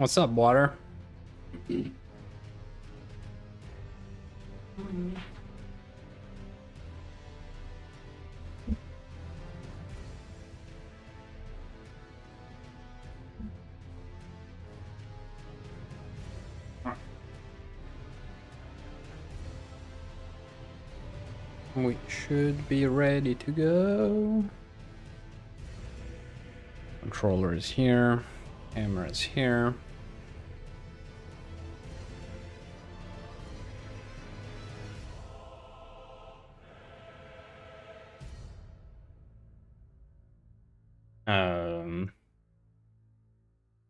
What's up, water? We should be ready to go. Controller is here. Camera is here.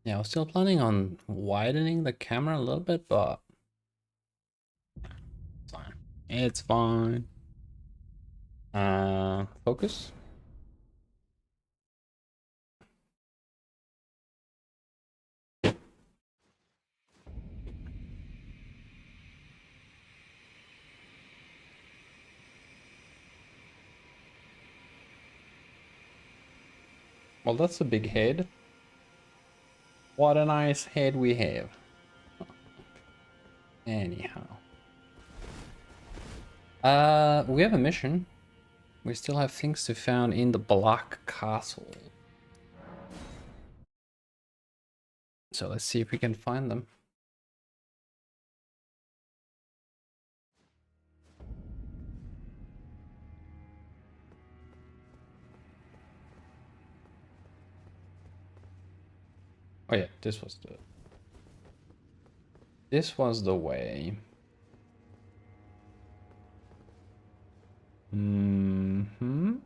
Yeah, I was still planning on widening the camera a little bit, but it's fine. It's fine. Focus. Well, that's a big head. What a nice head we have. Anyhow. We have a mission. We still have things to find in the Black Castle. So let's see if we can find them. Oh yeah, this was the way. Mm-hmm.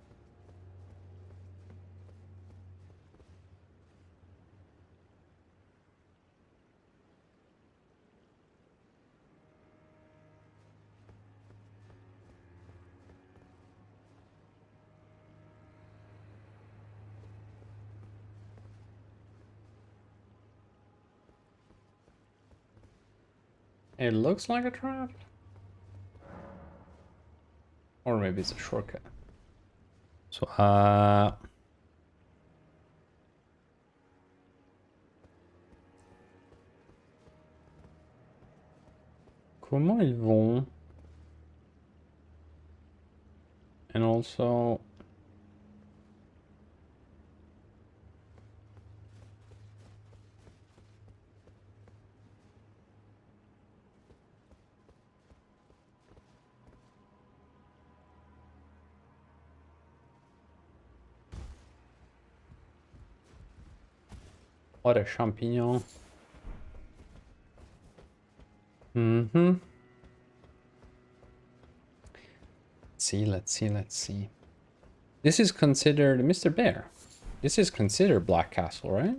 It looks like a trap. Or maybe it's a shortcut. So, comment ils vont? And also... What a champignon. Mm-hmm. Let's see. This is considered Mr. Bear. This is considered Black Castle, right?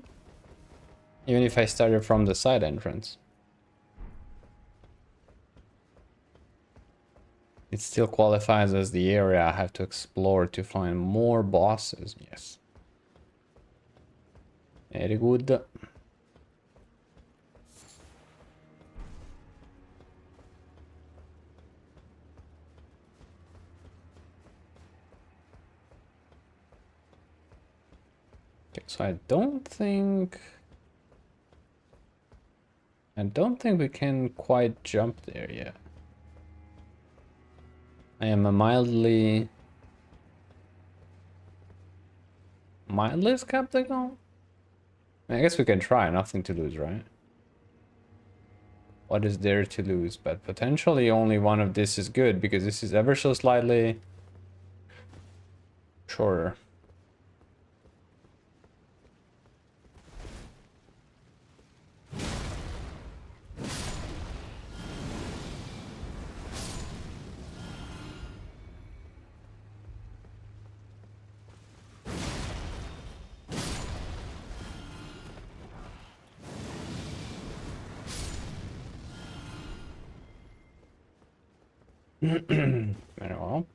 Even if I started from the side entrance. It still qualifies as the area I have to explore to find more bosses, yes. Very good. Okay, so I don't think we can quite jump there yet. I am a mildly skeptical. I guess we can try, nothing to lose, right? What is there to lose? But potentially only one of this is good, because this is ever so slightly shorter. Very well.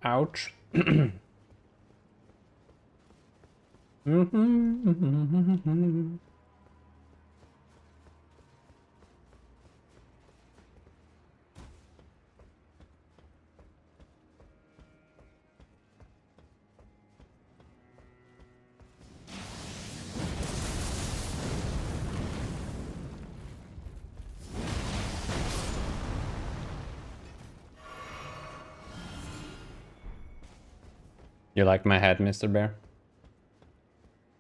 Ouch. You like my hat, Mr. Bear?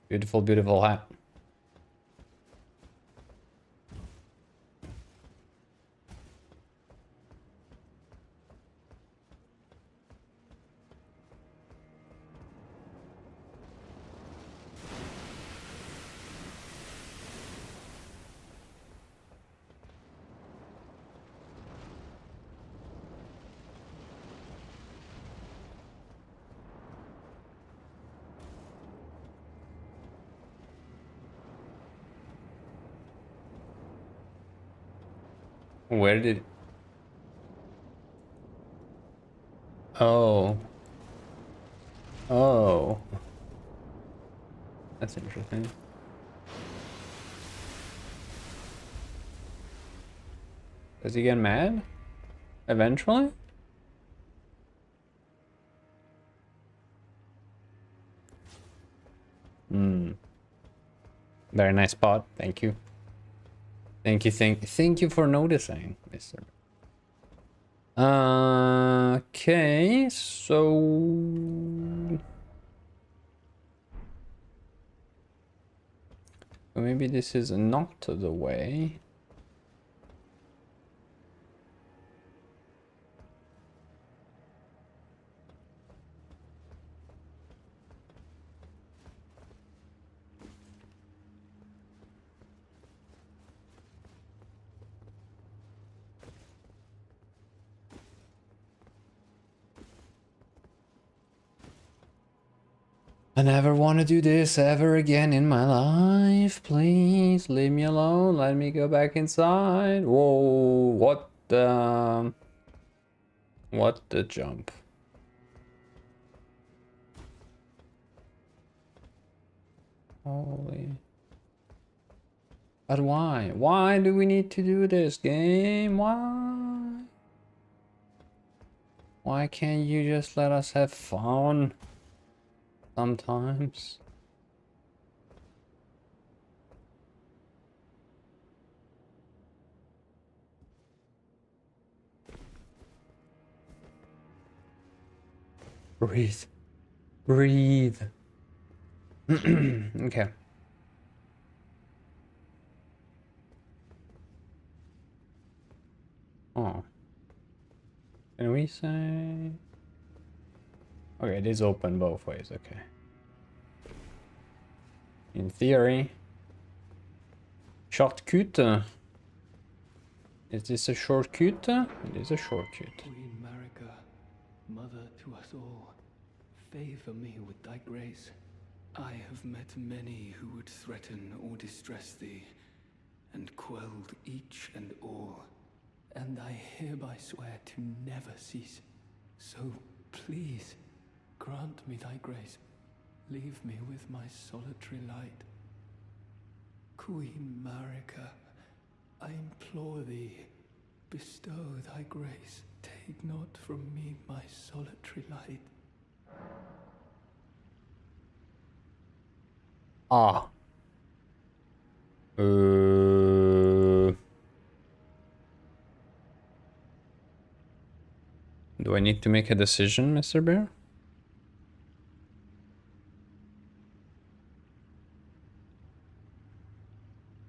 Beautiful, beautiful hat. Where did... Oh. Oh. That's interesting. Does he get mad? Eventually? Hmm. Very nice spot. Thank you. Thank you for noticing, Mr. Okay, so maybe this is not the way. I never want to do this ever again in my life. Please leave me alone. Let me go back inside. Whoa, what the... What the jump? Holy... But why? Why do we need to do this game? Why? Why can't you just let us have fun? Sometimes. Breathe. Breathe. Okay. Oh. Can we say... Okay, it is open both ways, okay. In theory. Shortcut. Is this a shortcut? It is a shortcut. Queen Marika, mother to us all, favor me with thy grace. I have met many who would threaten or distress thee, and quelled each and all. And I hereby swear to never cease. So please, grant me thy grace. Leave me with my solitary light. Queen Marika, I implore thee, bestow thy grace. Take not from me my solitary light. Ah. Do I need to make a decision, Mr. Bear?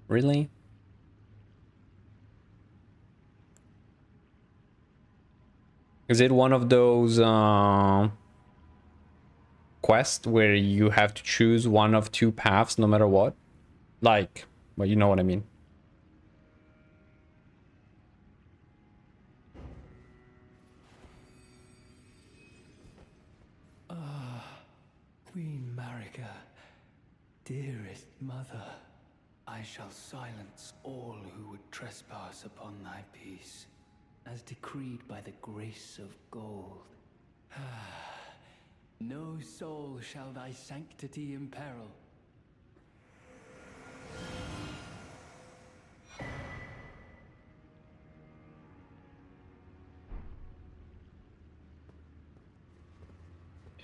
Really? Is it one of those quests where you have to choose one of two paths no matter what? Like, well, you know what I mean. Queen Marika, dearest mother, I shall silence all who would trespass upon thy peace, as decreed by the grace of gold. No soul shall thy sanctity imperil.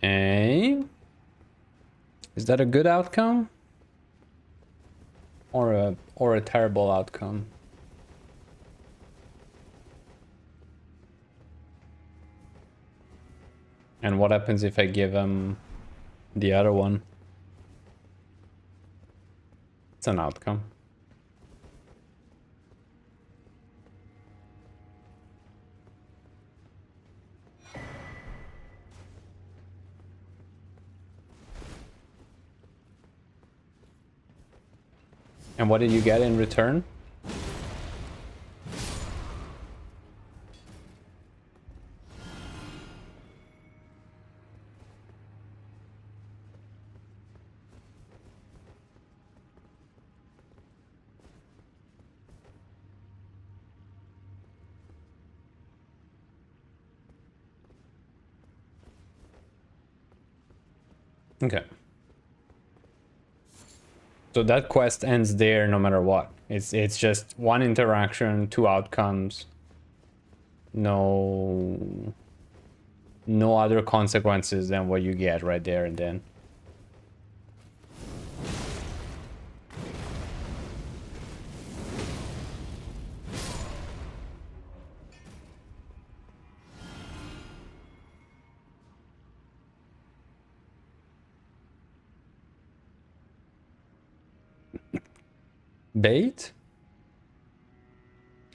Hey, is that a good outcome? Or a terrible outcome? And what happens if I give him the other one? It's an outcome. And what did you get in return? Okay. So that quest ends there no matter what. It's just one interaction, two outcomes. No other consequences than what you get right there and then. Bait?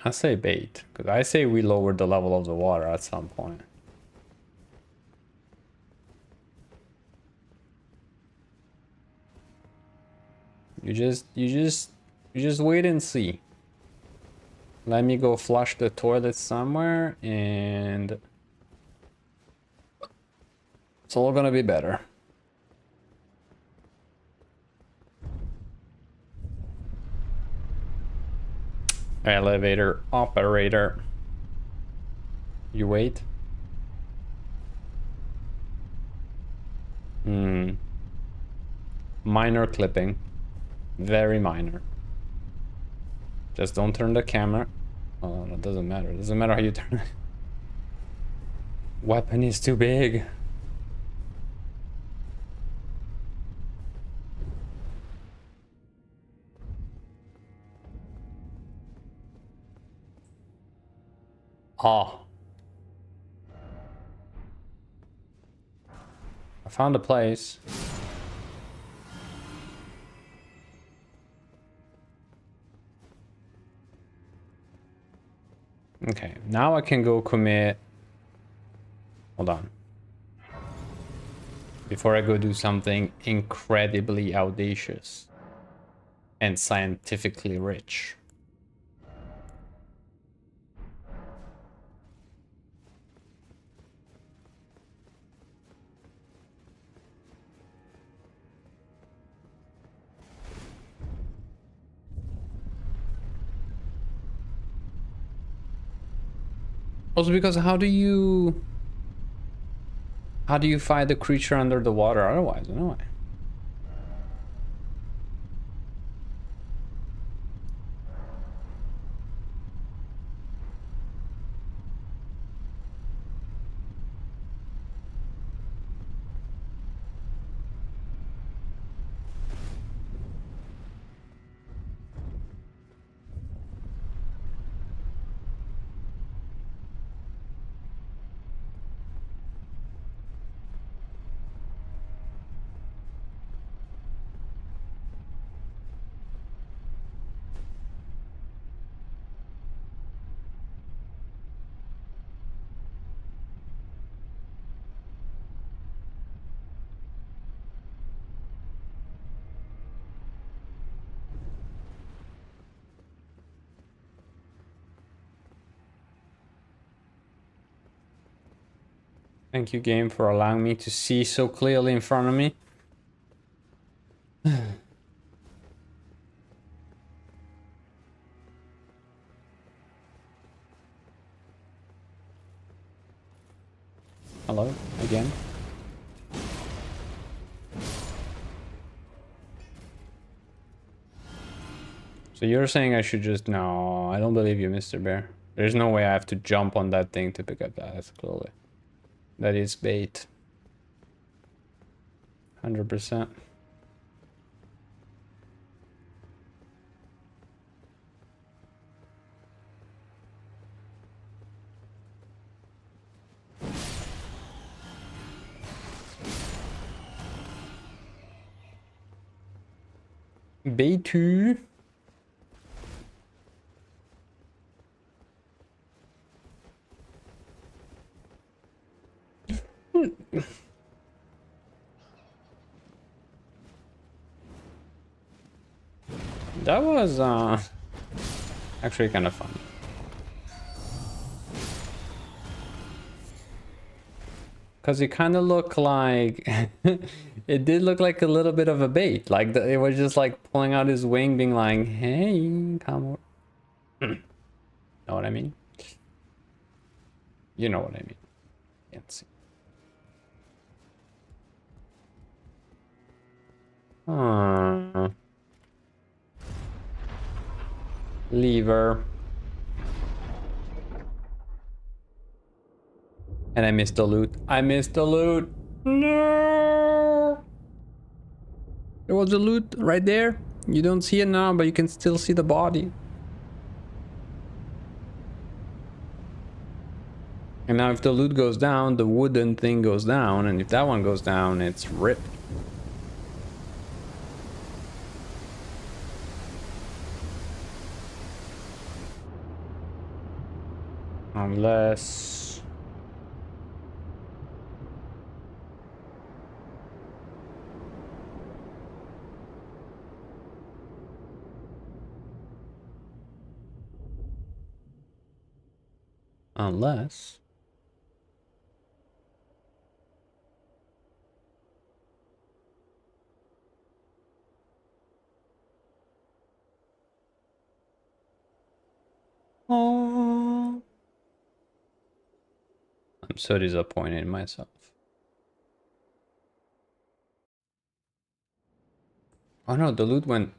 I say bait, because I say we lowered the level of the water at some point. You just wait and see. Let me go flush the toilet somewhere and it's all gonna be better. Elevator operator. You wait. Minor clipping. Very minor. Just don't turn the camera. Oh, that doesn't matter. It doesn't matter how you turn it. Weapon is too big. Oh. I found a place. Okay, now I can go commit. Hold on. Before I go do something incredibly audacious and scientifically rich. Also, because how do you fight the creature under the water otherwise? Anyway. Thank you, game, for allowing me to see so clearly in front of me. Hello, again. So you're saying I should just... No, I don't believe you, Mr. Bear. There's no way I have to jump on that thing to pick up that. That's clearly... That is bait. 100%. B2. That was actually kind of fun. Because it kind of looked like... It did look like a little bit of a bait. Like, it was just like pulling out his wing, being like, hey, come on. Know what I mean? You know what I mean. Can't see. Lever. And I missed the loot. I missed the loot. No. There was a loot right there. You don't see it now, but you can still see the body. And now if the loot goes down, the wooden thing goes down. And if that one goes down, it's ripped. Unless... Unless... Oh... I'm so disappointed in myself. Oh no, the loot went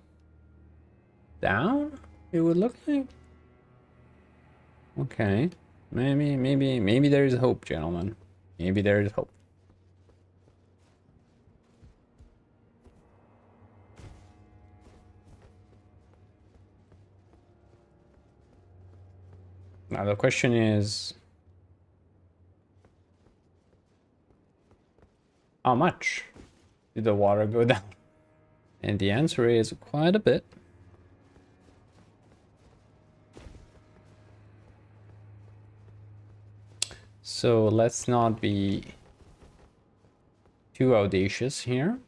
down? It would look like? Okay. Maybe there is hope, gentlemen. Maybe there is hope. Now the question is... How much did the water go down? And the answer is quite a bit. So let's not be too audacious here.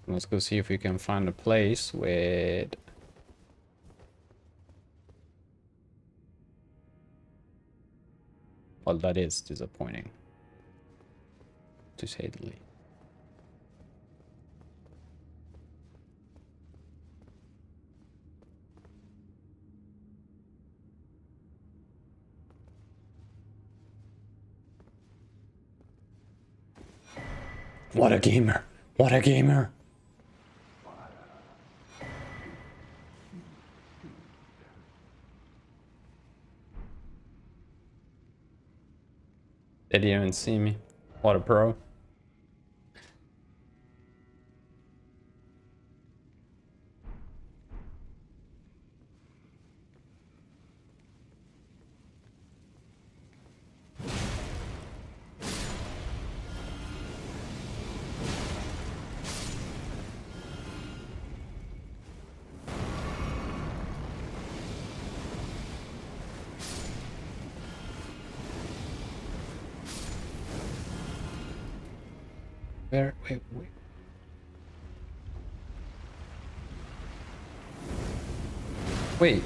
Let's go see if we can find a place with... Well, that is disappointing, to say the least. What a gamer! What a gamer! They didn't even see me. What a pro. Where? Wait. Wait.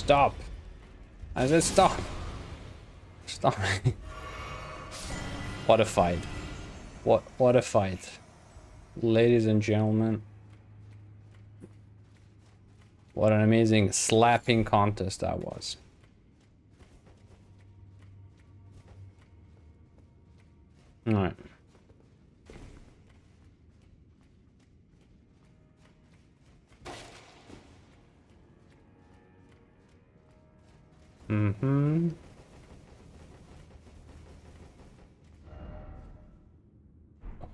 Stop. I said stop. Stop. What a fight. What a fight. Ladies and gentlemen. What an amazing slapping contest that was. Alright. Mm-hmm.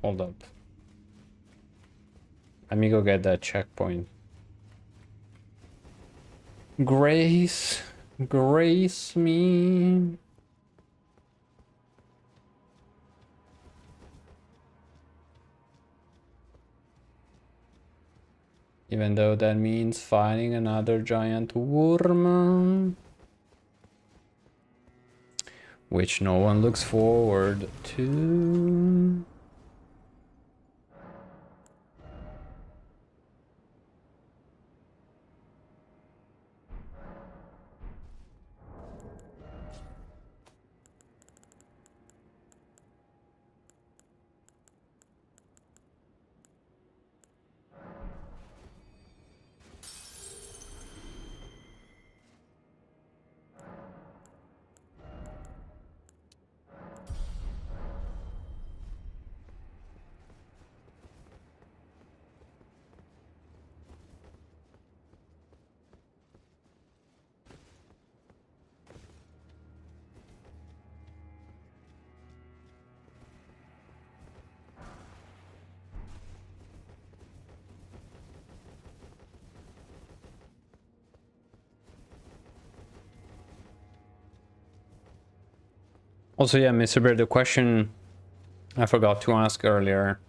Hold up. Let me go get that checkpoint. Grace. Grace me. Even though that means fighting another giant worm. Which no one looks forward to. Also, yeah, Mr. Bear, the question I forgot to ask earlier,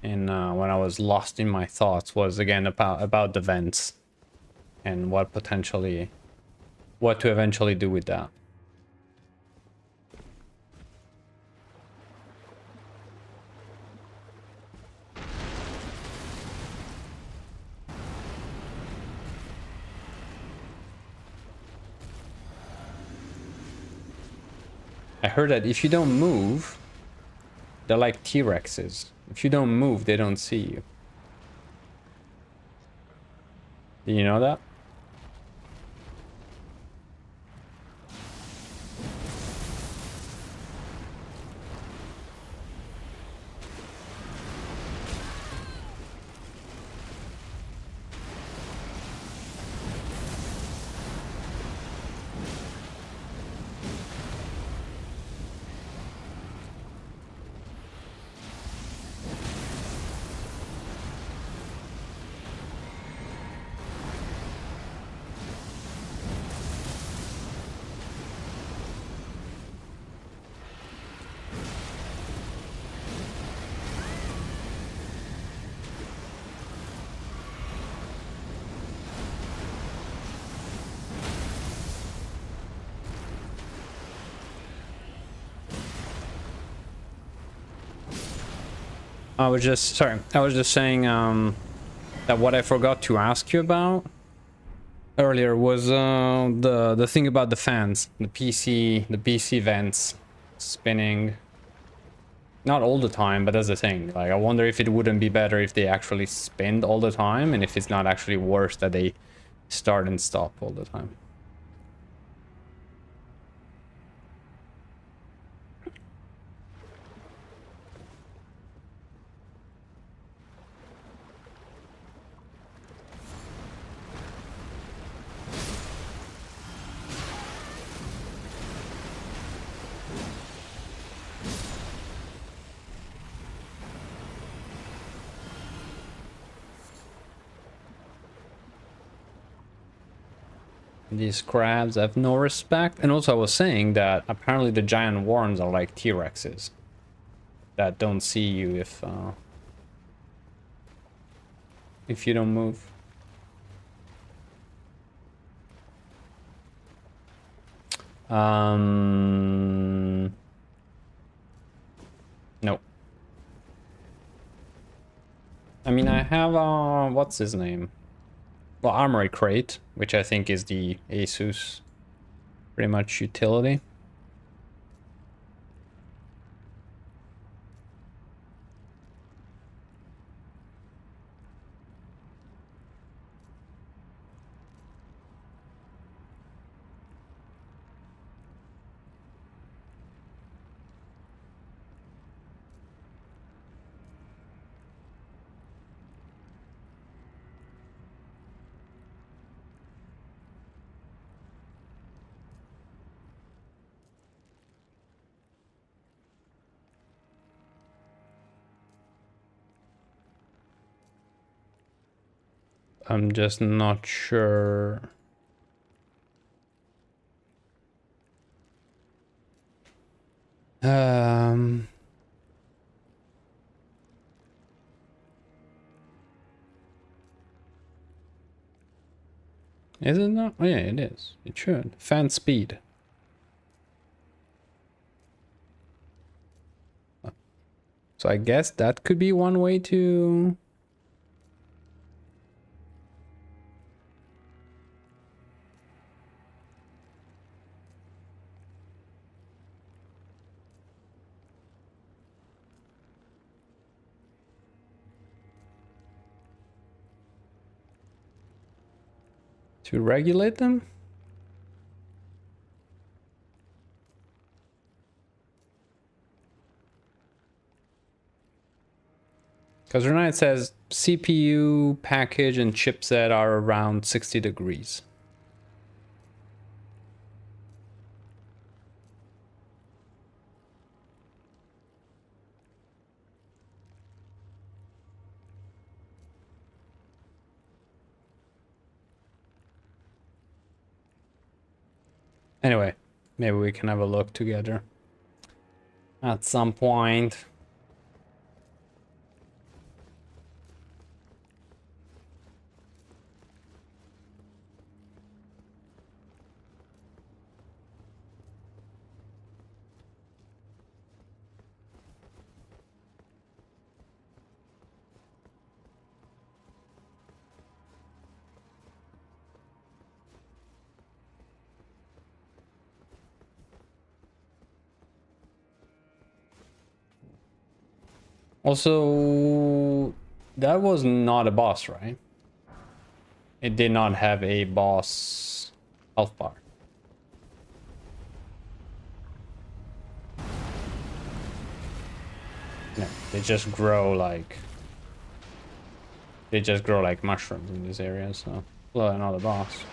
when I was lost in my thoughts, was again about the vents and what to eventually do with that. I heard that if you don't move, they're like T-Rexes. If you don't move, they don't see you. Do you know that? I was just saying that what I forgot to ask you about earlier was the thing about the fans, the PC vents spinning. Not all the time, but that's the thing. Like, I wonder if it wouldn't be better if they actually spin all the time, and if it's not actually worse that they start and stop all the time. These crabs have no respect. And also I was saying that apparently the giant worms are like T-Rexes that don't see you if you don't move. No. I mean, I have what's his name? well, armory crate, which I think is the Asus pretty much utility. I'm just not sure. Is it not? Oh yeah, it is. It should. Fan speed. So I guess that could be one way to... to regulate them? Because right now it says CPU, package, and chipset are around 60 degrees. Anyway, maybe we can have a look together at some point. Also, that was not a boss, right? It did not have a boss health bar. No, they just grow like... They just grow like mushrooms in this area, so... Well, another boss.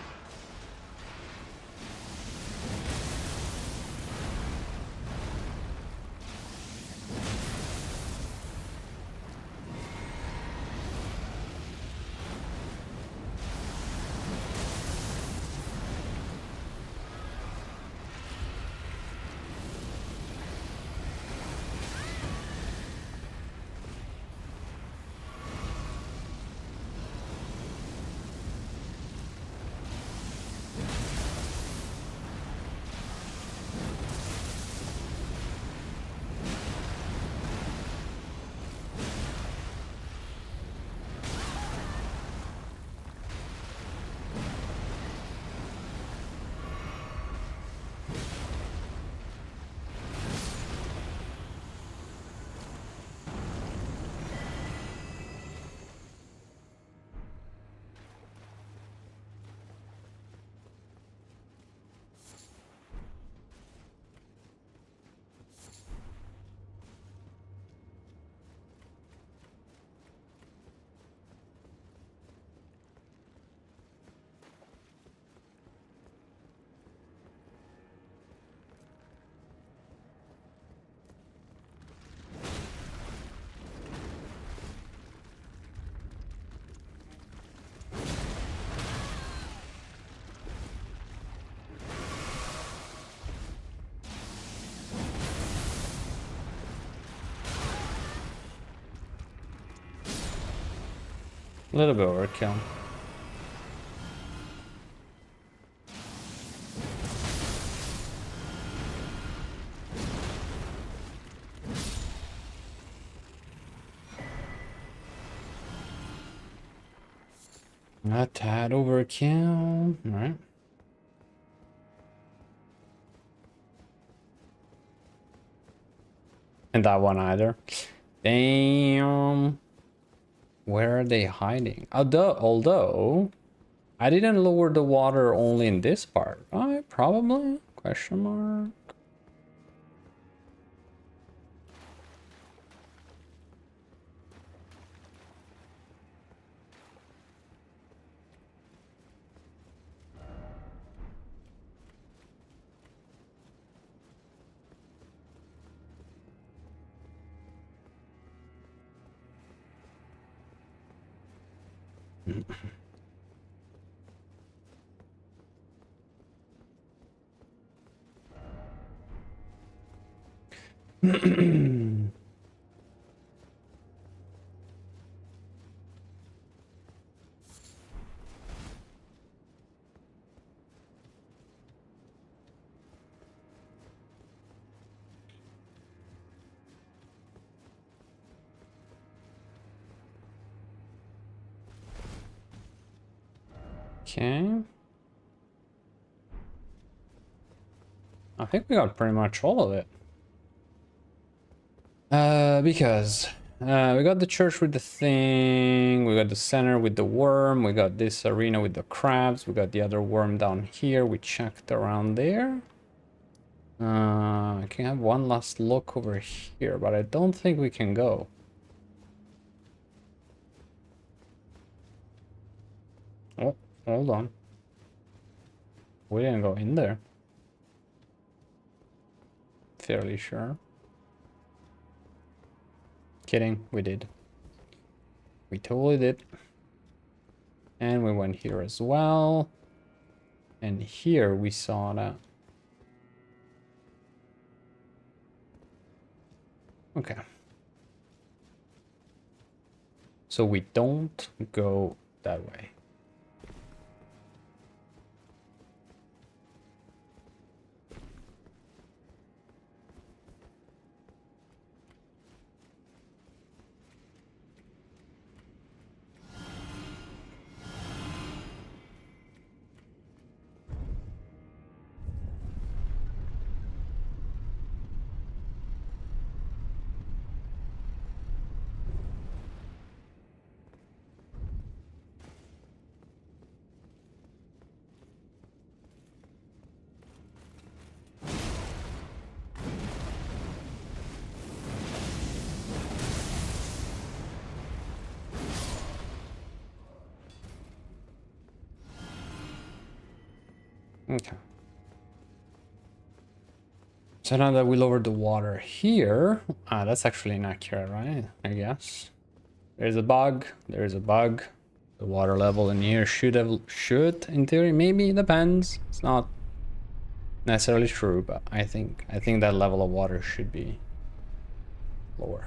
A little bit overkill. A tad overkill. Alright. And that one either. Damn. Where are they hiding? Although I didn't lower the water only in this part, right? Probably? Question mark. Okay. I think we got pretty much all of it. Because we got the church with the thing, we got the center with the worm, we got this arena with the crabs, we got the other worm down here, we checked around there. I can have one last look over here, but I don't think we can go. Oh, hold on. We didn't go in there. Fairly sure. Kidding, we did. We totally did. And we went here as well. And here we saw that. Okay. So we don't go that way. Okay. So now that we lowered the water here, that's actually inaccurate, right? I guess. There's a bug. There's a bug. The water level in here should, in theory, maybe, depends. It's not necessarily true, but I think that level of water should be lower.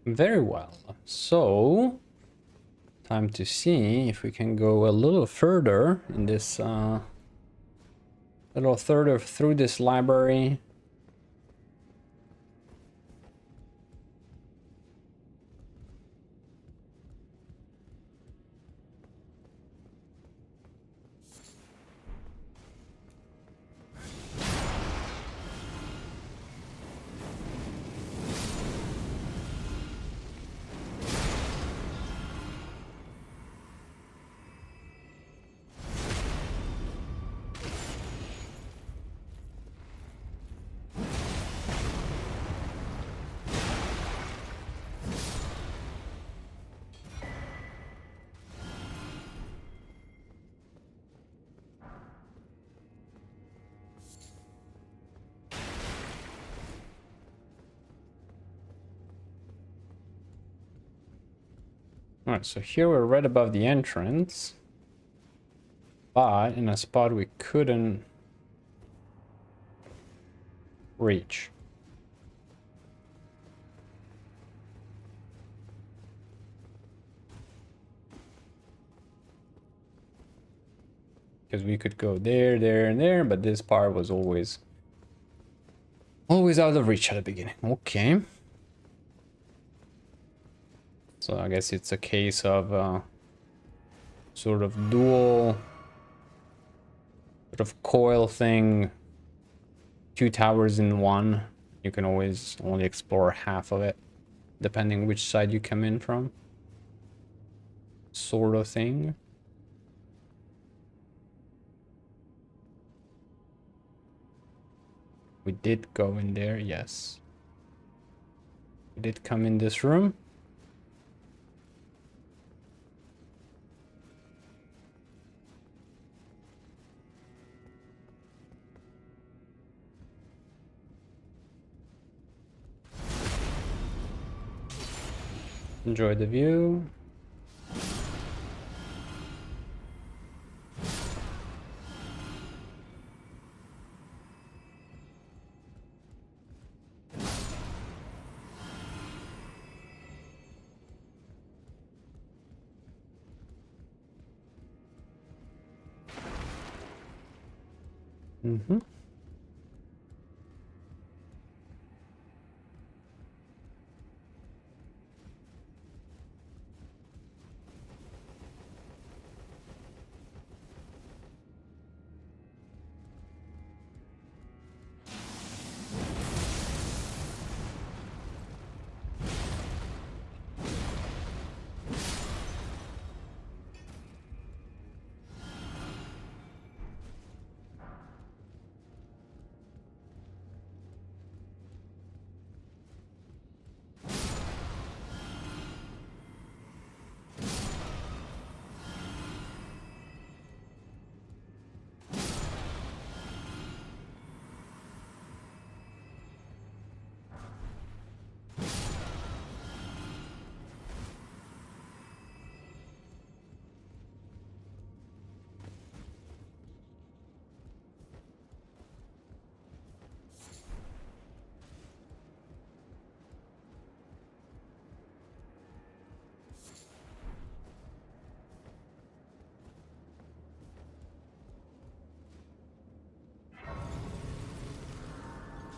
Very well. So, time to see if we can go a little further in this, little further through this library. Alright, so here we're right above the entrance. But in a spot we couldn't reach. Because we could go there, there, and there, but this part was always out of reach at the beginning. Okay. So I guess it's a case of sort of dual sort of coil thing. 2 towers in one. You can always only explore half of it, depending which side you come in from. Sort of thing. We did go in there, yes. We did come in this room. Enjoy the view. Mm-hmm.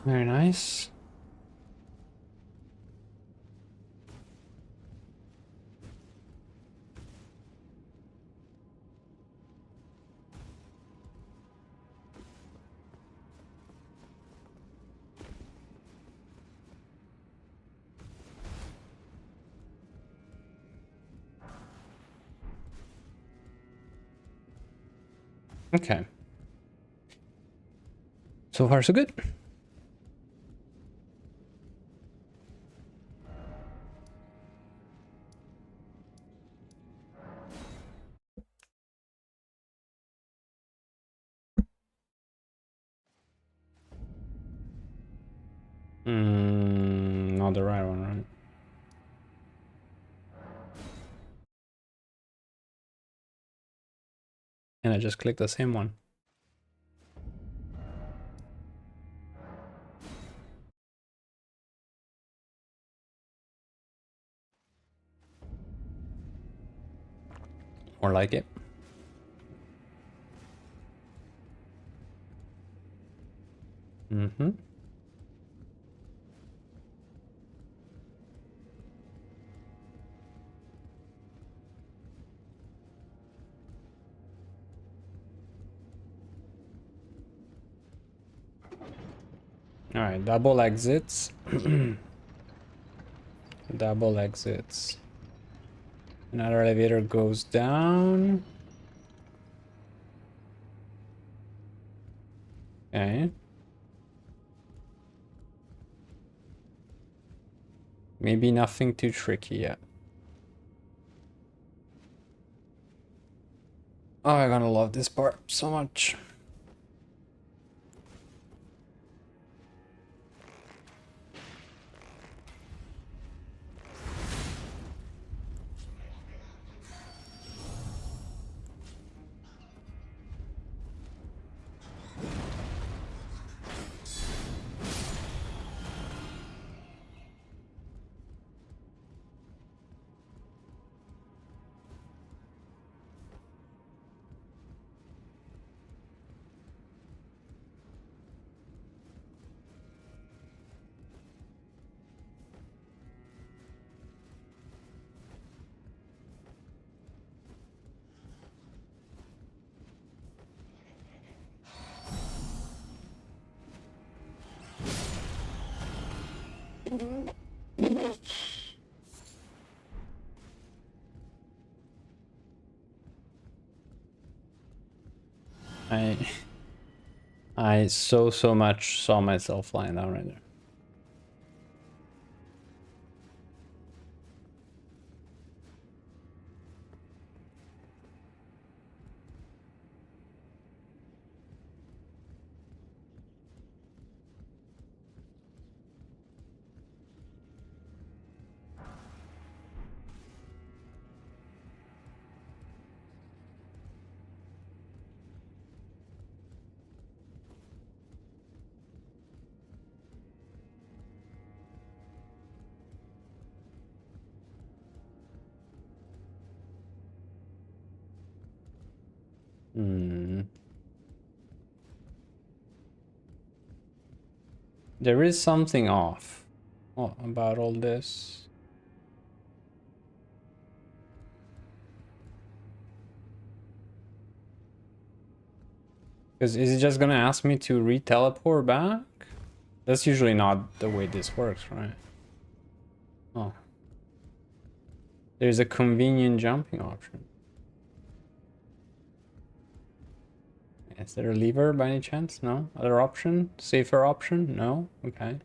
Very nice. Okay. So far, so good. Not the right one, right? And I just clicked the same one. More like it. Mm-hmm. All right, double exits. Double exits. Another elevator goes down. Okay. Maybe nothing too tricky yet. Oh, I'm gonna love this part so much. I so much saw myself flying down right there. There is something off about all this. Because is it just gonna ask me to re-teleport back? That's usually not the way this works, right? Oh. There's a convenient jumping option. Is there a lever by any chance? No? Other option? Safer option? No? Okay.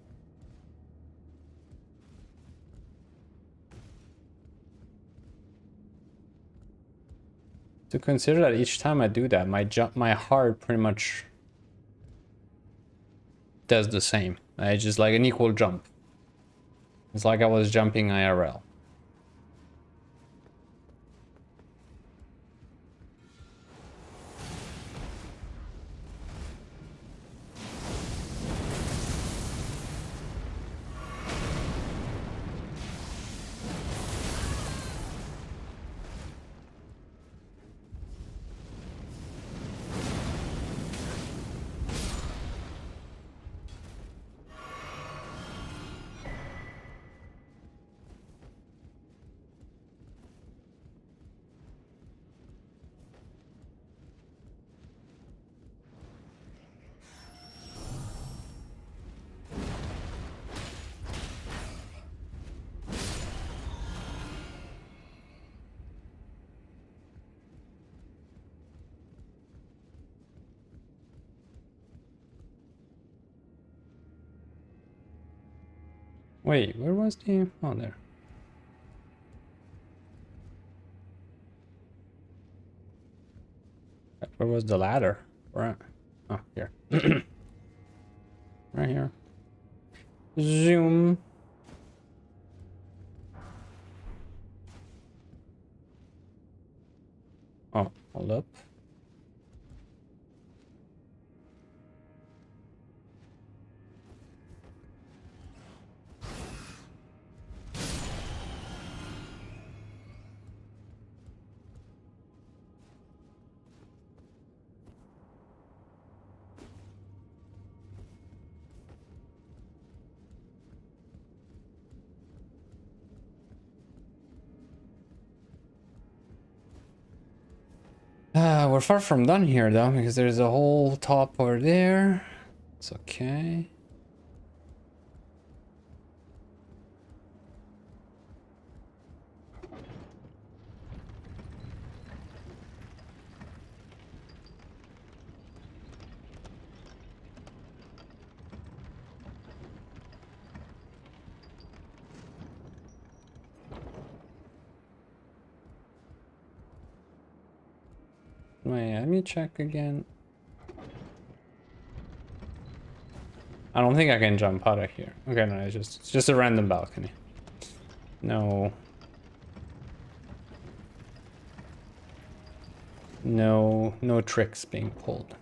To consider that each time I do that, my heart pretty much does the same. It's just like an equal jump. It's like I was jumping IRL. Wait, where was the... Oh, there. Where was the ladder? Right. Oh, here. Right here. Zoom. Oh, hold up. We're far from done here though, because there's a whole top over there. It's okay. Wait, let me check again. I don't think I can jump out of here. Okay, no, it's just a random balcony. No. No tricks being pulled.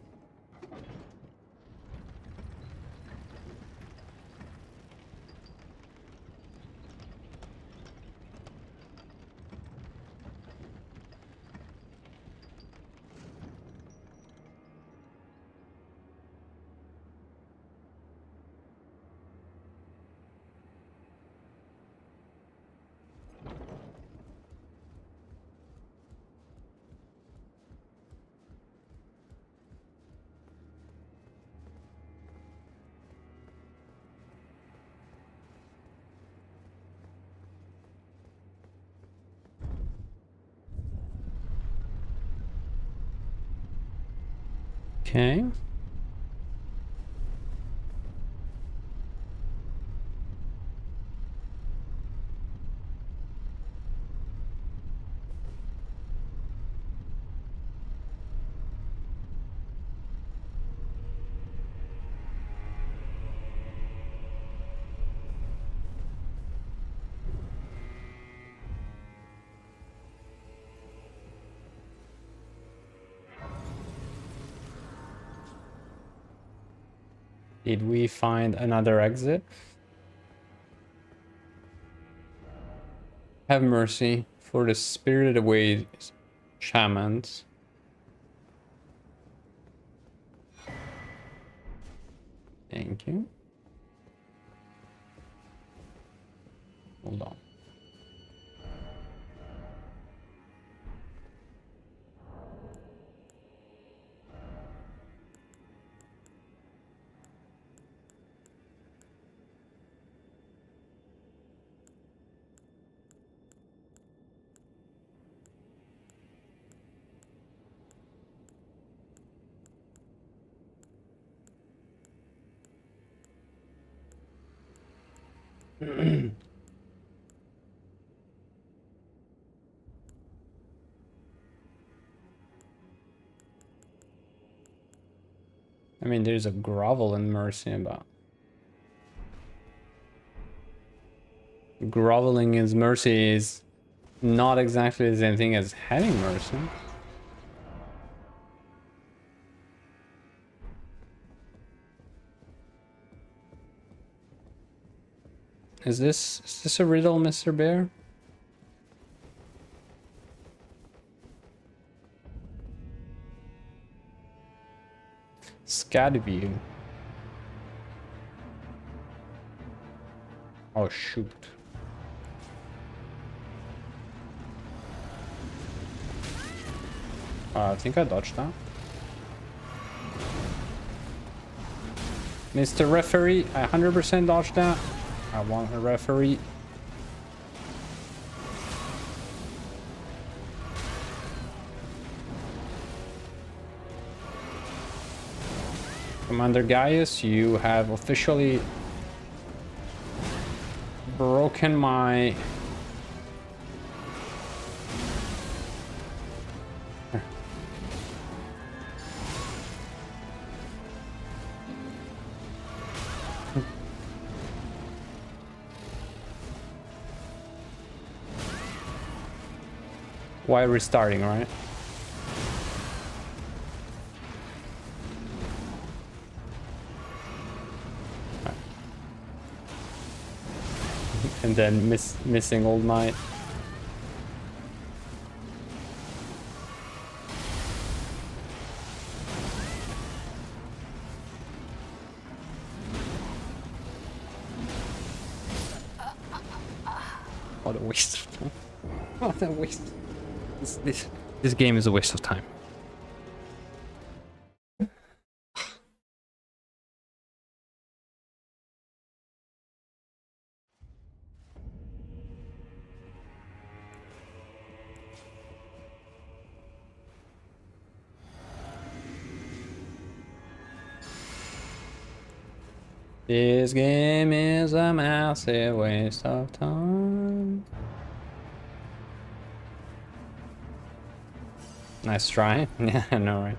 Okay. Did we find another exit? Have mercy for the spirited away shamans. Thank you. Hold on. I mean, there's a grovel in mercy about. Groveling in mercy is not exactly the same thing as having mercy. Is this a riddle, Mr. Bear? Scat view. Oh shoot. I think I dodged that. Mr. Referee, I 100% dodged that. I want a referee. Commander Gaius, you have officially broken my... Why restarting, right? And then missing all night. What a waste of time. What a waste. This game is a waste of time. This game is a massive waste of time. Nice try. Yeah, I know, right?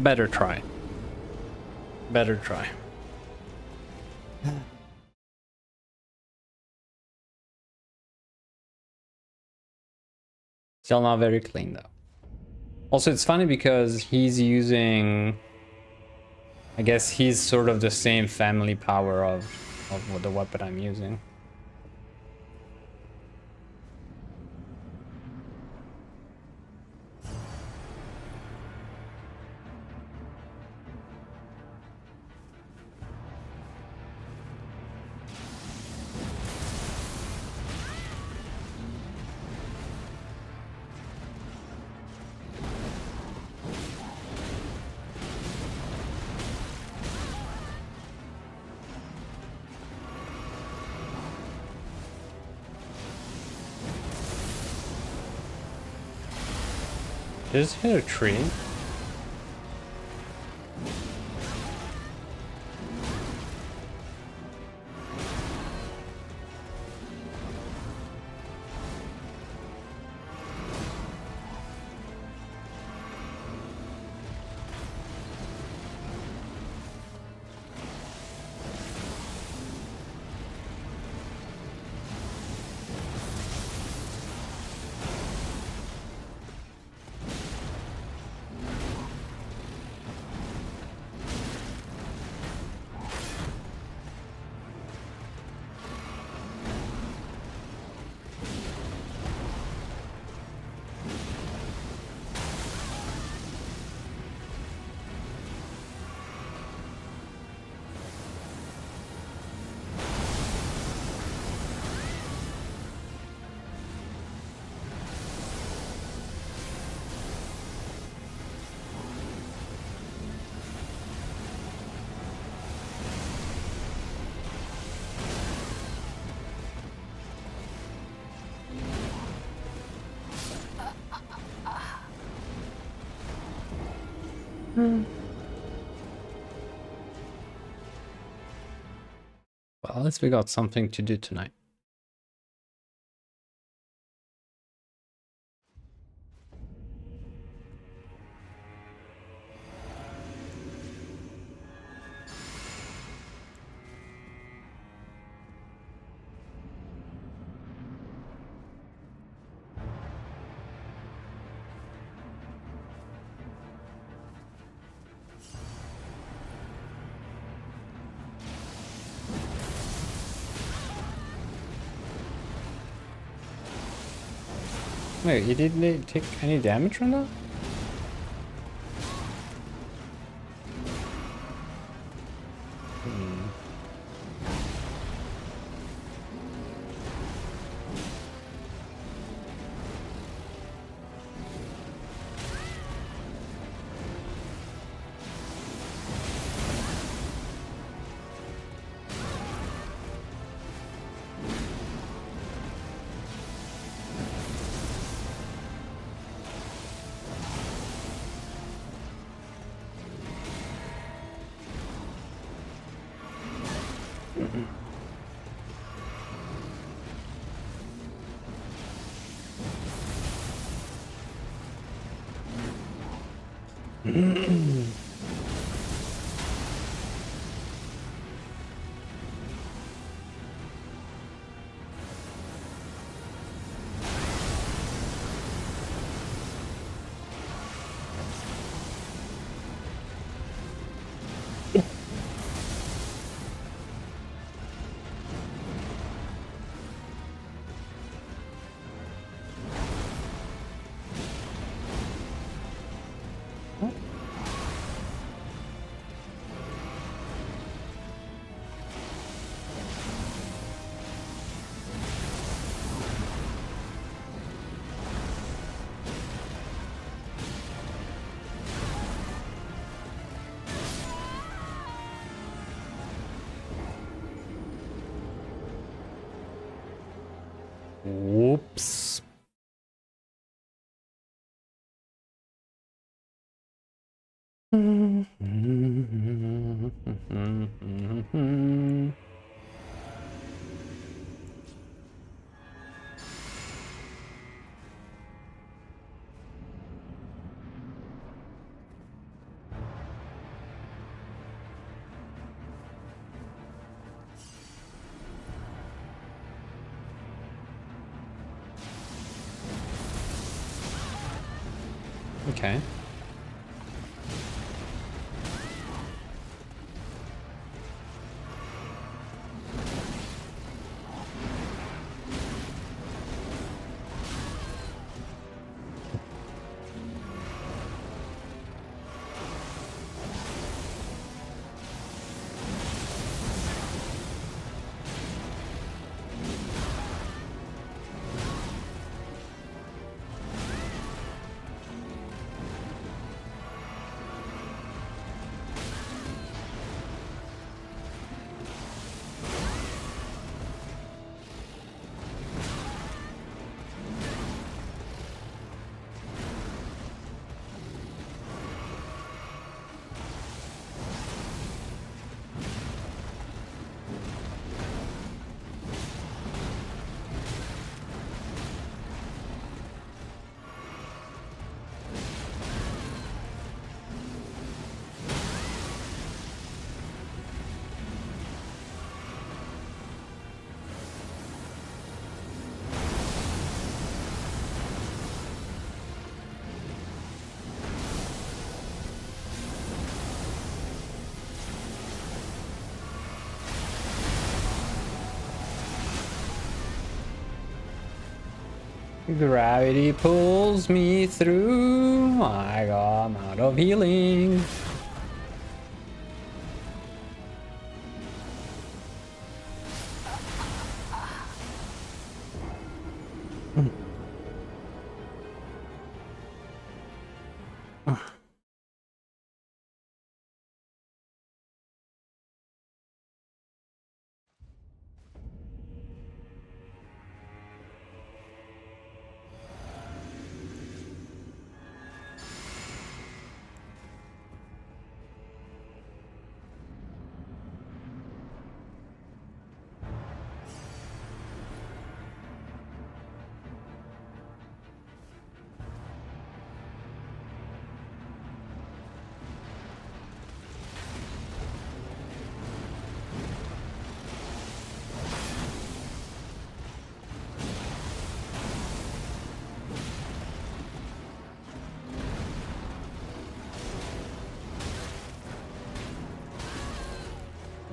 Better try. Better try. Still not very clean though. Also, it's funny because he's using, I guess he's sort of the same family power of the weapon I'm using. Just hit a tree. Well, at least we got something to do tonight. Wait, he didn't take any damage from that? Whoops. Okay. Gravity pulls me through. I'm out of healing.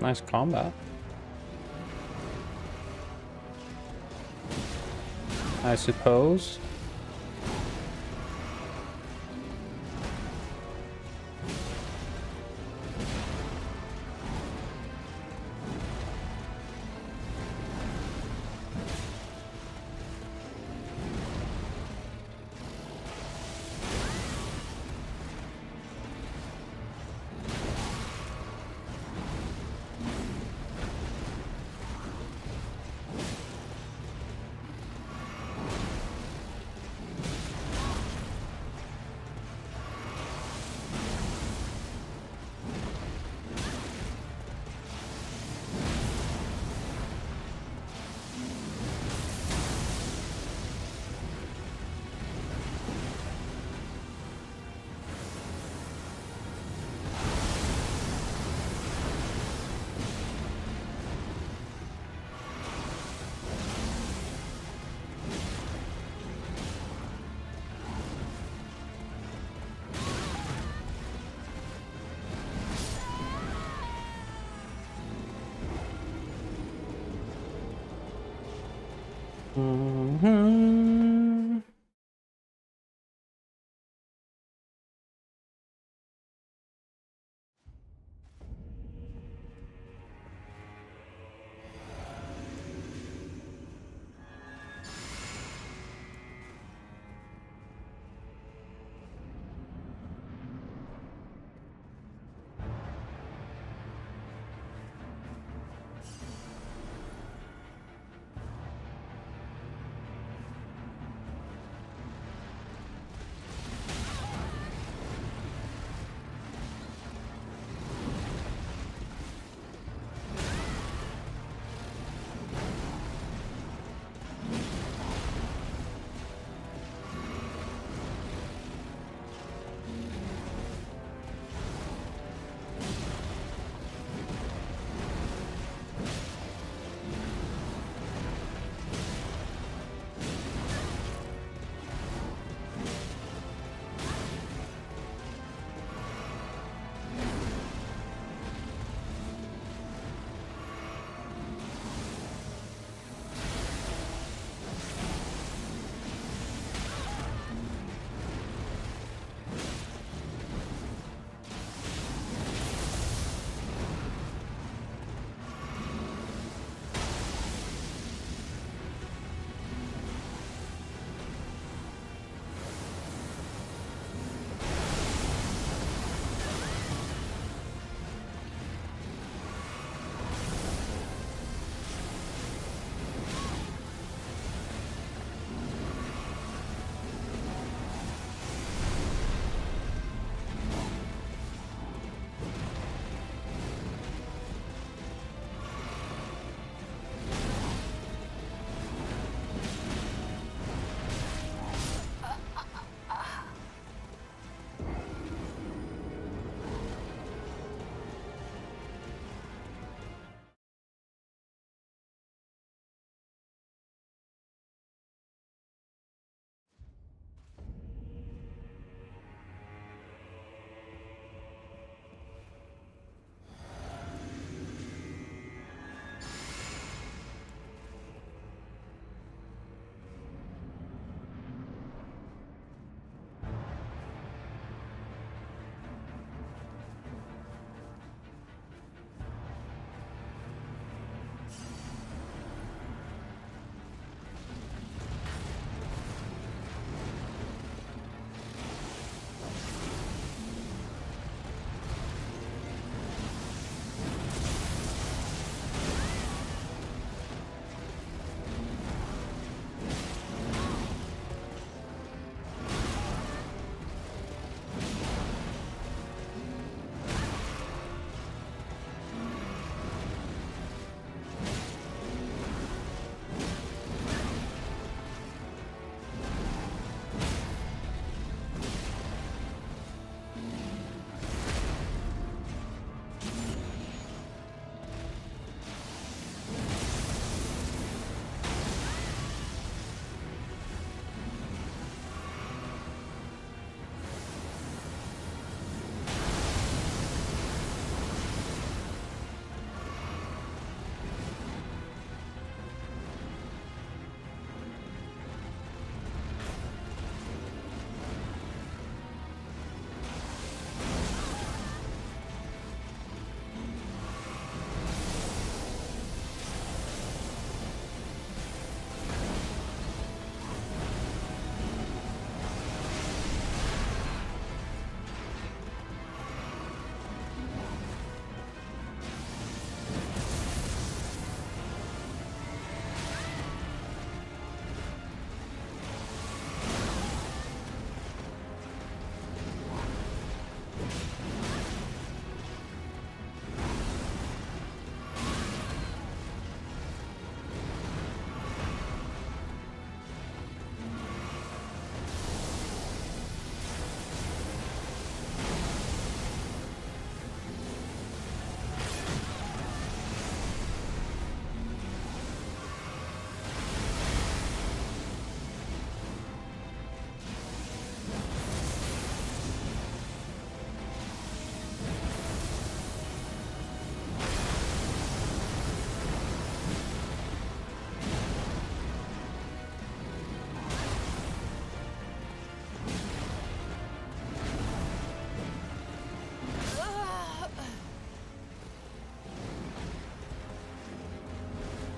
Nice combat. I suppose. Mm-hmm.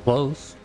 Close.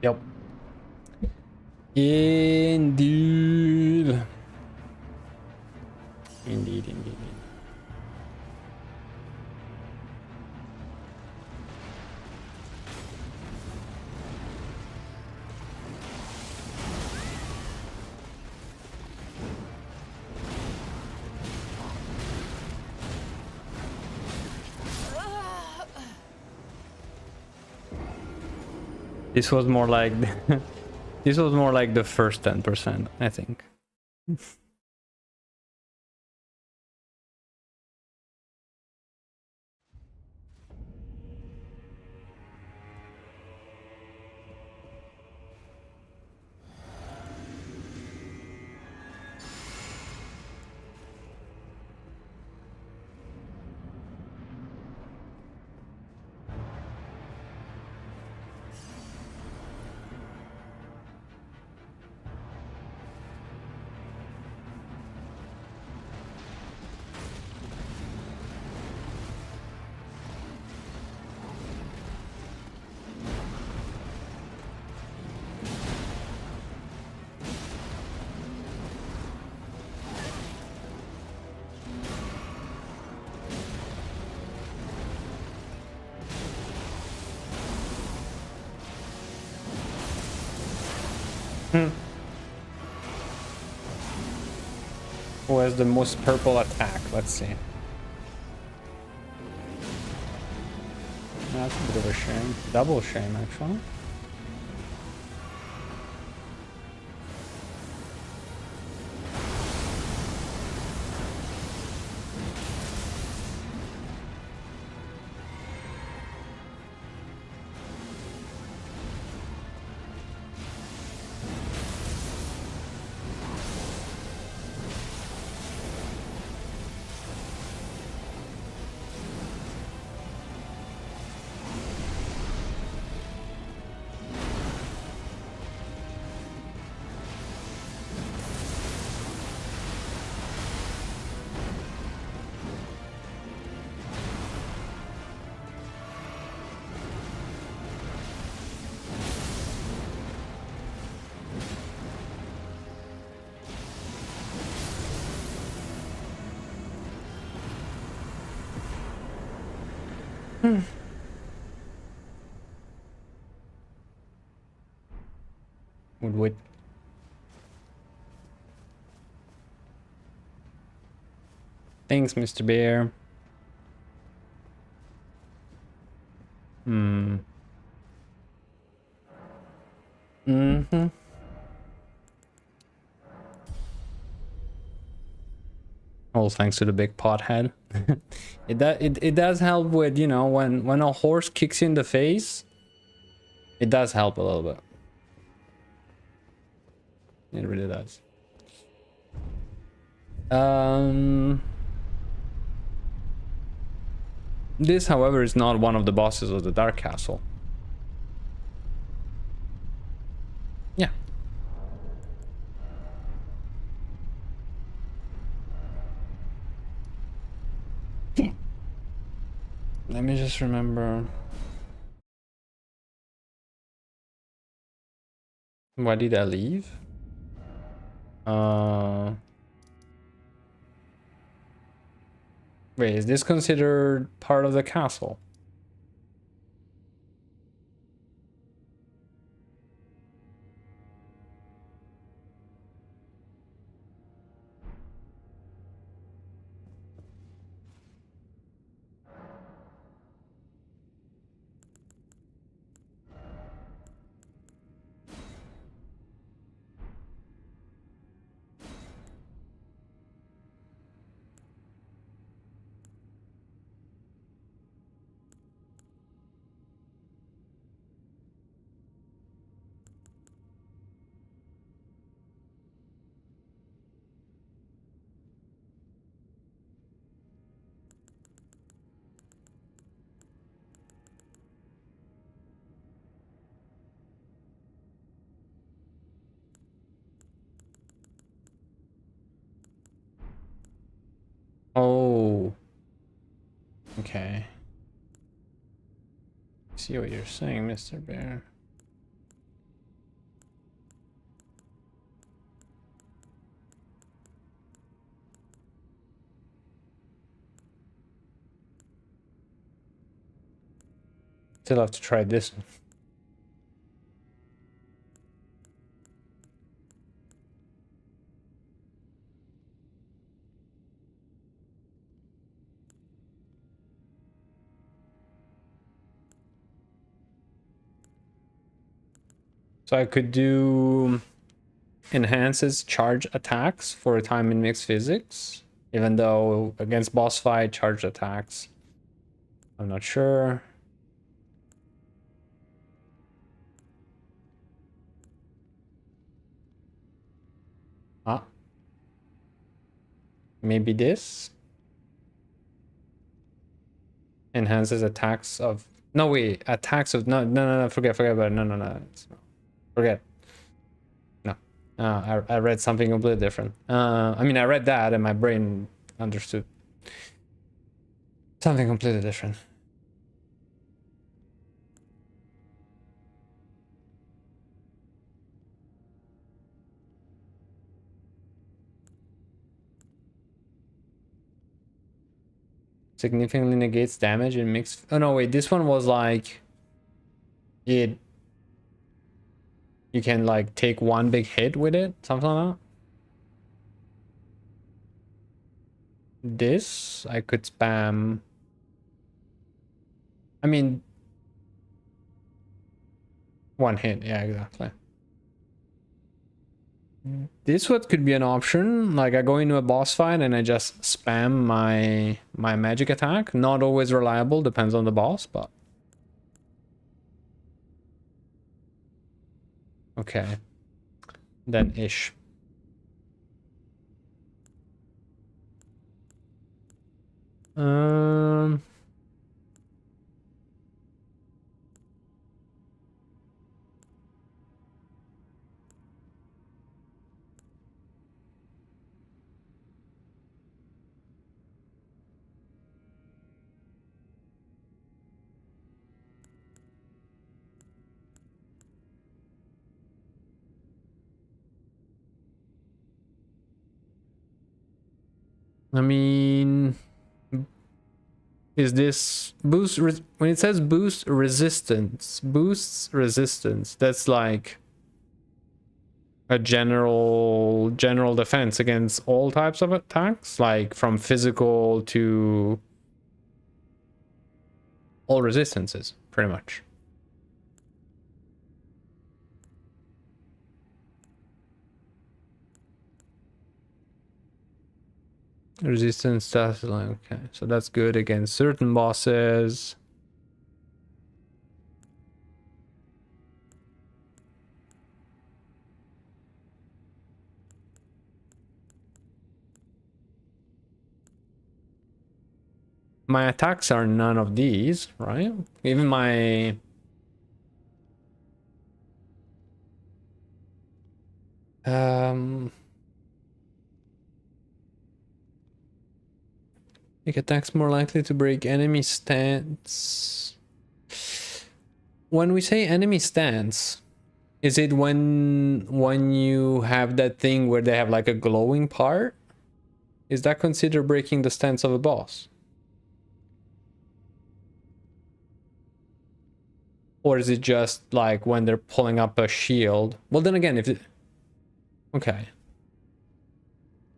Yep. Indeed. Indeed. This was more like this was more like the first 10%, I think. Who has the most purple attack? Let's see. That's a bit of a shame. Double shame, actually. Would. Thanks, Mr. Bear. Hmm. Mm-hmm. All thanks to the big pothead. It does help with, you know, when a horse kicks you in the face, it does help a little bit. It really does. This, however, is not one of the bosses of the Dark Castle. Yeah. Let me just remember. Why did I leave? Wait, is this considered part of the castle? Oh. Okay. See what you're saying, Mr. Bear. Still have to try this one. So I could do enhances charge attacks for a time in mixed physics, even though against boss fight charged attacks, I'm not sure. Ah, maybe this enhances attacks of, no wait, attacks of, no, forget about it. No, forget. No, I read something completely different. I mean, I read that and my brain understood something completely different. Significantly negates damage in mixed. Oh no, wait, this one was like it. You can like take one big hit with it, something like that. This I could spam. I mean, one hit. Yeah, exactly. This what could be an option. Like I go into a boss fight and I just spam my magic attack. Not always reliable, depends on the boss, but okay. Then ish. Um. I mean, is this boost when it says boosts resistance, that's like a general defense against all types of attacks, like from physical to all resistances, pretty much. Resistance does, like, okay, so that's good against certain bosses. My attacks are none of these, right? Even my make attacks more likely to break enemy stance. When we say enemy stance, is it when you have that thing where they have like a glowing part? Is that considered breaking the stance of a boss? Or is it just like when they're pulling up a shield? Well, then again, if it... Okay.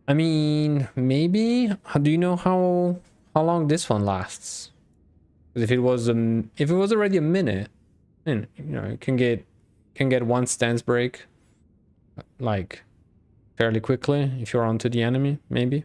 I mean, maybe. Do you know how long this one lasts? Because if it was already a minute, then you know you can get one stance break like fairly quickly if you're onto the enemy, maybe.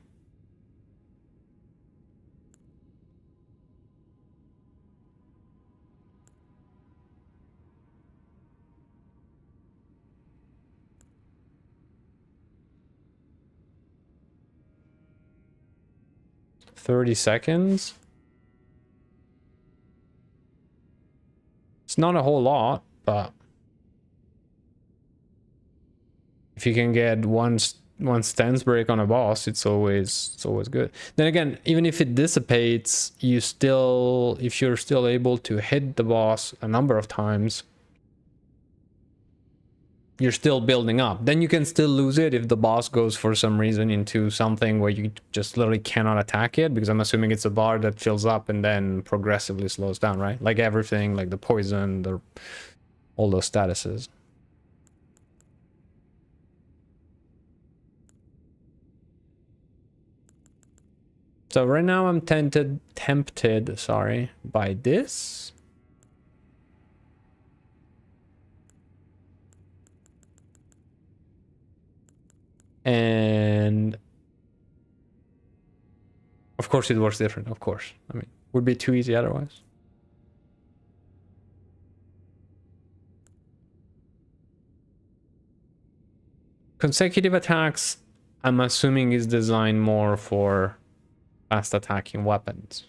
$30. It's not a whole lot, but if you can get one stance break on a boss, it's always good. Then again, even if it dissipates, if you're still able to hit the boss a number of times, you're still building up. Then you can still lose it if the boss goes for some reason into something where you just literally cannot attack it, because I'm assuming it's a bar that fills up and then progressively slows down, right? Like everything, like the poison, all those statuses. So right now I'm tempted, sorry, by this. And of course it works different, of course. I mean, would be too easy otherwise. Consecutive attacks, I'm assuming, is designed more for fast attacking weapons.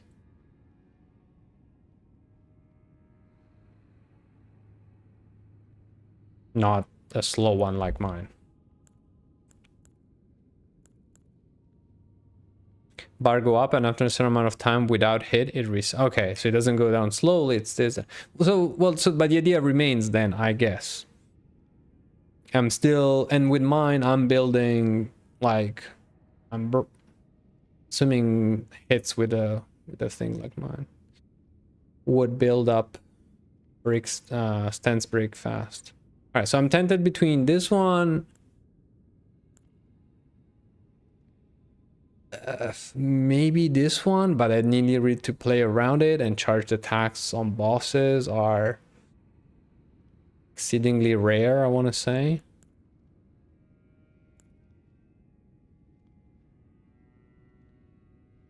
Not a slow one like mine. Bar go up, and after a certain amount of time without hit, it okay, so it doesn't go down slowly, it's this. So but the idea remains then, I guess. I'm still, and with mine, I'm building like, I'm assuming hits with a thing like mine would build up breaks, stance break fast. All right, so I'm tempted between this one, maybe this one, but I need to play around it, and charged attacks on bosses are exceedingly rare, I want to say.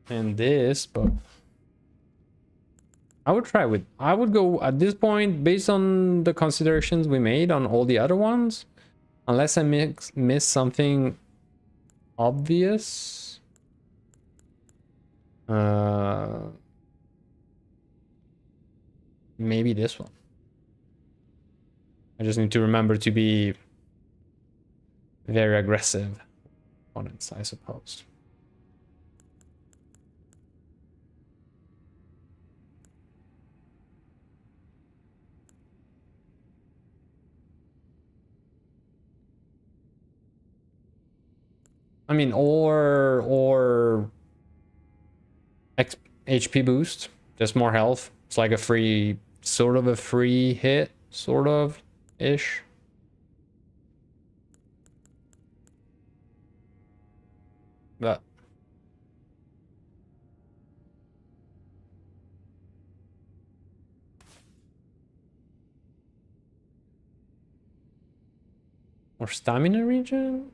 And this, but I would go at this point based on the considerations we made on all the other ones, unless I miss something obvious. Maybe this one. I just need to remember to be very aggressive opponents, I suppose. I mean, or HP boost, Just more health. It's like a free, sort of a free hit, sort of ish. But more stamina regen?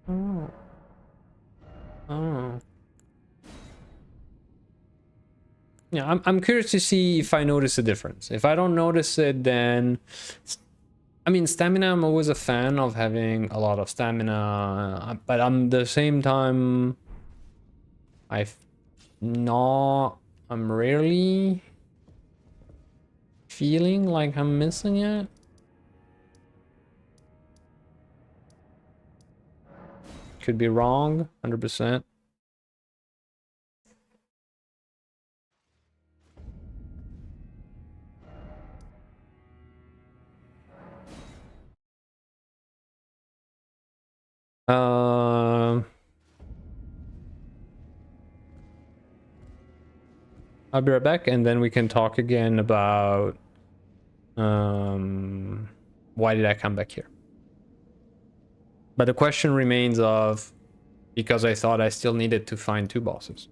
Oh. Oh. Yeah, I'm curious to see if I notice a difference. If I don't notice it, then I mean, stamina, I'm always a fan of having a lot of stamina, but I'm the same time I've not I'm rarely feeling like I'm missing it. Could be wrong, 100%. Um, I'll be right back, and then we can talk again about why did I come back here? But the question remains of, because I thought I still needed to find 2 bosses.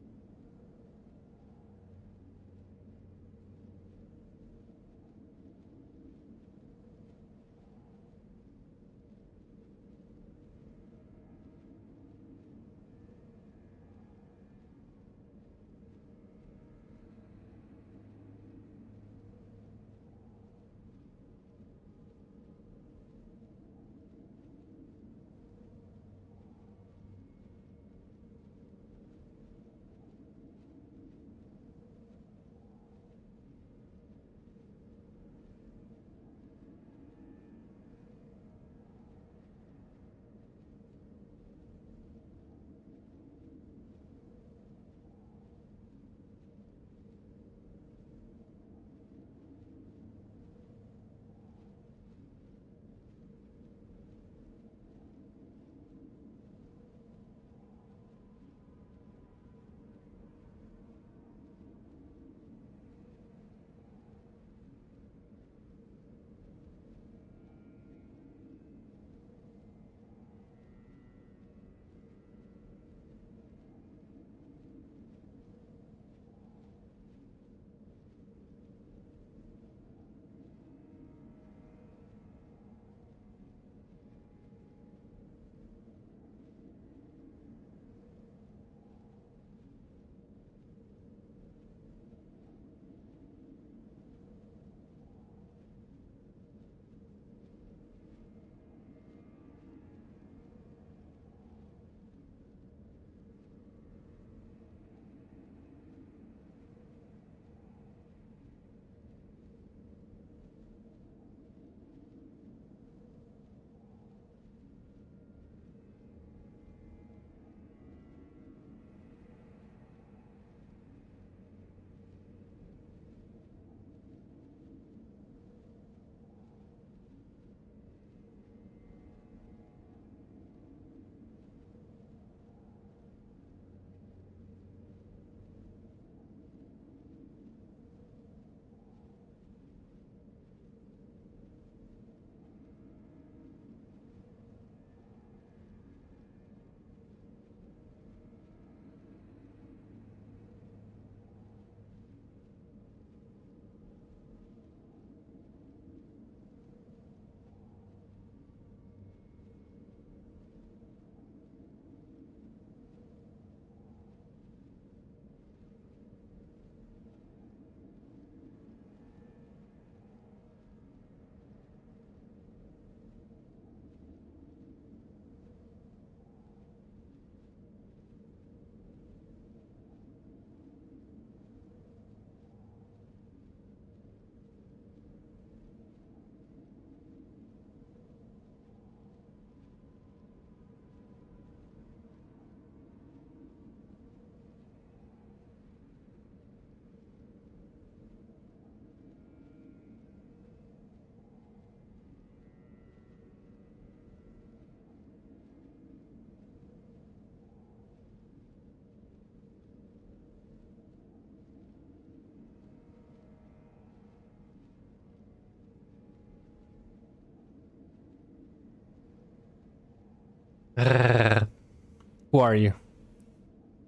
Who are you?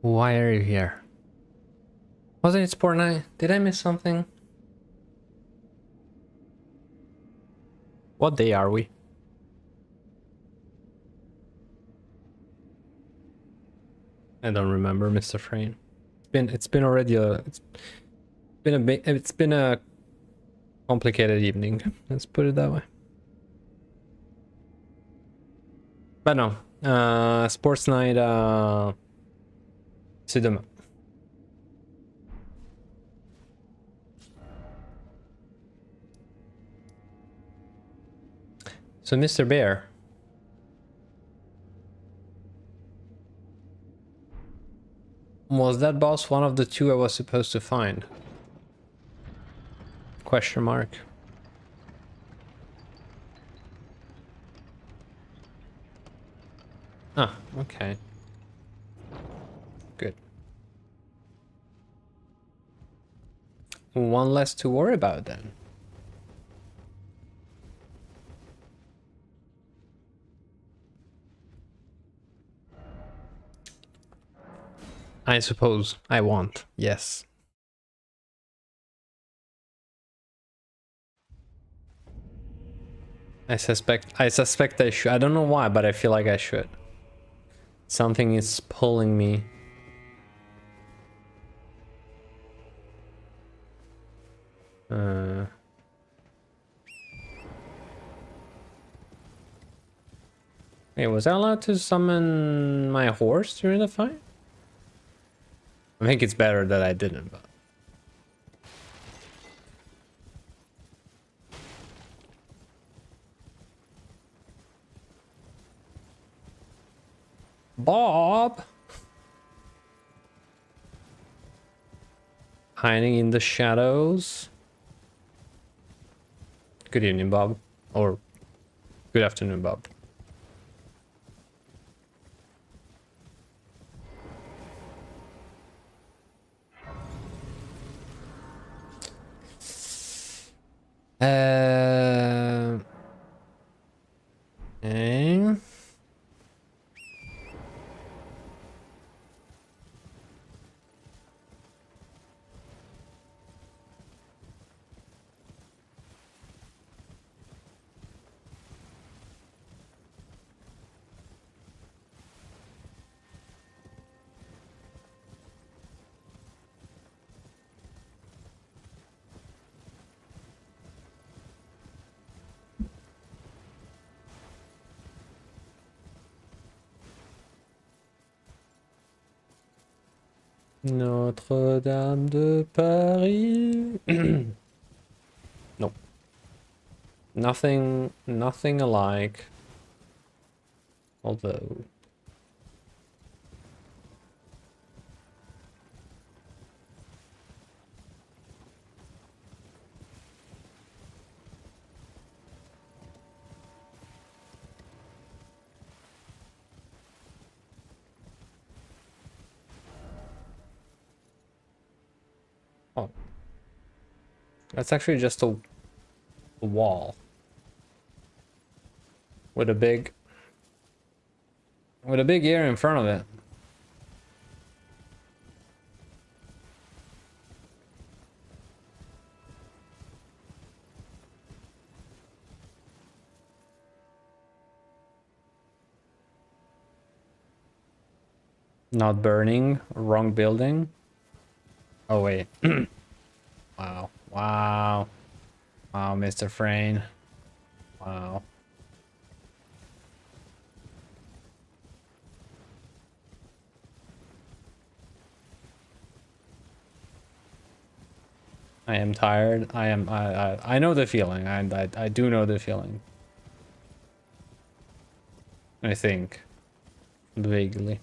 Why are you here? Wasn't it sport night? Did I miss something? What day are we? I don't remember, Mr. Frayne. It's been already it's been a complicated evening. Let's put it that way. But no, sports night, c'est demain. So, Mr. Bear. Was that boss one of the two I was supposed to find? Question mark. Ah, okay. Good. One less to worry about then. I suppose I want, yes. I suspect I should. I don't know why, but I feel like I should. Something is pulling me. Hey, was I allowed to summon my horse during the fight? I think it's better that I didn't, but... Bob! Hiding in the shadows. Good evening, Bob. Or good afternoon, Bob. Okay. Notre-Dame de Paris. Nope. Nothing alike. Although... Oh. That's actually just a wall. With a big ear in front of it. Not burning. Wrong building. Oh wait. Wow. Wow. Wow, Mr. Frayne. Wow. I am tired. I know the feeling. I do know the feeling. I think. Vaguely.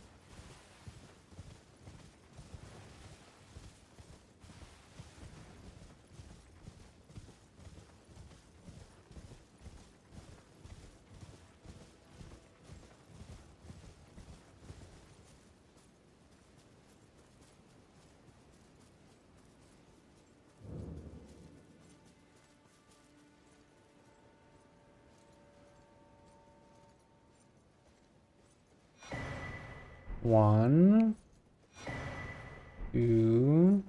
1, 2,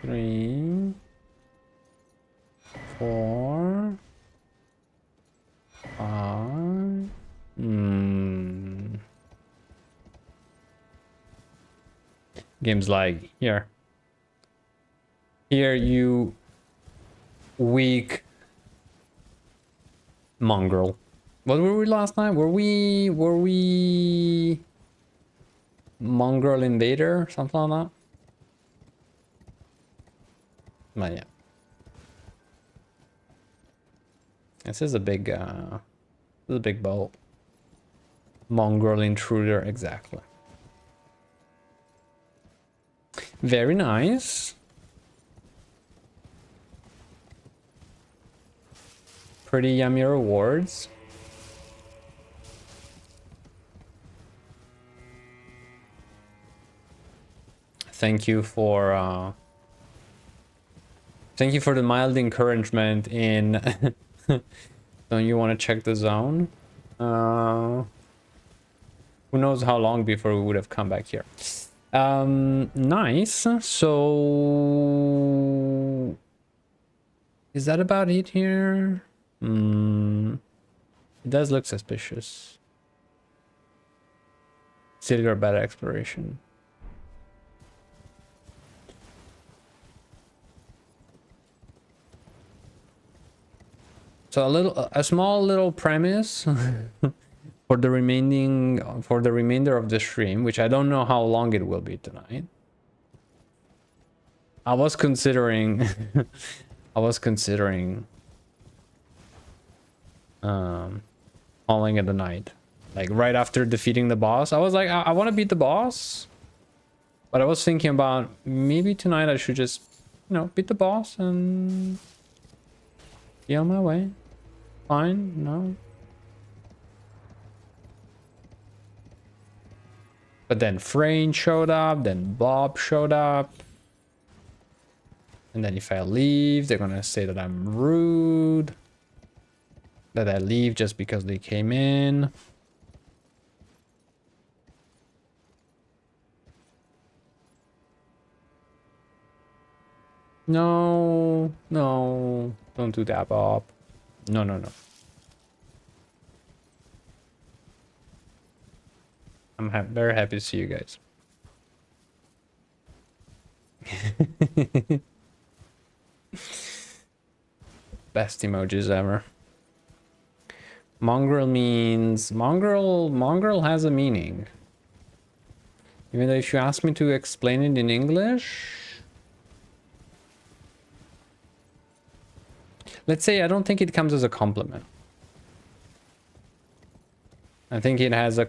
3, 4, 5. Game's like, here, you weak mongrel. What were we last time? Were we mongrel invader, something like that? But yeah, this is a big boat. Mongrel intruder, exactly. Very nice. Pretty yummy rewards. Thank you for the mild encouragement in don't you want to check the zone? Who knows how long before we would have come back here. Nice. So is that about it here? It does look suspicious. Still got better exploration. So a small little premise for the remainder of the stream, which I don't know how long it will be tonight. I was considering calling it a night, like right after defeating the boss. I was like, I want to beat the boss, but I was thinking about maybe tonight I should just, beat the boss and be on my way. Fine, no. But then Frayne showed up, then Bob showed up. And then if I leave, they're gonna say that I'm rude. That I leave just because they came in. No, no, don't do that, Bob. No, no, no. I'm very happy to see you guys. Best emojis ever. Mongrel means mongrel has a meaning. Even though if you ask me to explain it in English, let's say I don't think it comes as a compliment. I think it has a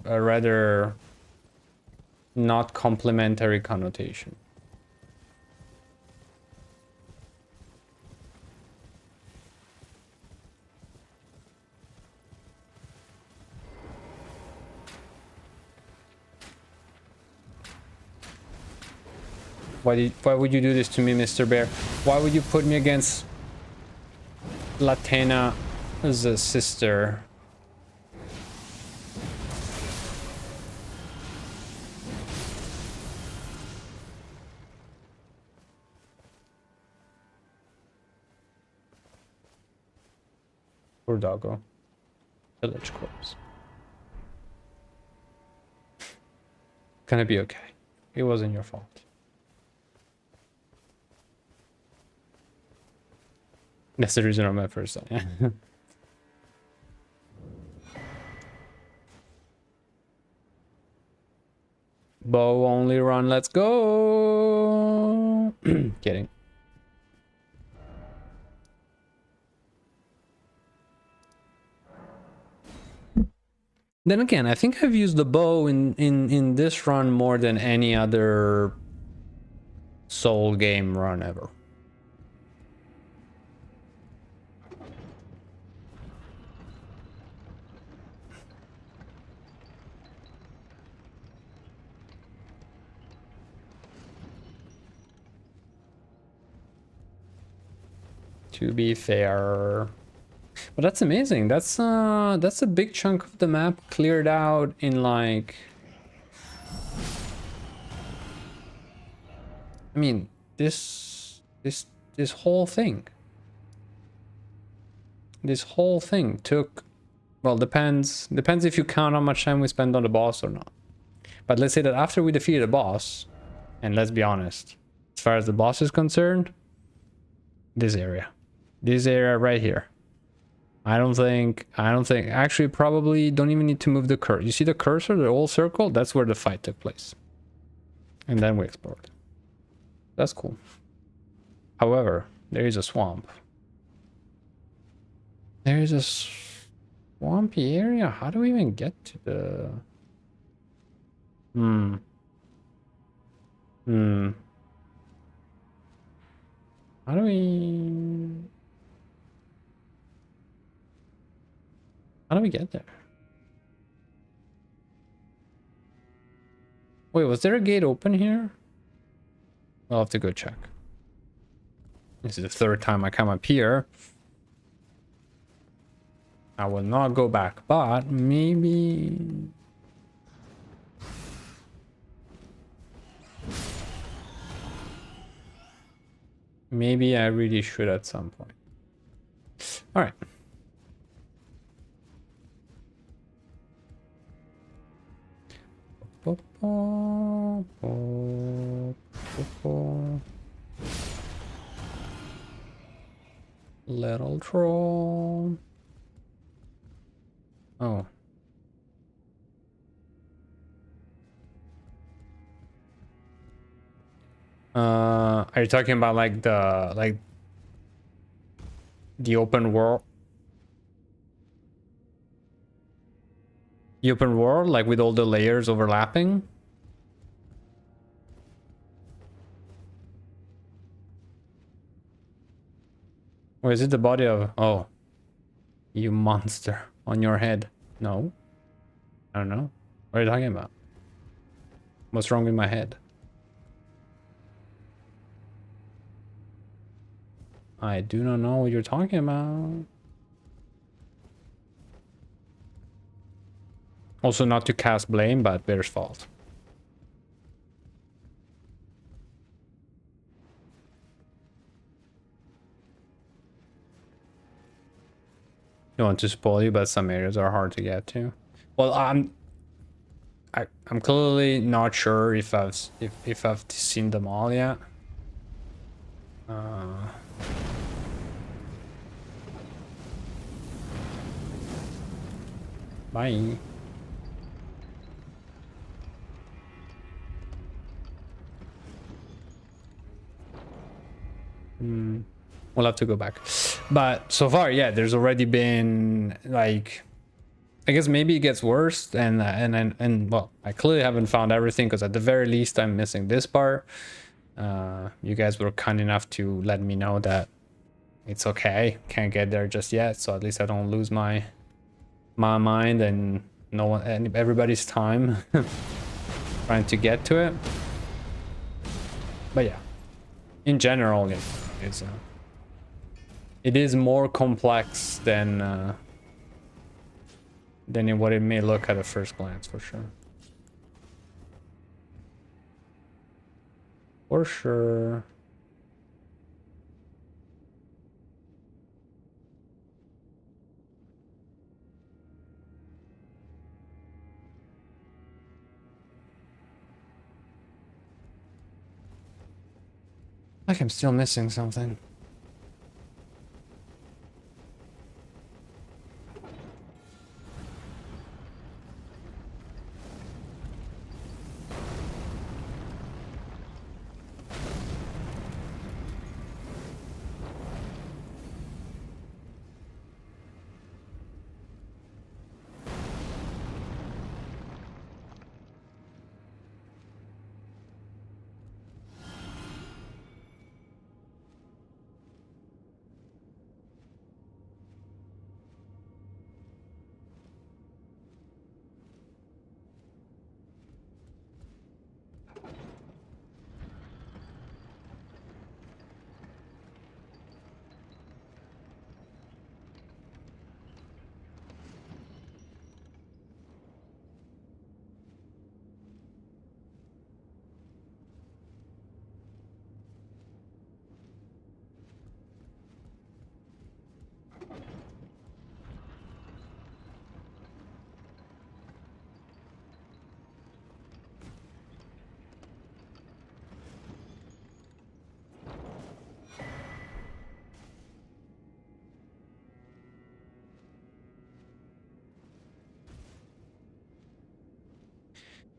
rather not complimentary connotation. Why would you do this to me, Mr. Bear? Why would you put me against Latena's sister? Poor doggo. Village corpse. Gonna be okay. It wasn't your fault. That's the reason I'm at first. Yeah. Bow only run. Let's go. Kidding. Then again, I think I've used the bow in this run more than any other Soul game run ever. To be fair. But that's amazing. That's a big chunk of the map cleared out in like, I mean, this whole thing. This whole thing took, well, depends if you count how much time we spend on the boss or not. But let's say that after we defeated the boss, and let's be honest, as far as the boss is concerned, this area right here. I don't think, actually probably don't even need to move the cursor. You see the cursor, the whole circle? That's where the fight took place. And then we explored. That's cool. However, there is a swamp. There is a swampy area. How do we even get to the... How do we get there? Wait, was there a gate open here? I'll have to go check. This is the third time I come up here. I will not go back, but maybe... Maybe I really should at some point. All right. Little troll. Oh. Are you talking about like the open world? The open world, like with all the layers overlapping? Or is it the body of... Oh. You monster on your head. No. I don't know. What are you talking about? What's wrong with my head? I do not know what you're talking about. Also, not to cast blame, but Bear's fault. Don't want to spoil you, but some areas are hard to get to. Well, I'm clearly not sure if I've seen them all yet. Bye. We'll have to go back. But so far, yeah, there's already been like, I guess maybe it gets worse, and well, I clearly haven't found everything because at the very least I'm missing this part. You guys were kind enough to let me know that it's okay, can't get there just yet, so at least I don't lose my mind and no one and everybody's time trying to get to it. But yeah, in general, it is more complex than what it may look at a first glance, for sure. For sure. Like I'm still missing something.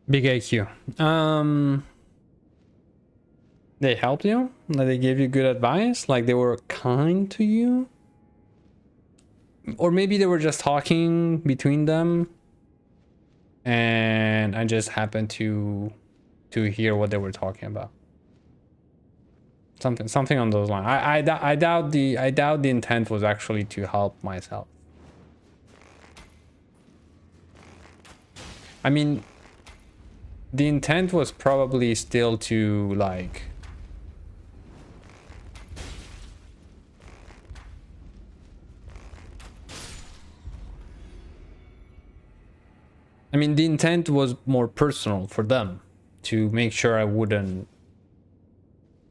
Big AQ. They helped you? Like they gave you good advice? Like they were kind to you? Or maybe they were just talking between them and I just happened to hear what they were talking about. Something on those lines. I doubt the intent was actually to help myself. I mean, the intent was probably still to like I mean, the intent was more personal for them to make sure I wouldn't,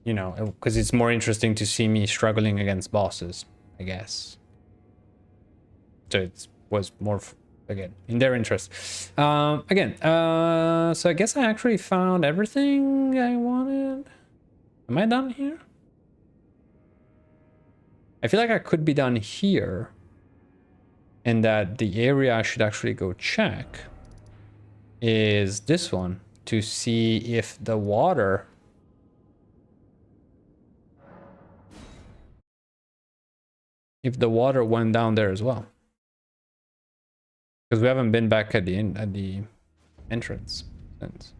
you know, because it's more interesting to see me struggling against bosses, I guess. So it was more, again, in their interest. So I guess I actually found everything I wanted. Am I done here? I feel like I could be done here. And that the area I should actually go check is this one to see if the water went down there as well, because we haven't been back at the entrance since.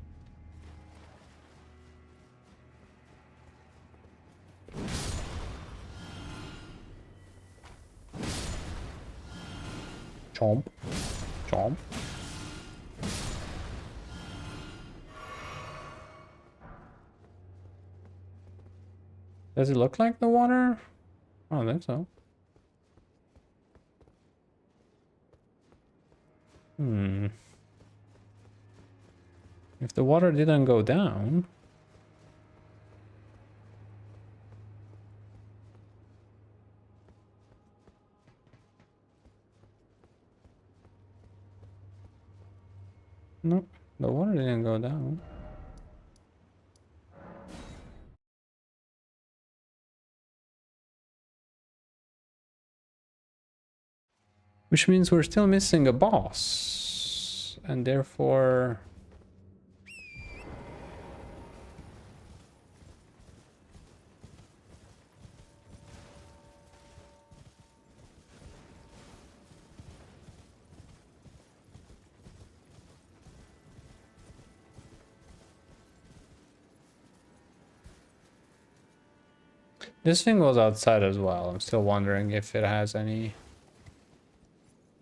Chomp, chomp. Does it look like the water? I don't think so. If the water didn't go down, no, the water didn't go down. Which means we're still missing a boss, and therefore this thing goes outside as well. I'm still wondering if it has any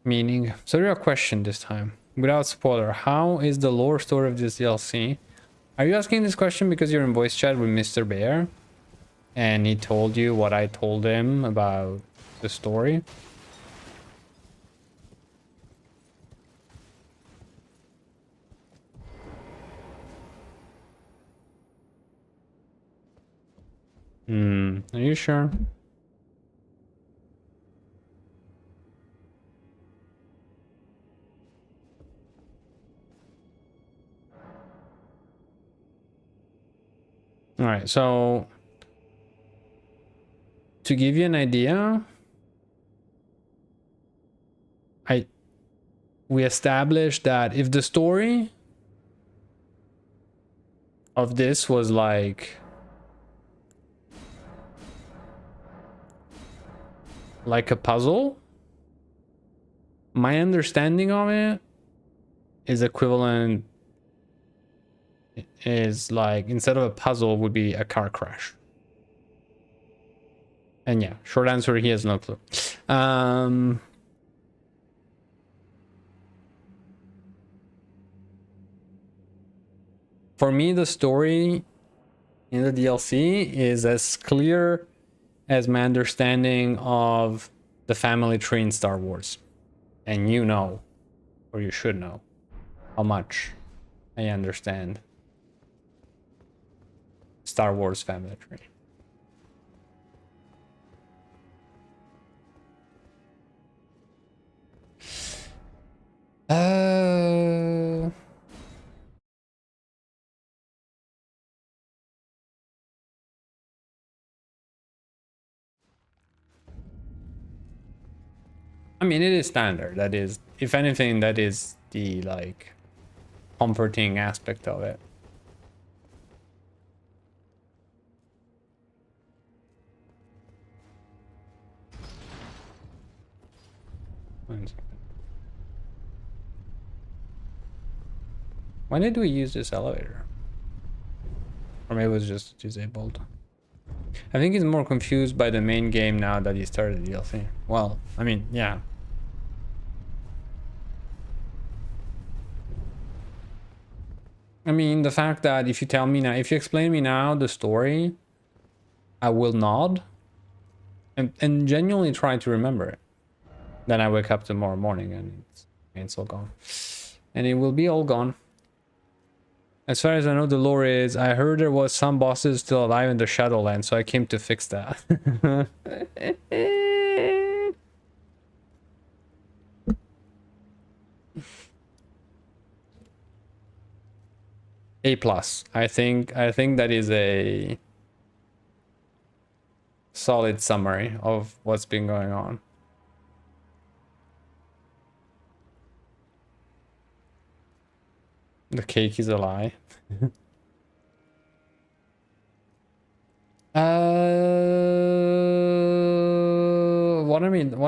meaning. So real question this time, without spoiler, how is the lore story of this DLC? Are you asking this question because you're in voice chat with Mr. Bear and he told you what I told him about the story? Are you sure? All right, so to give you an idea, we established that if the story of this was like a puzzle, my understanding of it is equivalent, is like instead of a puzzle would be a car crash. And yeah, short answer, he has no clue. For me, the story in the DLC is as clear as my understanding of the family tree in Star Wars. And you know, or you should know, how much I understand Star Wars family tree. I mean, it is standard. That is, if anything, that is the like comforting aspect of it. One second. When did we use this elevator? Or maybe it was just disabled. I think he's more confused by the main game now that he started the DLC. Well, I mean, yeah. I mean, the fact that if you tell me now, if you explain me now the story, I will nod and genuinely try to remember it. Then I wake up tomorrow morning and it's all gone. And it will be all gone. As far as I know, the lore is, I heard there was some bosses still alive in the Shadowlands, so I came to fix that. A plus. I think that is a solid summary of what's been going on. The cake is a lie. What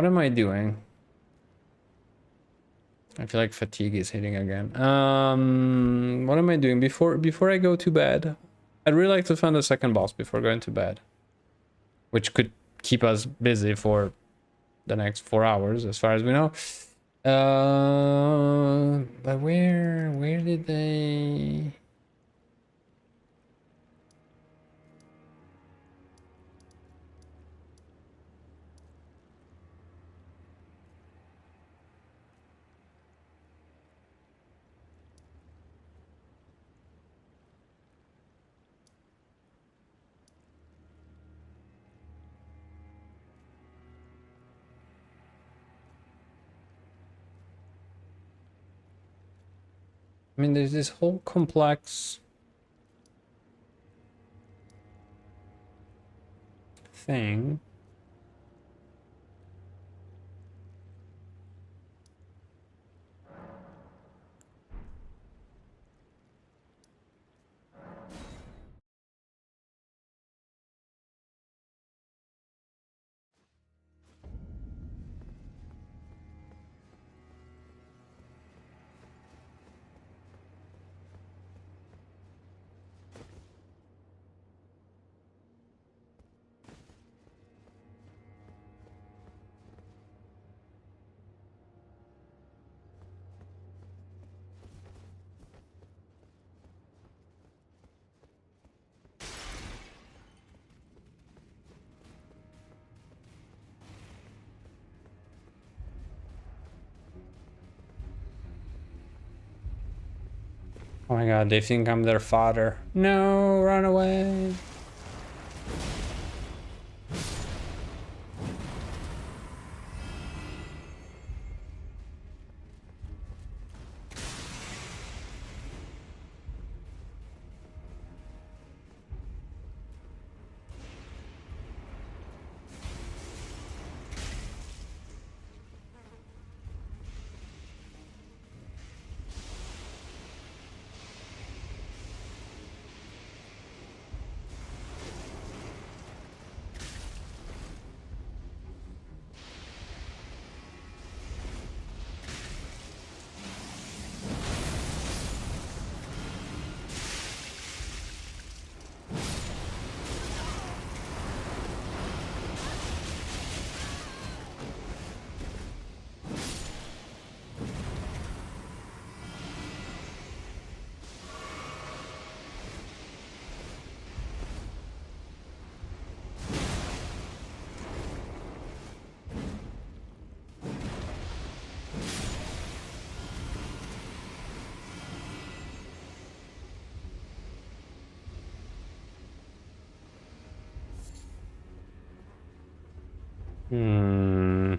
am I doing? I feel like fatigue is hitting again. What am I doing before I go to bed? I'd really like to find a second boss before going to bed, which could keep us busy for the next 4 hours, as far as we know. But where did they? I mean, there's this whole complex thing. Oh my god, they think I'm their father. No, run away. Hmm.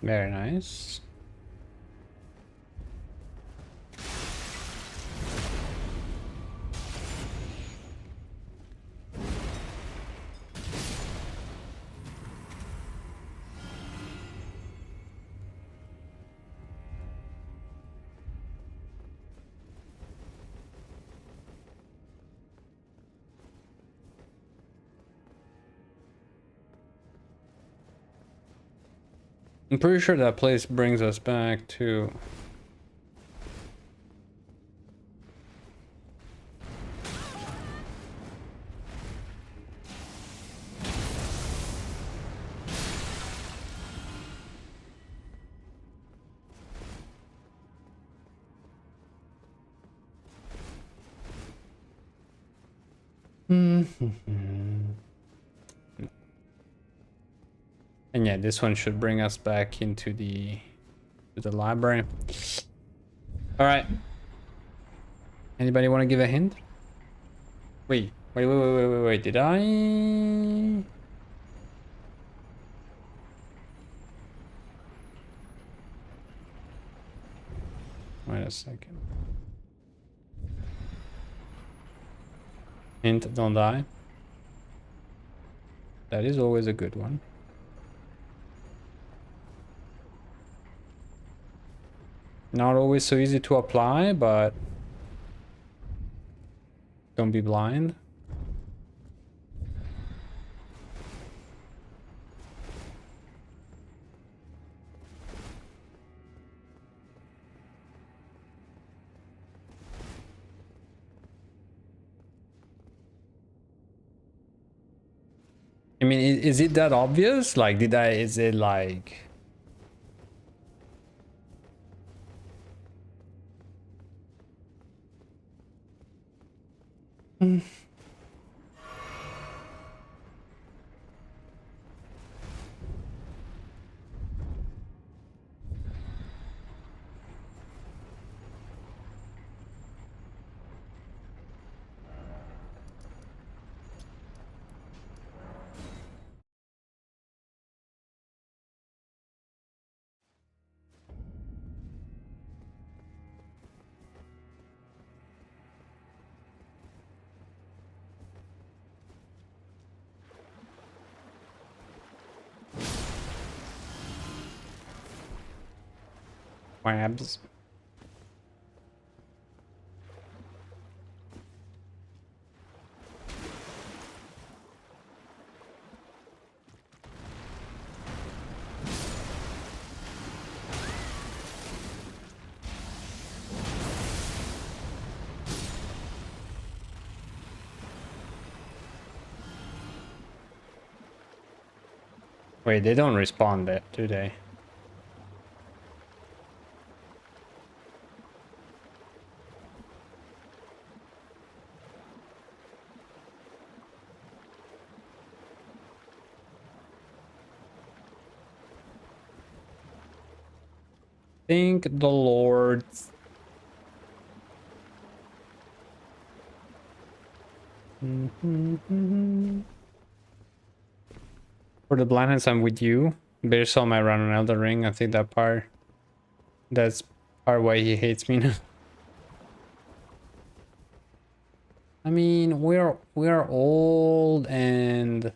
Very nice. I'm pretty sure that place brings us back to... And yeah, this one should bring us back into the library. All right. Anybody want to give a hint? Wait. Did I? Wait a second. Hint, don't die. That is always a good one. Not always so easy to apply, but don't be blind. I mean, is it that obvious? Like, is it like... Wabs. Wait, they don't respond it, do they? Thank the Lord. For the blindness, I'm with you. Bear saw my run on Elden Ring. I think that's part why he hates me now. I mean, we're old, and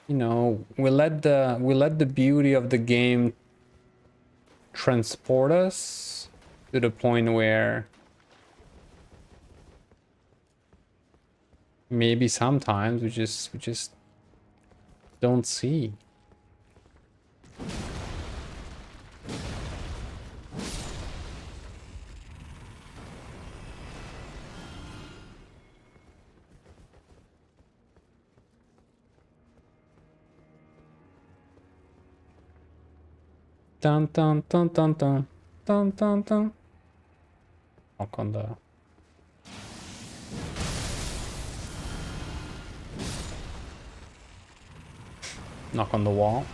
you know, we let the beauty of the game transport us to the point where maybe sometimes we just don't see. Dun dun dun dun dun dun dun dun. Knock on the... Knock on the wall.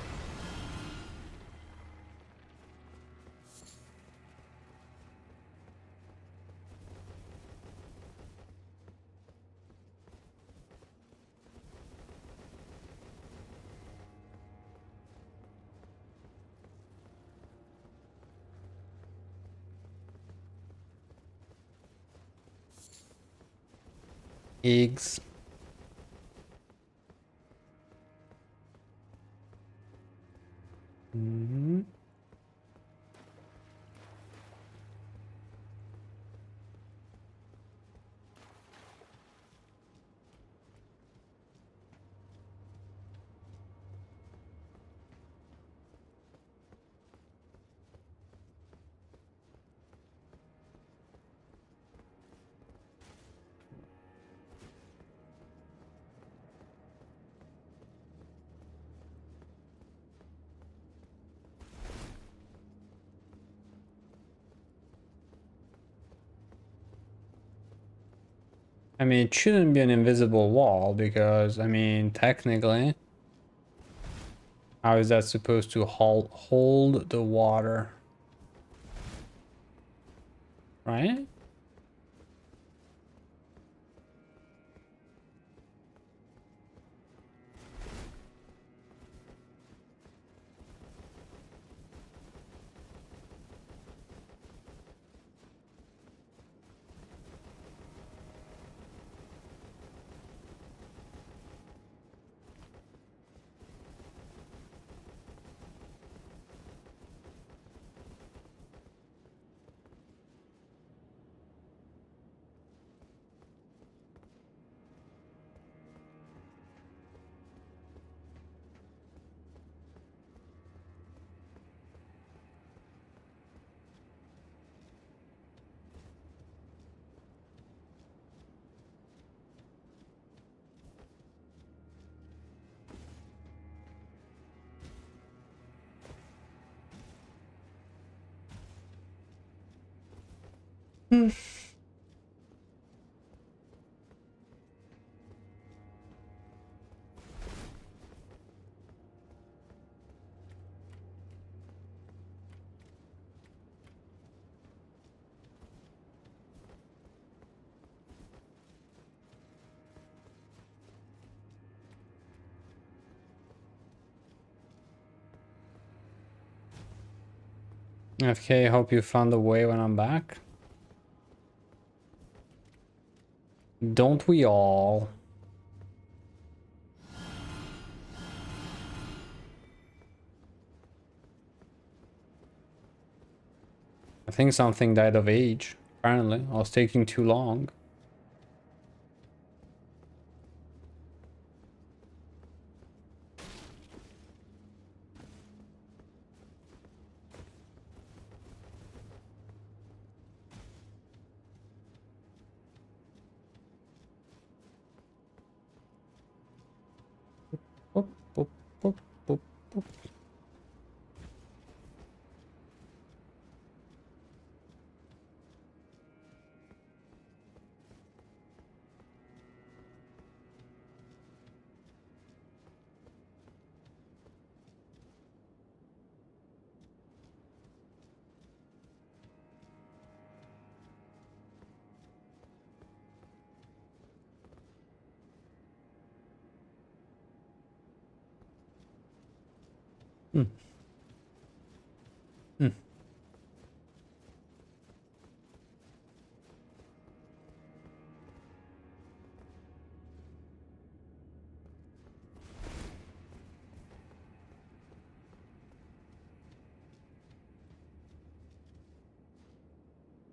eggs. Mm-hmm. I mean, it shouldn't be an invisible wall because, I mean, technically, how is that supposed to hold the water? Right? FK, hope you found the way when I'm back. Don't we all? I think something died of age. Apparently, I was taking too long. Boop, boop, boop, boop, boop. Hmm. Hmm.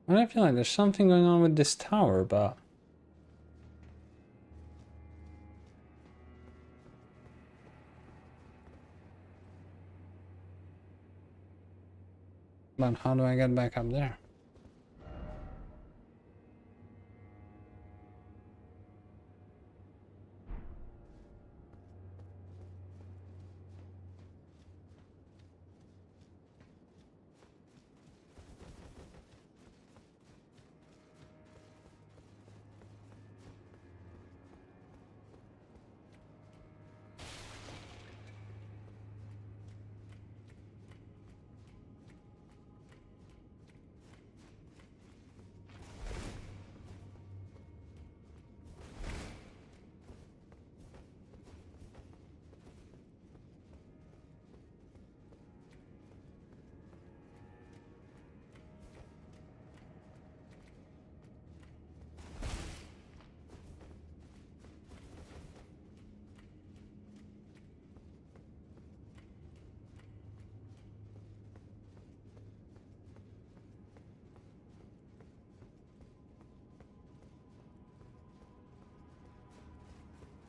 I feel like there's something going on with this tower, but how do I get back up there?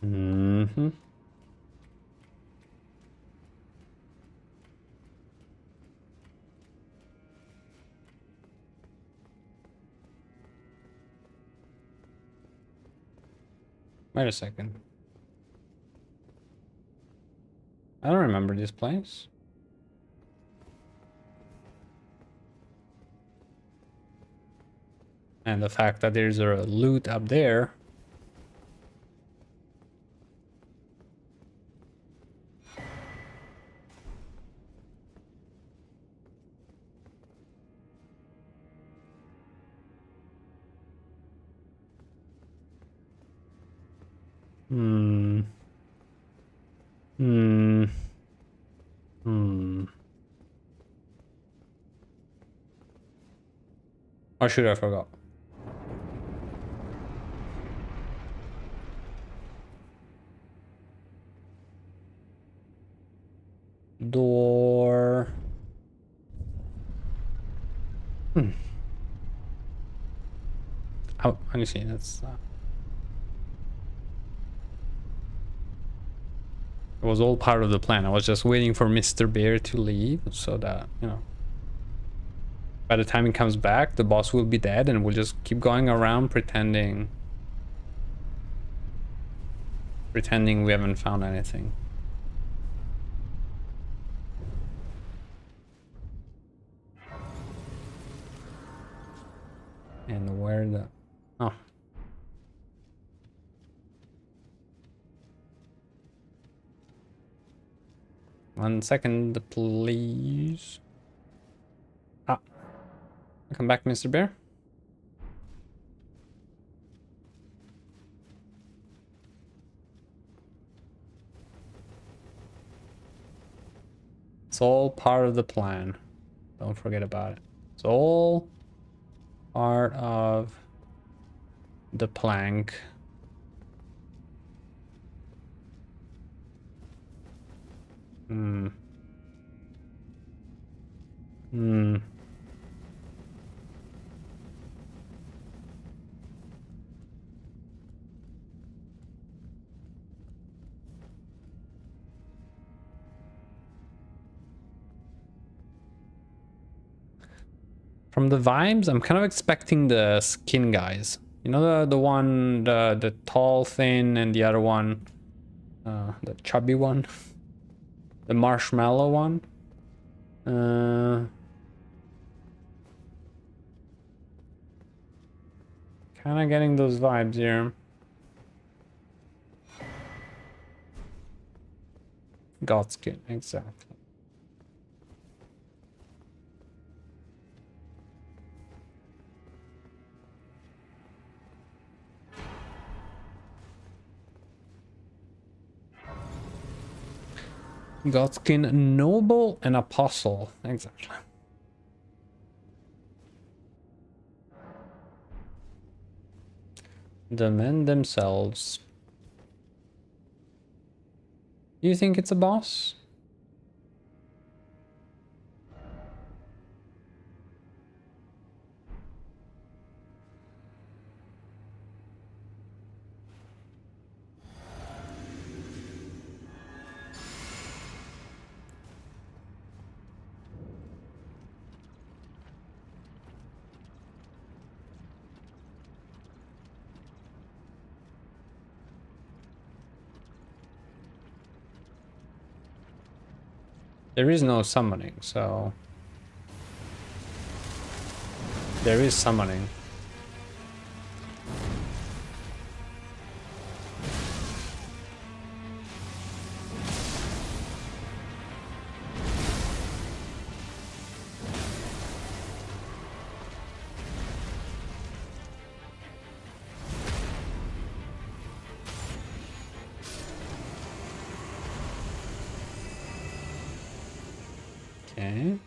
Mm-hmm. Wait a second. I don't remember this place. And the fact that there's a loot up there. Hmm. Hmm. Hmm. Or should I forgot? Door. Oh, let me see. That's. It was all part of the plan. I was just waiting for Mr. Bear to leave so that, you know, by the time he comes back, the boss will be dead and we'll just keep going around pretending we haven't found anything. And where the... Oh. One second, please. Ah. Come back, Mr. Bear. It's all part of the plan. Don't forget about it. It's all part of the plank. Hmm. Hmm. From the vibes, I'm kind of expecting the skin guys. You know, the one, the tall, thin, and the other one, the chubby one, the marshmallow one. Kind of getting those vibes here. God skin, exactly. Godskin, noble and apostle. Exactly. The men themselves. You think it's a boss? There is no summoning, so... There is summoning. Okay.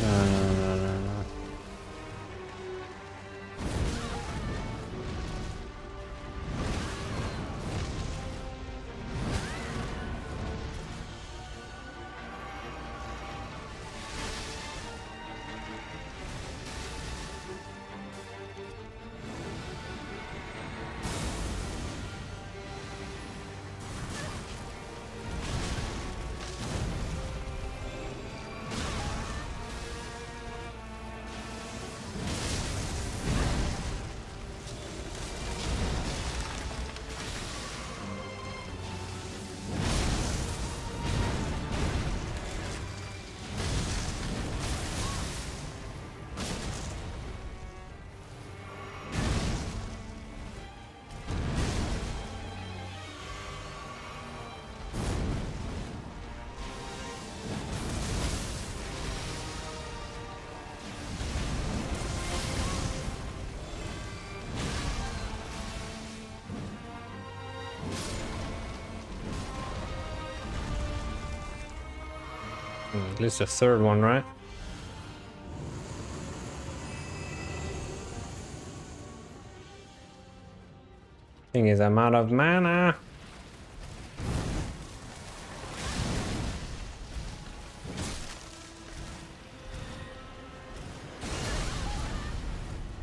No. At least the third one, right? Thing is, I'm out of mana.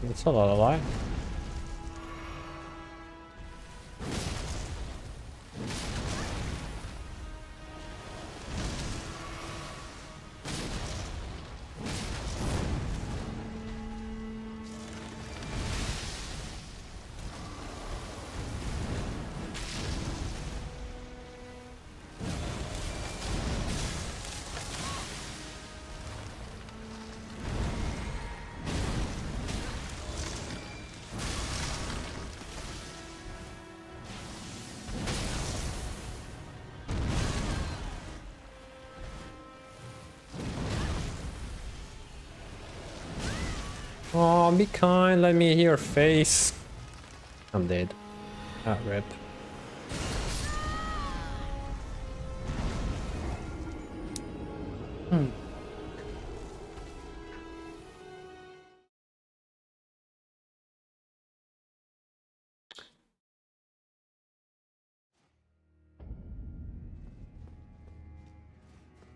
That's a lot of life. Oh, be kind, let me hear your face. I'm dead. Ah, rip.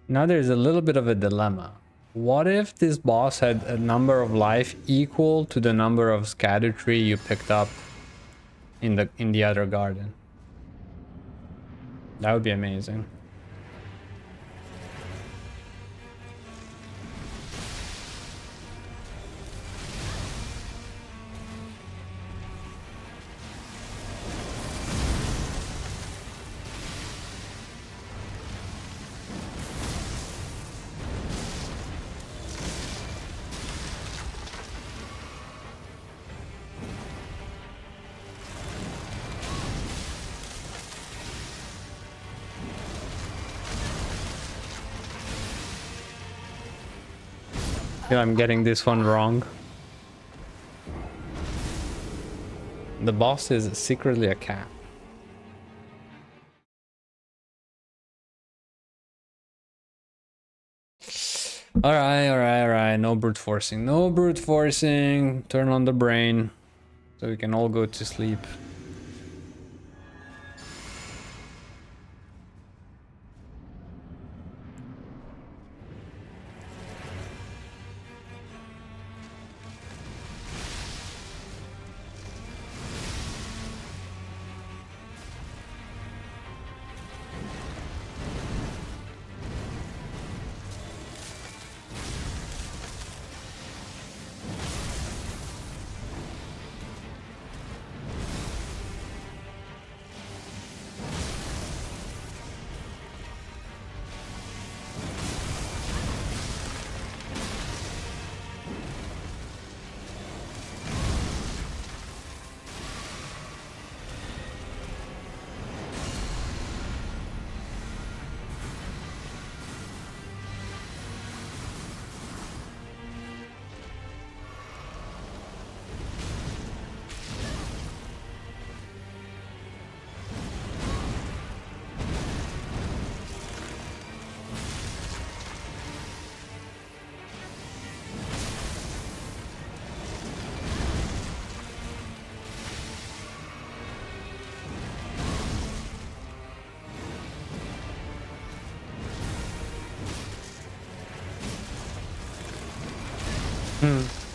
Now there's a little bit of a dilemma. What if this boss had a number of life equal to the number of Erdtree you picked up in the other garden? That would be amazing. I feel I'm getting this one wrong. The boss is secretly a cat. Alright. No brute forcing. No brute forcing. Turn on the brain so we can all go to sleep.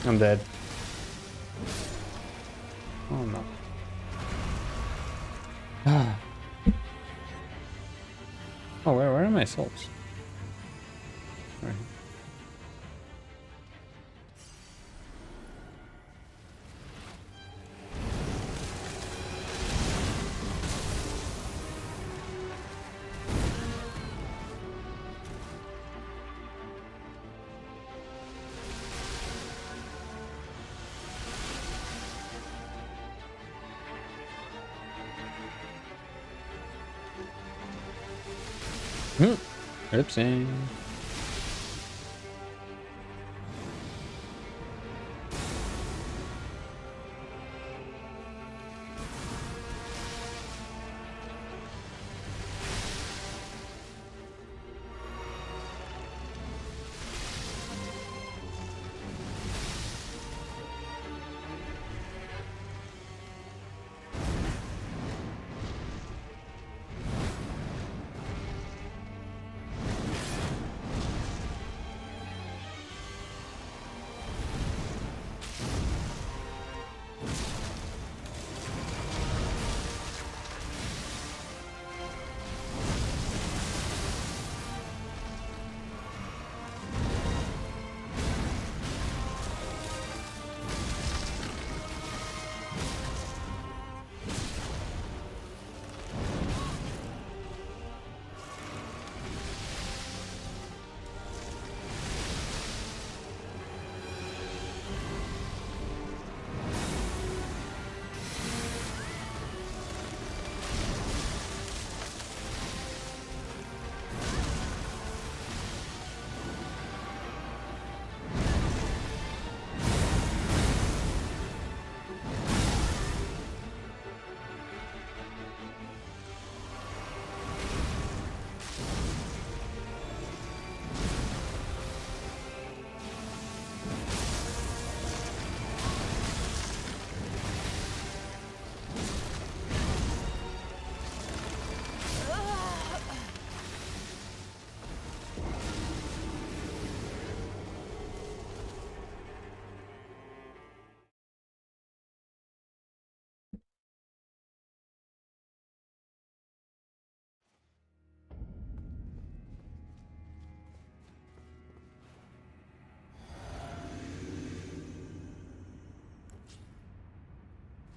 I'm dead. Oh no. Oh, where are my souls? Right. Oopsie.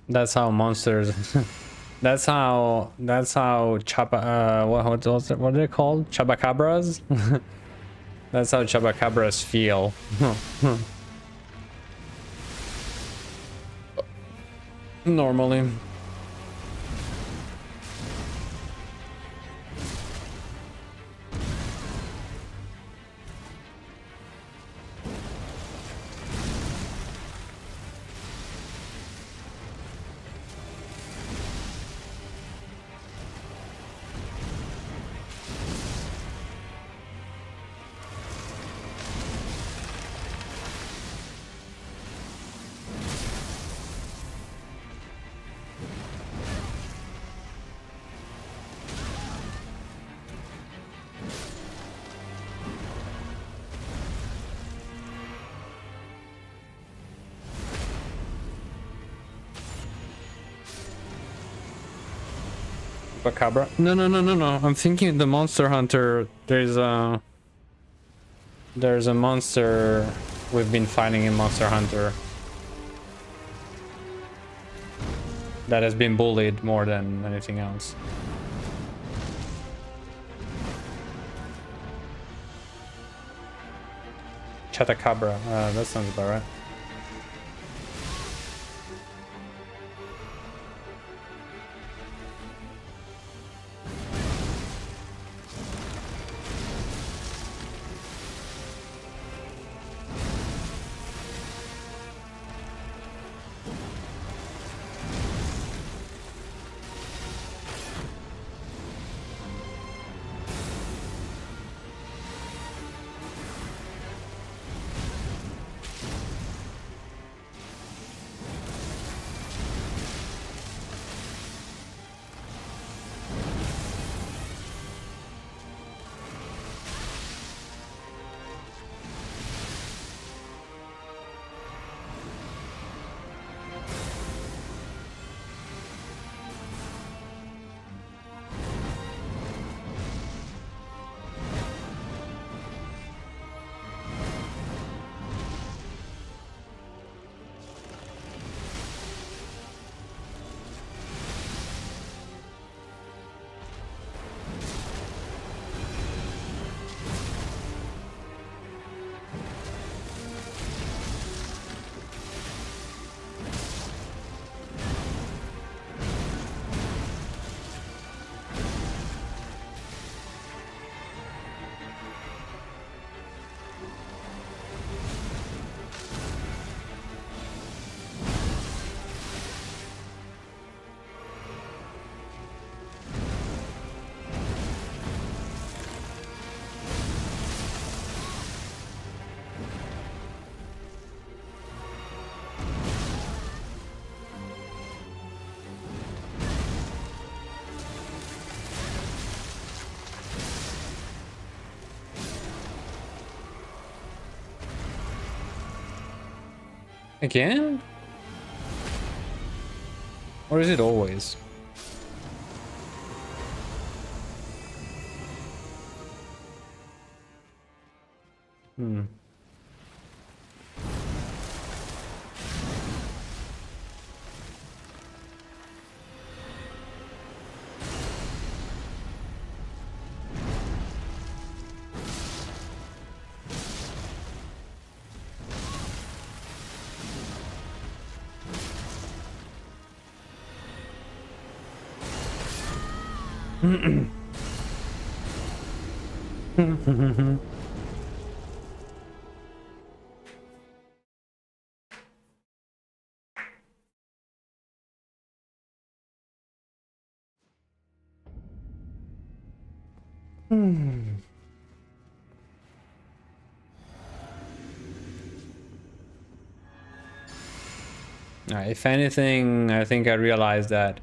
That's how monsters. That's how chapa. What are they called? Chupacabras. That's how chupacabras feel. Normally. Chupacabra? No. I'm thinking the Monster Hunter. There's a monster we've been fighting in Monster Hunter that has been bullied more than anything else. Chatacabra. That sounds about right. Again? Or is it always? Hmm. If anything, I think I realized that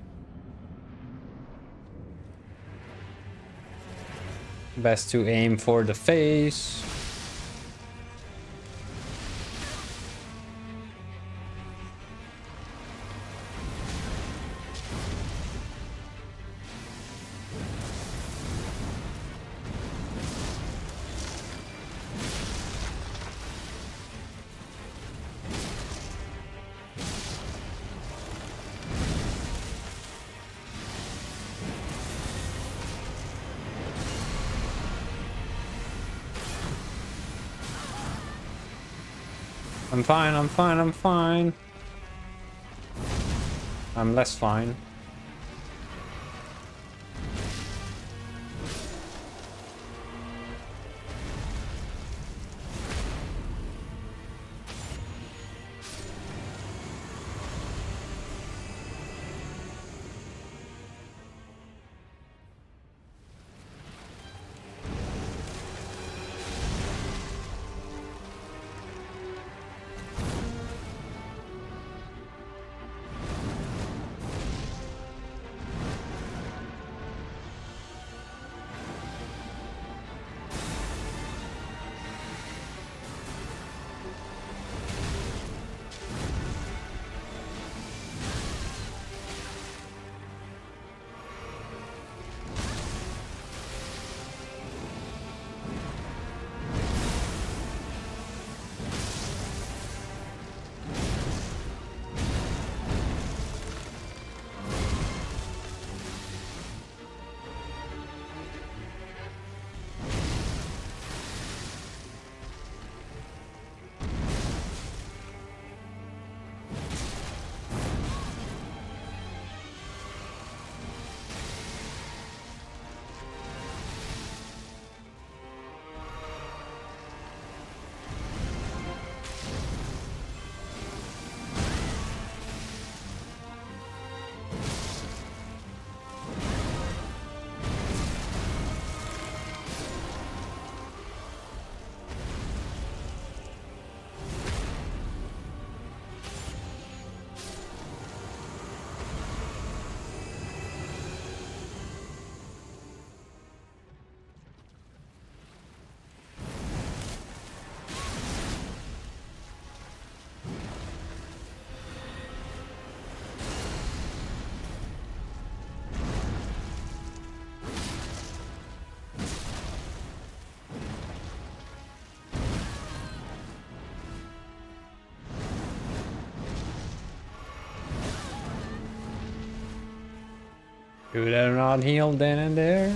best to aim for the face. I'm fine, I'm fine, I'm fine. I'm less fine. Dude, I'm not healed then and there.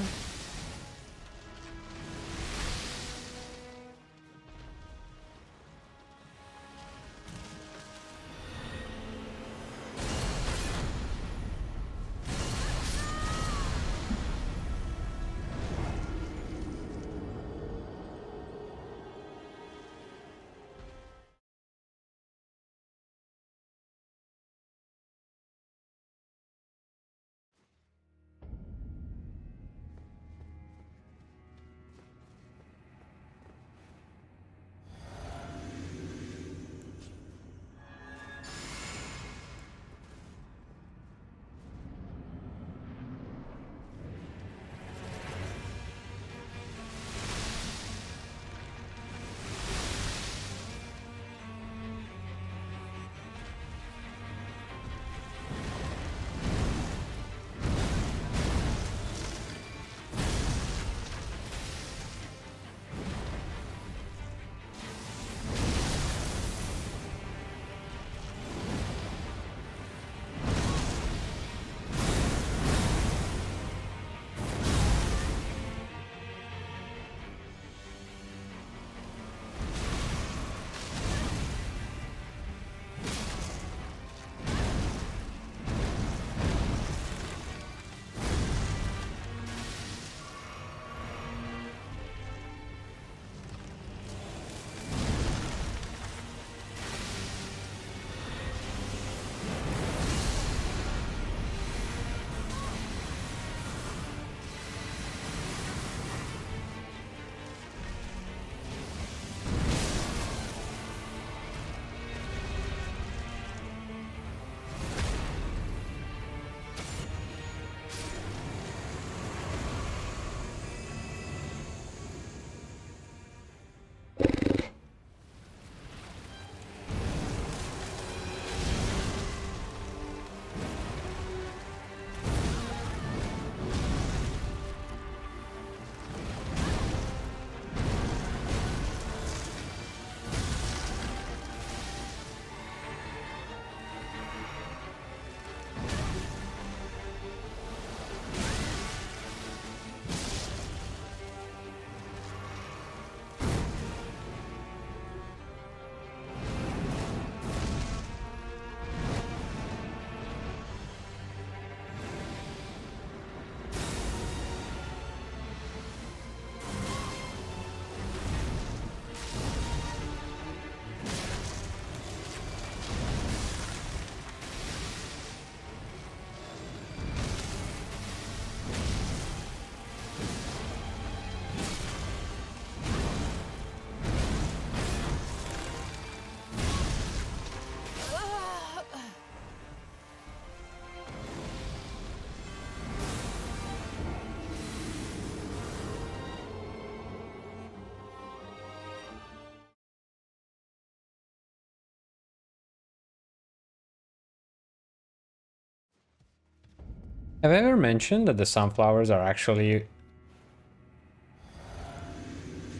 Have I ever mentioned that the sunflowers are actually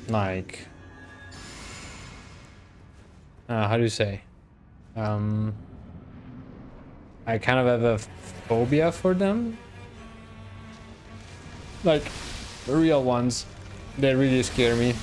like how do you say? I kind of have a phobia for them. Like the real ones, they really scare me.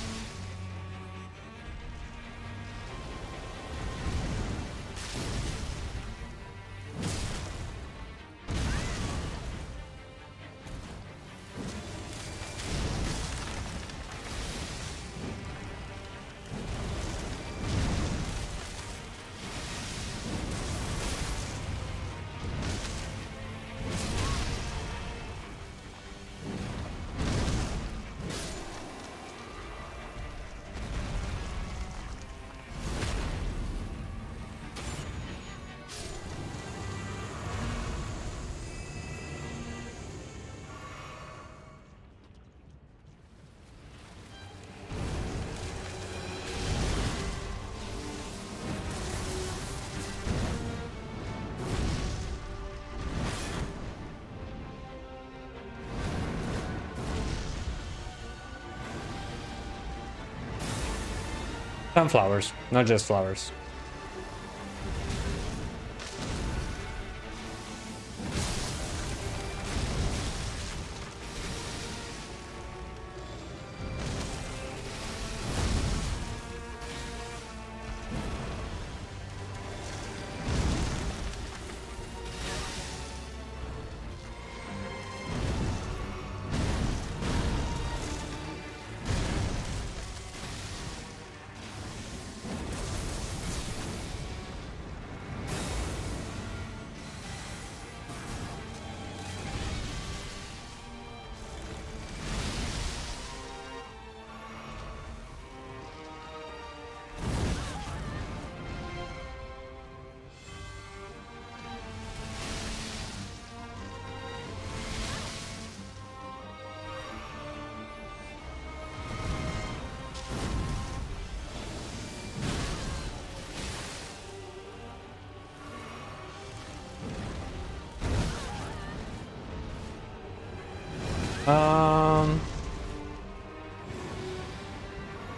Sunflowers, not just flowers.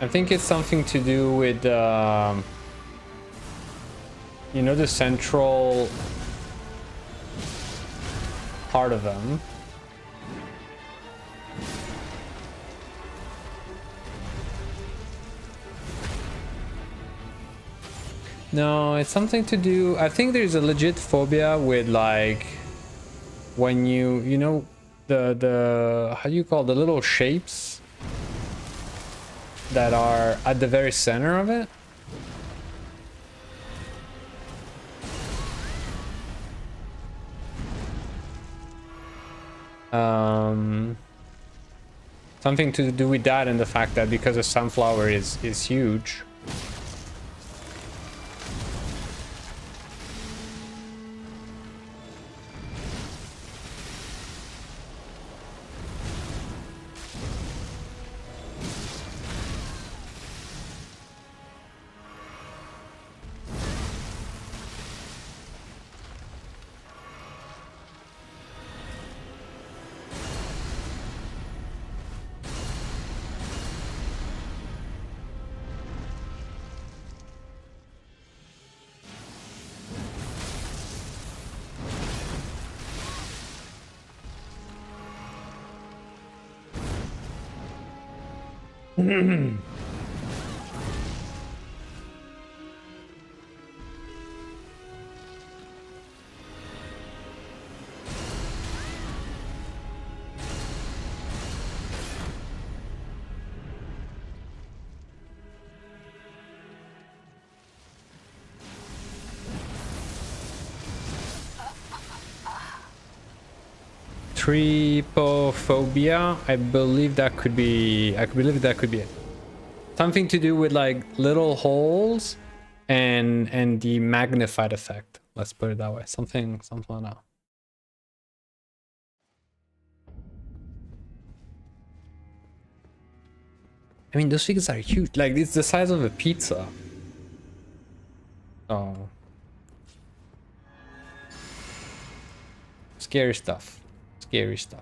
I think it's something to do with, you know, the central part of them. No, it's something to do. I think there's a legit phobia with like when you know the how do you call the little shapes that are at the very center of it. Something to do with that and the fact that because a sunflower is huge. Trypophobia, I believe that could be. I believe that could be it. Something to do with like little holes and the magnified effect. Let's put it that way. Something like that. I mean, those figures are huge. Like it's the size of a pizza. Oh, scary stuff. scary stuff.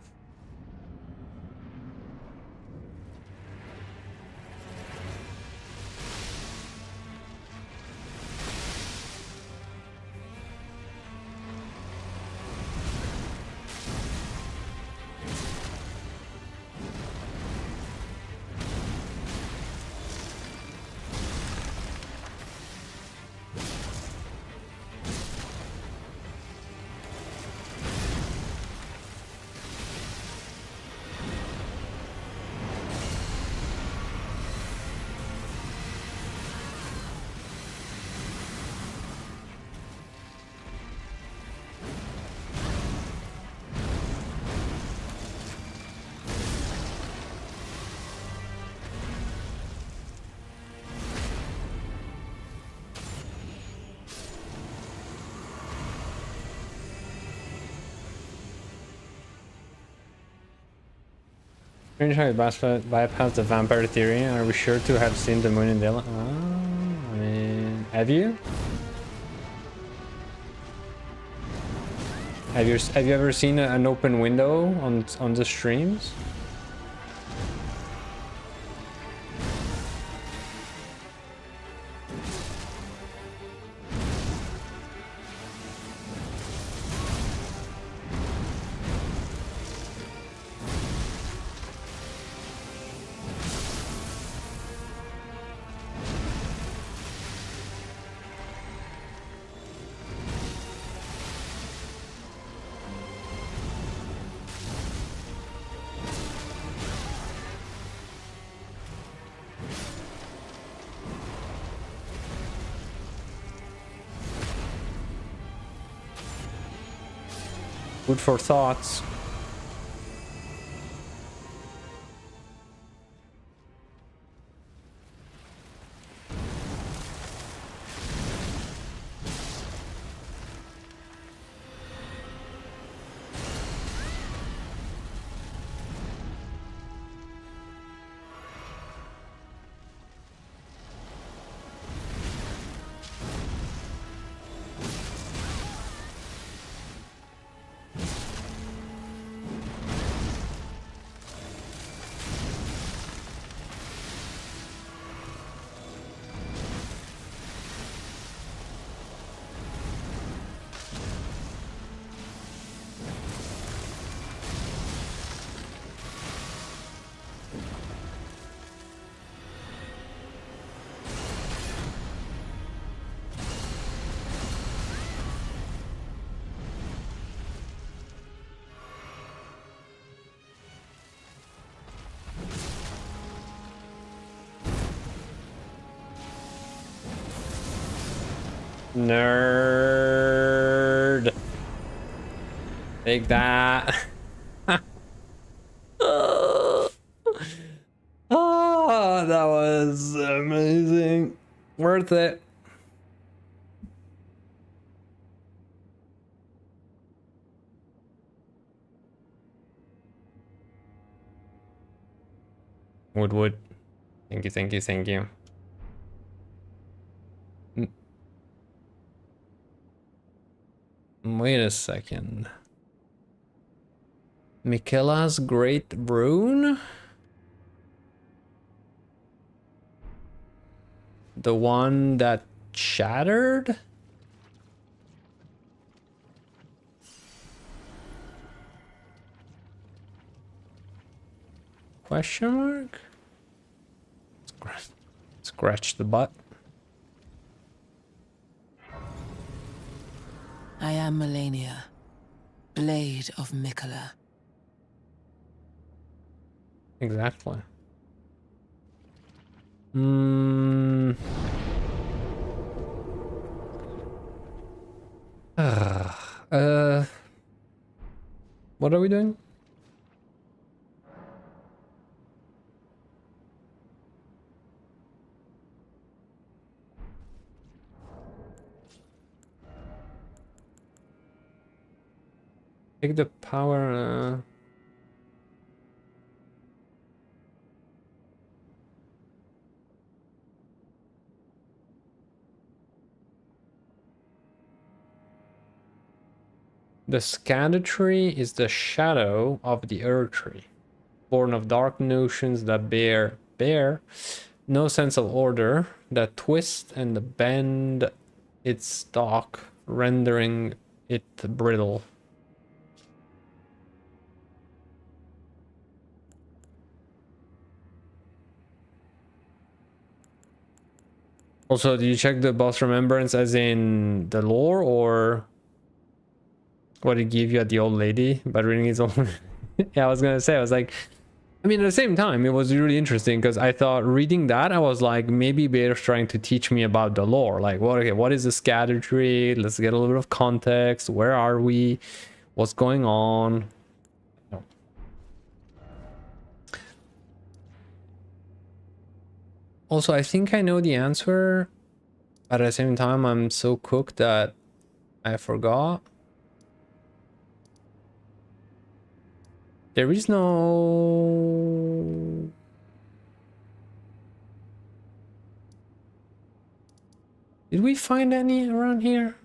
Strange how you bypass the vampire theory. Are we sure to have seen the moon in daylight? I mean, have you? Have you ever seen an open window on the streams? Food for thoughts. Nerd. Take that. Oh, that was amazing. Worth it. Wood. Thank you, thank you, thank you. Wait a second. Michaela's Great Rune? The one that shattered? Question mark? Scratch the butt. I am Melania, Blade of Miquella. Exactly. What are we doing? Take the power. The Erdtree is the shadow of the Erdtree, born of dark notions that bear no sense of order, that twist and bend its stalk, rendering it brittle. Also, do you check the boss remembrance as in the lore, or what it gave you at the old lady by reading his own? Yeah, I was gonna say, I was like, I mean, at the same time, it was really interesting because I thought reading that, I was like, maybe Bear's trying to teach me about the lore. Like, what is the Erdtree? Let's get a little bit of context. Where are we? What's going on? No. Also, I think I know the answer, but at the same time, I'm so cooked that I forgot. There is no... Did we find any around here?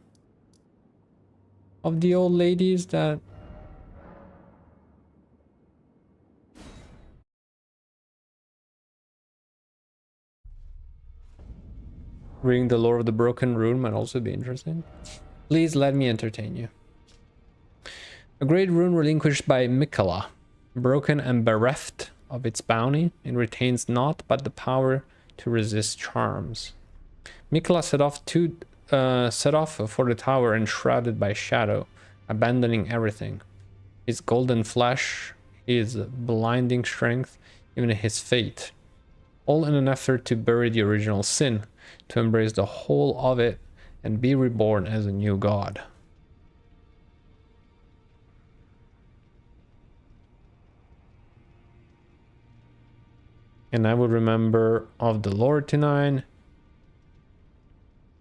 Of the old ladies that... Reading the lore of the broken rune might also be interesting. Please let me entertain you. A great rune relinquished by Mikola, broken and bereft of its bounty, it retains naught but the power to resist charms. Mikola set off for the tower enshrouded by shadow, abandoning everything. His golden flesh, his blinding strength, even his fate. All in an effort to bury the original sin, to embrace the whole of it, and be reborn as a new god. And I would remember of the Lore Tinine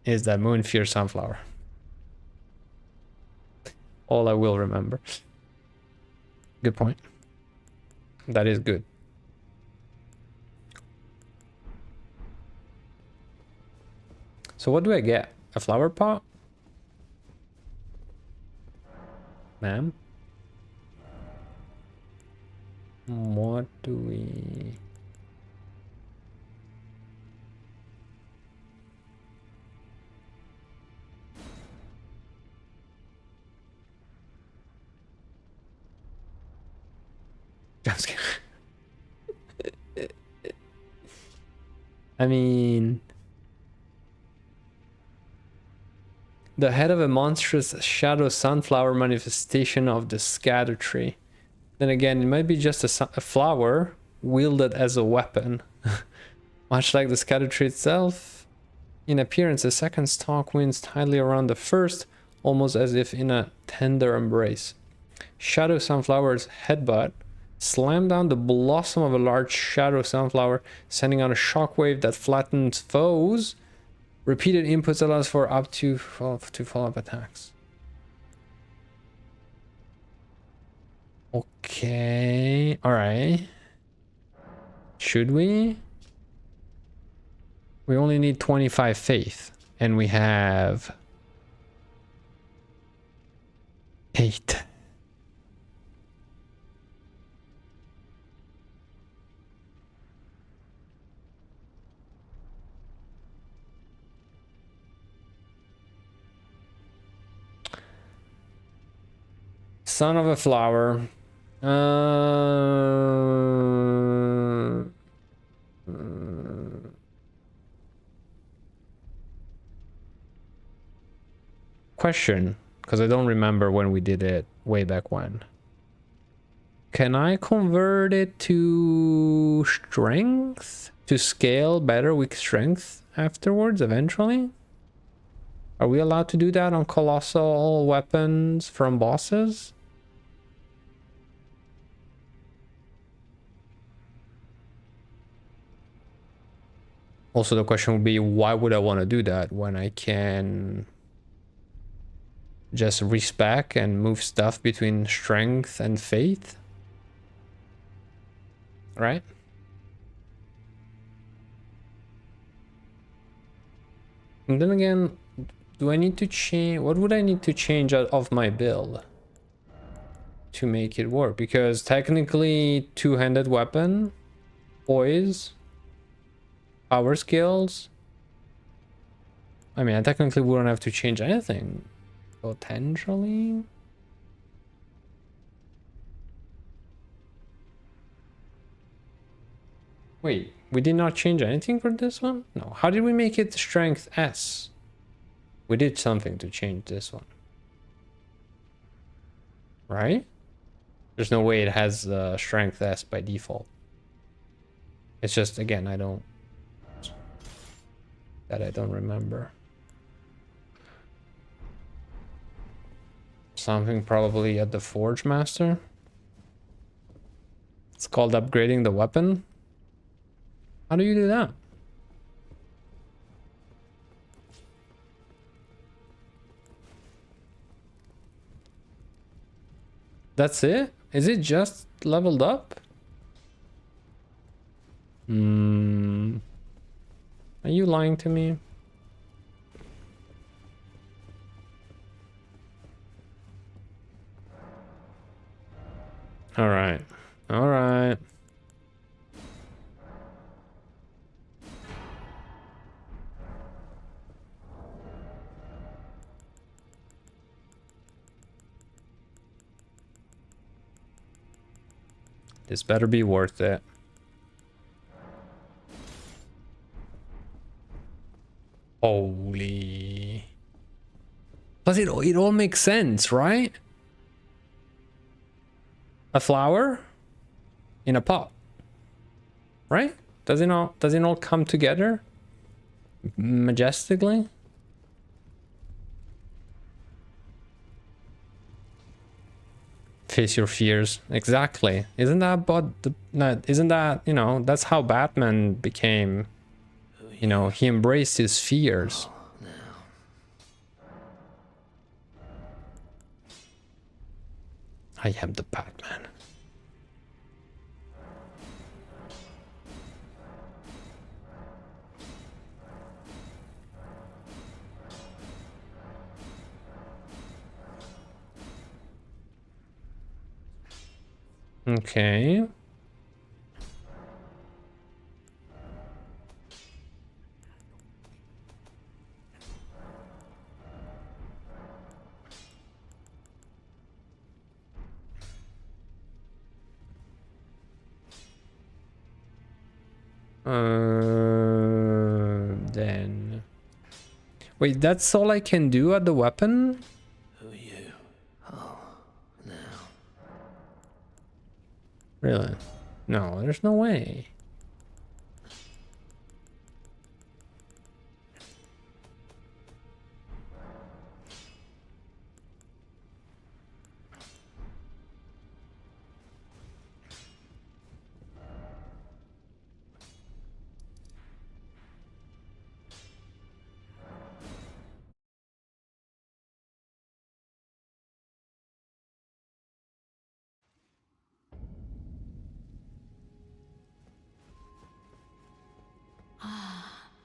is that Moonfear Sunflower. All I will remember. Good point. That is good. So what do I get? A flower pot? Ma'am? What do we... I mean... The head of a monstrous shadow sunflower manifestation of the Erdtree. Then again, it might be just a flower wielded as a weapon. Much like the Erdtree itself. In appearance, the second stalk winds tightly around the first, almost as if in a tender embrace. Shadow sunflower's headbutt slammed down the blossom of a large shadow sunflower, sending out a shockwave that flattens foes. Repeated inputs allows for up to follow-up attacks. Okay, all right. Should we? We only need 25 faith, and we have 8. Son of a flower. Question, because I don't remember when we did it way back when. Can I convert it to strength? To scale better with strength afterwards, eventually? Are we allowed to do that on colossal weapons from bosses? Also, the question would be, why would I want to do that when I can just respec and move stuff between strength and faith? Right? And then again, do I need to change? What would I need to change out of my build? to make it work, because technically two-handed weapon, poise, power skills. I mean, I technically wouldn't have to change anything, potentially. Wait, we did not change anything for this one? No. How did we make it strength S? We did something to change this one. Right? There's no way it has strength S by default. It's just, again, I don't remember. Something probably at the Forge Master. It's called upgrading the weapon. How do you do that? That's it? Is it just leveled up? Are you lying to me? All right. All right. This better be worth it. Holy. Plus it all makes sense, right? A flower in a pot. Right? Does it all come together majestically? Face your fears. Exactly. Isn't that about the isn't that, you know, that's how Batman became, you know, he embraced his fears. I am the Batman. Okay. Then wait, that's all I can do at the weapon? Who are you? Oh, now. Really? No, there's no way.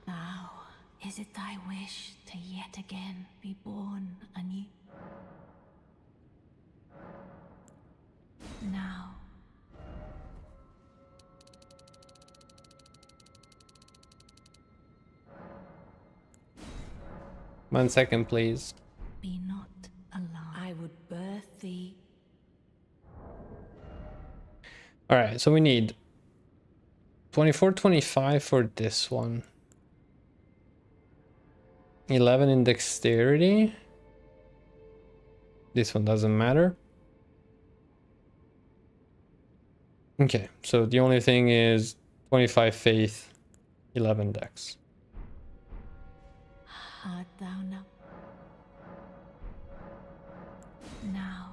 Now, is it thy wish to yet again be born anew? Now, 1 second, please. be not alarmed. I would birth thee. All right, so we need 24, 25 for this one. 11 in dexterity. This one doesn't matter. Okay, so the only thing is 25 faith, 11 dex. Art thou not? Now,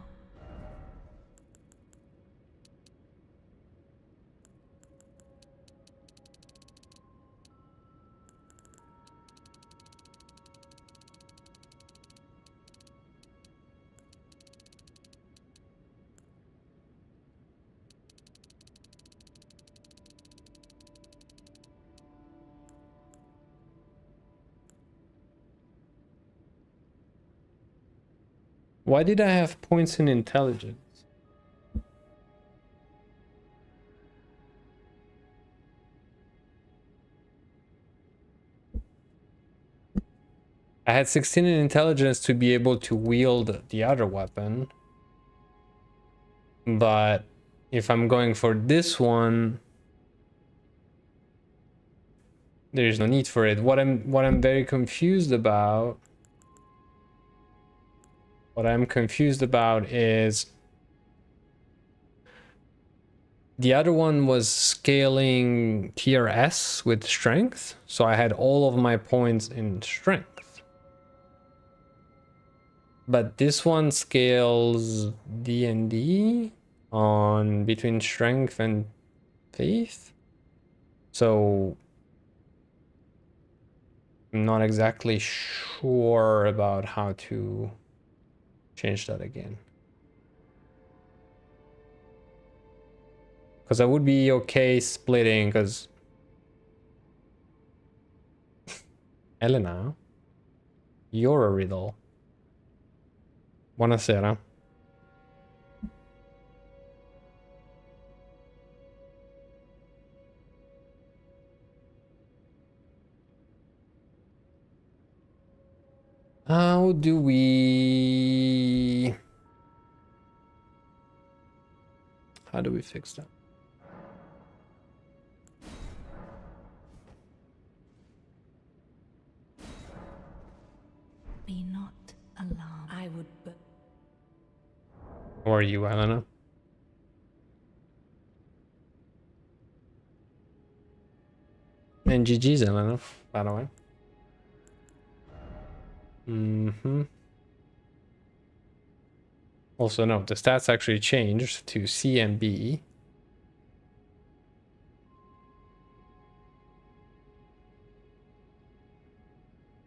Why did I have points in intelligence? I had 16 in intelligence to be able to wield the other weapon. But if I'm going for this one, there's no need for it. What I'm very confused about, is the other one was scaling tier S with strength, so I had all of my points in strength. But this one scales D&D on between strength and faith. So I'm not exactly sure about how to change that again. Because I would be okay splitting, because Elena, you're a riddle. Buonasera. How do we fix that? Be not alarmed. I would. How are you, Elena? And GG's, Elena, by the way. Also, no, the stats actually changed to C and B.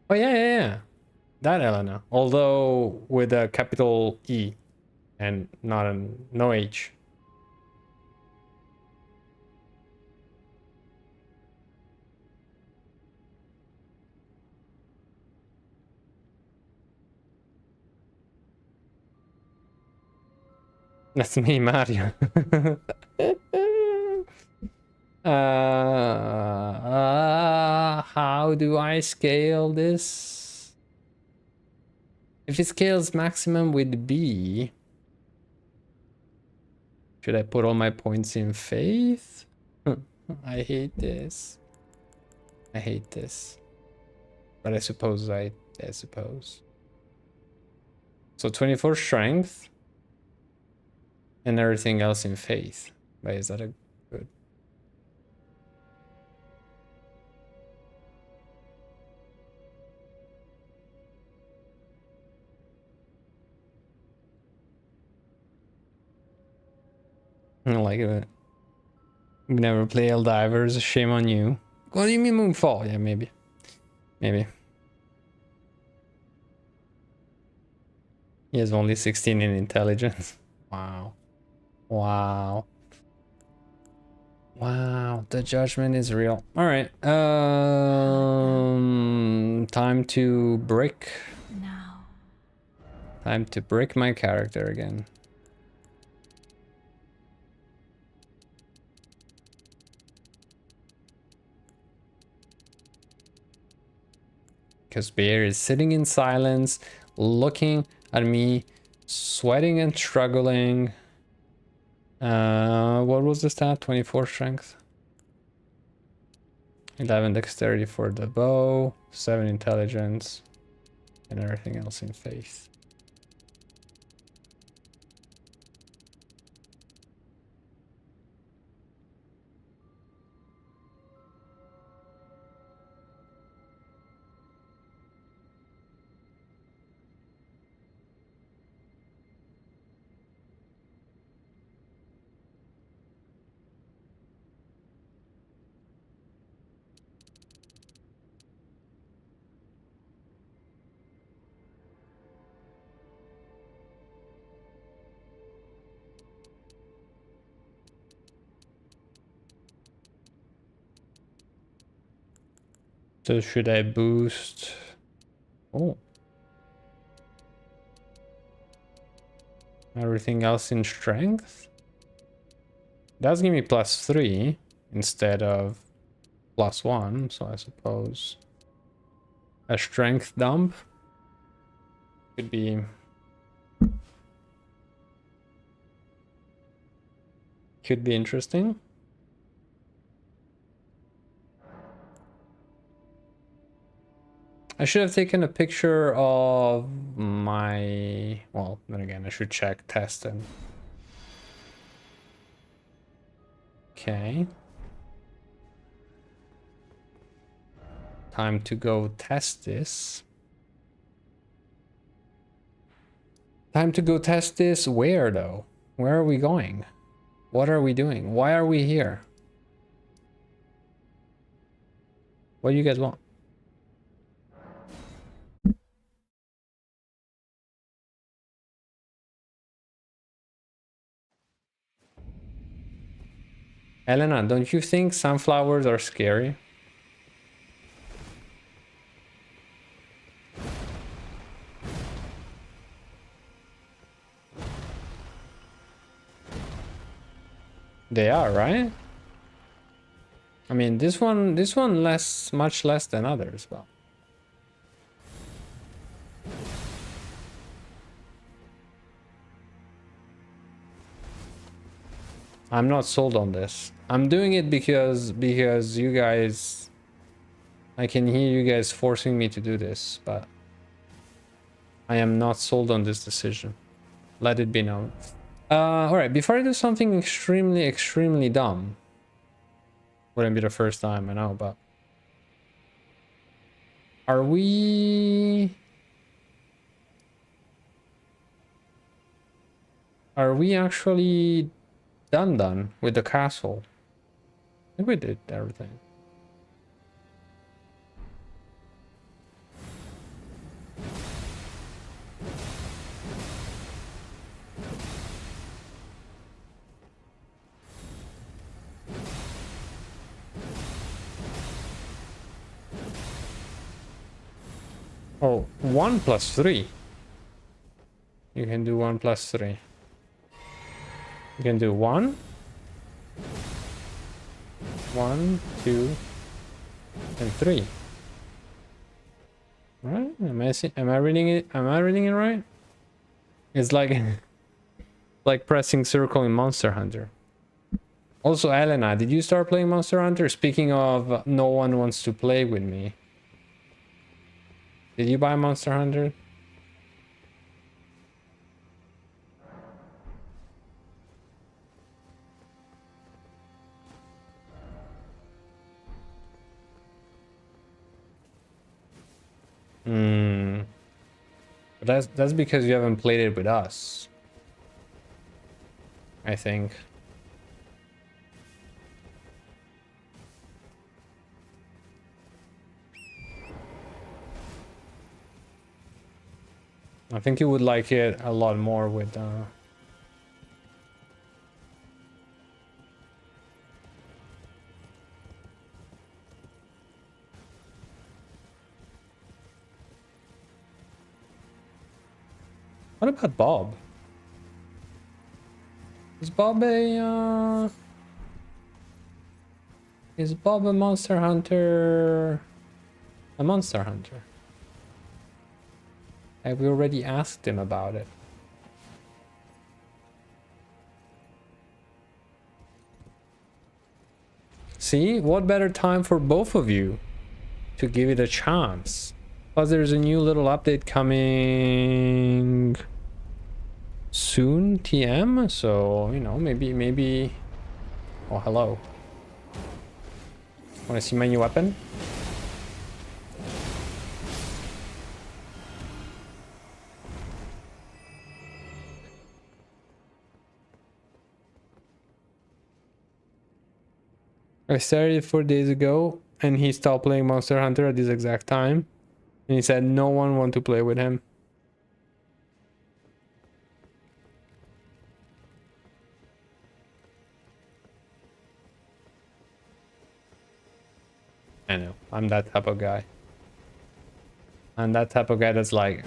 Oh, yeah. That Elena. Although with a capital E and not no H. That's me, Mario. How do I scale this? If it scales maximum with B, should I put all my points in faith? I hate this. But I suppose I suppose. So 24 strength and everything else in faith. But is that a good? I don't like it. Never play Eldivers, shame on you. What do you mean Moonfall? Yeah, maybe. He has only 16 in intelligence. Wow, the judgment is real. All right. Time to break. Now. Time to break my character again. Because Bear is sitting in silence, looking at me, sweating and struggling. What was the stat? 24 strength. 11 dexterity for the bow, 7 intelligence, and everything else in faith. So should I boost? Oh. Everything else in strength? That's give me +3 instead of +1, so I suppose a strength dump. Could be... Could be interesting. I should have taken a picture of my... Well, then again, I should check, test, and... Okay. Time to go test this. Time to go test this. Where, though? Where are we going? What are we doing? Why are we here? What do you guys want? Elena, don't you think sunflowers are scary? They are, right? I mean, this one much less than others, but... I'm not sold on this. I'm doing it because you guys... I can hear you guys forcing me to do this, but... I am not sold on this decision. Let it be known. Alright, before I do something extremely dumb... Wouldn't be the first time, I know, but... Are we actually done with the castle? I think we did everything. Oh, 1 plus 3. You can do 1 plus 3. You can do 1, 1, 2, and 3. Right? Am I reading it? Am I reading it right? It's like like pressing circle in Monster Hunter. Also, Elena, did you start playing Monster Hunter? Speaking of, no one wants to play with me. Did you buy Monster Hunter? But that's because you haven't played it with us, I think. I think you would like it a lot more with What about Bob? Is Bob a Is Bob a Monster Hunter? A Monster Hunter? Have we already asked him about it? See, what better time for both of you to give it a chance? Plus, there's a new little update coming soon, TM. So you know, maybe. Oh, hello. Want to see my new weapon? I started it 4 days ago, and he stopped playing Monster Hunter at this exact time. And he said no one want to play with him. I know, I'm that type of guy. I'm that type of guy that's like,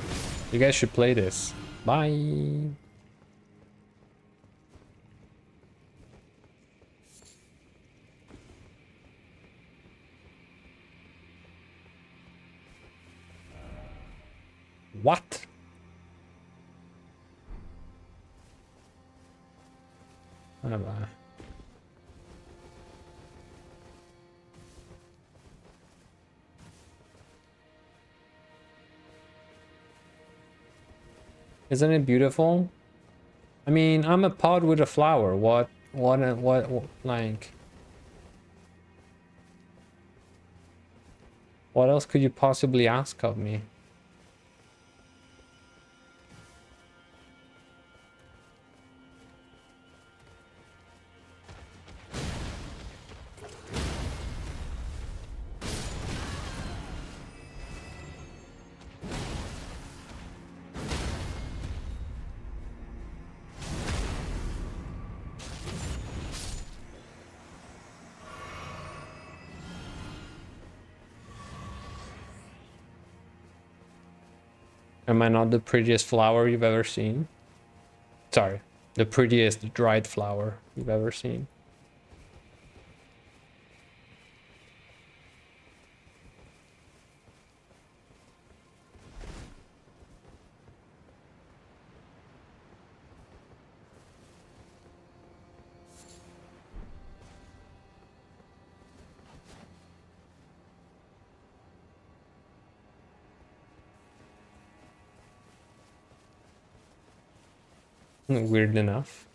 you guys should play this. Bye. What? Bye bye. Isn't it beautiful? I mean, I'm a pod with a flower. What, like, what else could you possibly ask of me? Am I not the prettiest flower you've ever seen? Sorry, the prettiest dried flower you've ever seen. Weird enough.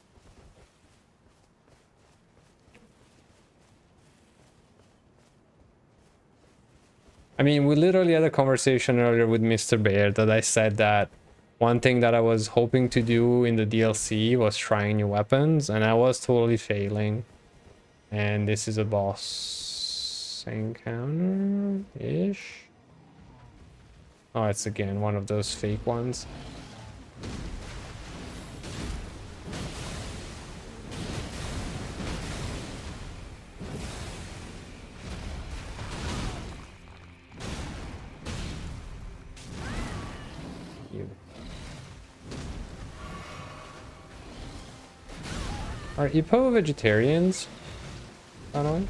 I mean, we literally had a conversation earlier with Mr. Bear that I said that one thing that I was hoping to do in the DLC was trying new weapons, and I was totally failing. And this is a boss encounter-ish. Oh, it's again one of those fake ones. Are Hippo vegetarians, by the way?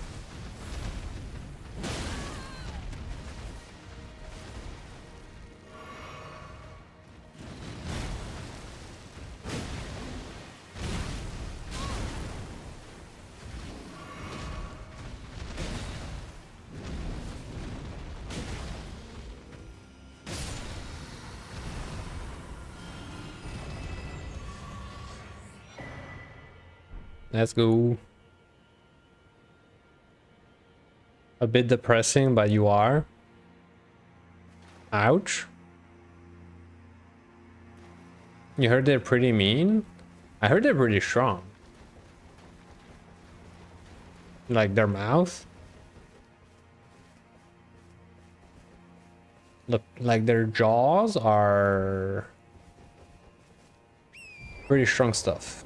Let's go. A bit depressing, but you are. Ouch. You heard they're pretty mean? I heard they're pretty strong. Like their mouth? Look, like their jaws are pretty strong stuff.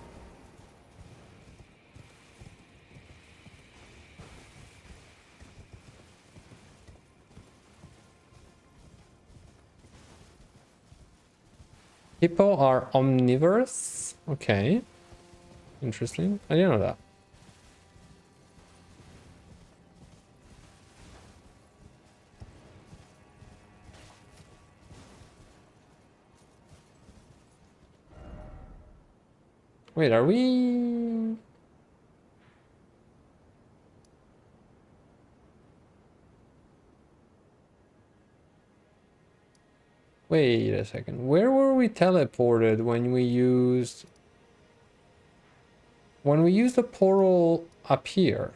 Hippo are omnivorous? Okay. Interesting. I didn't know that. Wait, are we... Wait a second. Where were we teleported when we used... When we used the portal up here?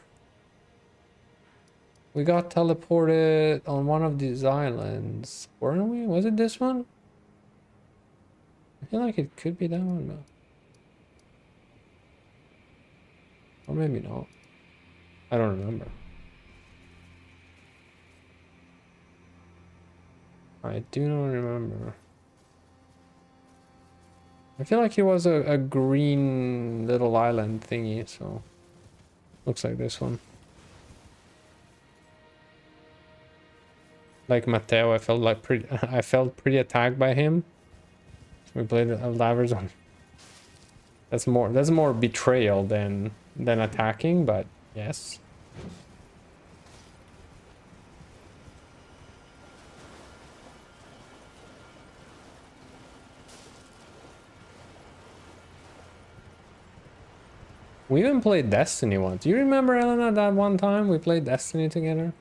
We got teleported on one of these islands. Weren't we? Was it this one? I feel like it could be that one, but... Or maybe not. I don't remember. I do not remember. I feel like it was a green little island thingy, so... Looks like this one. Like Matteo, I felt like I felt pretty attacked by him. We played a laver zone. That's more betrayal than attacking, but yes. We even played Destiny once. Do you remember, Elena, that one time we played Destiny together?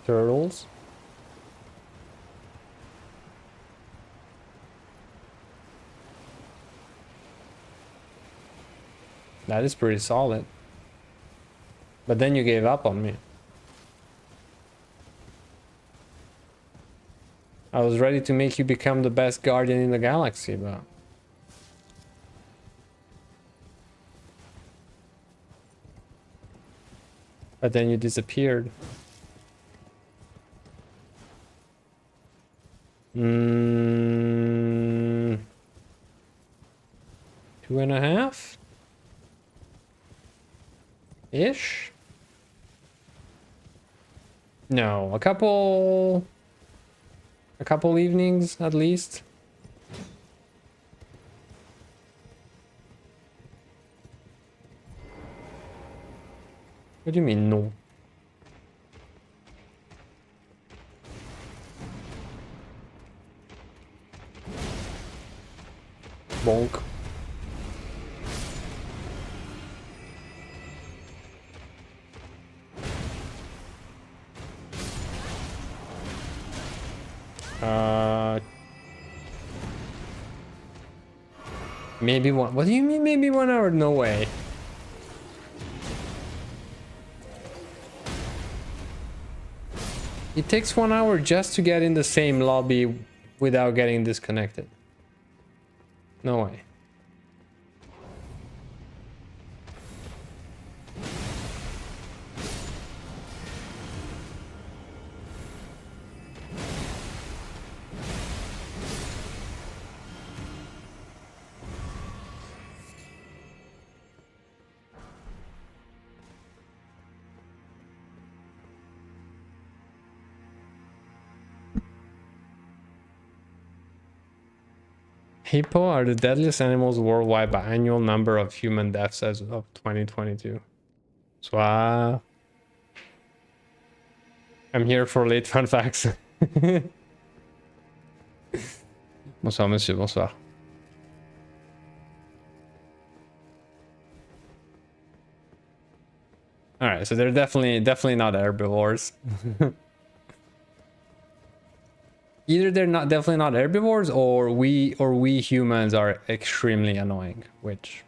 Turtles. That is pretty solid. But then you gave up on me. I was ready to make you become the best guardian in the galaxy, but... But then you disappeared. Mm, 2.5? Ish? No, a couple evenings at least. What do you mean, no? Bonk. Maybe one. What do you mean maybe 1 hour? No way. It takes 1 hour just to get in the same lobby without getting disconnected. No way. Hippo are the deadliest animals worldwide by annual number of human deaths as of 2022. So I'm here for late fun facts. Bonsoir, monsieur, bonsoir. Alright, so they're definitely not herbivores. Either they're not definitely not herbivores, or we humans are extremely annoying, which...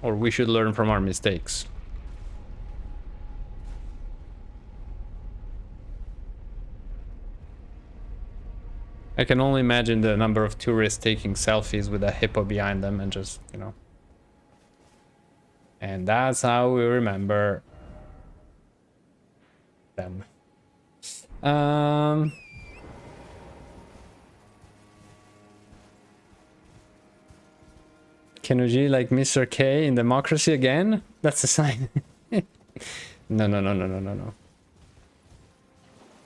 Or we should learn from our mistakes. I can only imagine the number of tourists taking selfies with a hippo behind them and just, you know. And that's how we remember them. Kenuji like Mr. K in Democracy again? That's a sign. No.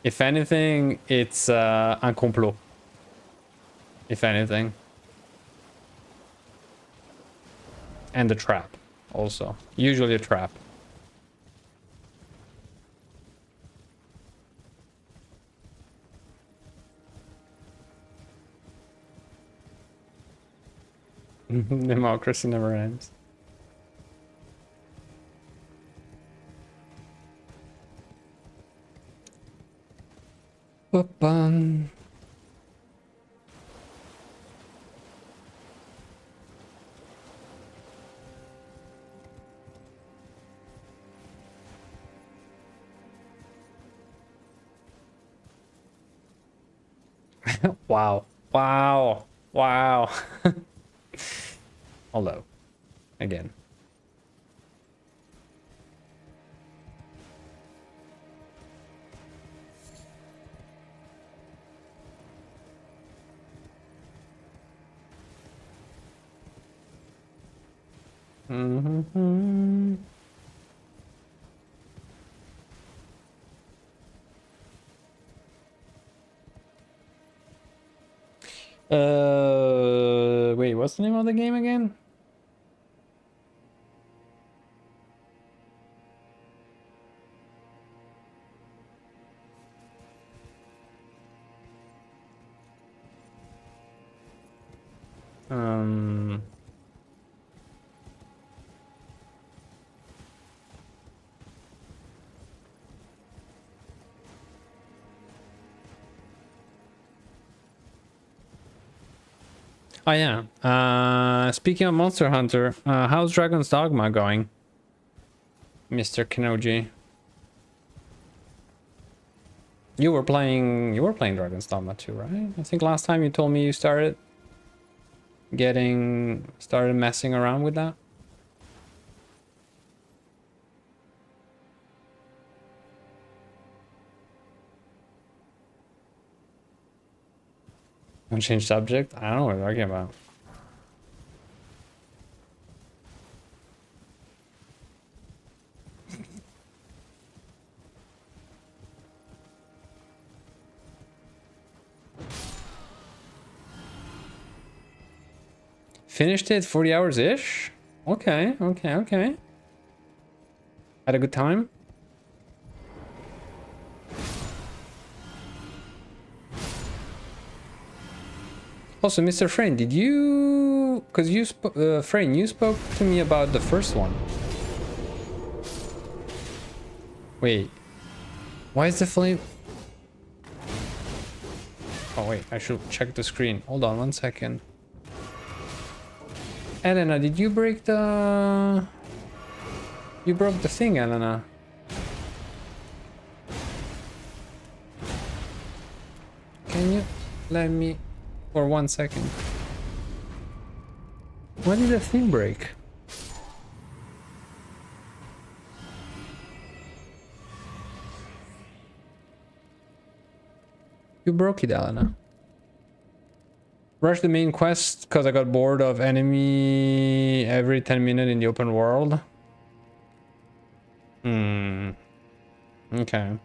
If anything, it's un complot. If anything. And a trap, also. Usually a trap. Democracy never ends. Ba-bum. Wow. Wow. Wow. Although, again. Wait, what's the name of the game again? Um, oh yeah. Speaking of Monster Hunter, how's Dragon's Dogma going, Mr. Kenoji? You were playing Dragon's Dogma too, right? I think last time you told me you started messing around with that. Want to change subject? I don't know what you're talking about. Finished it 40 hours ish. Okay. Had a good time. Also, Mr. Frayne, did you... Because you Frayne, you spoke to me about the first one. Wait. Why is the flame... Oh, wait. I should check the screen. Hold on 1 second. Elena, did you break the... You broke the thing, Elena. Can you let me... For 1 second. Why did the thing break? You broke it, Elena. Rush the main quest because I got bored of enemy every 10 minutes in the open world. Okay.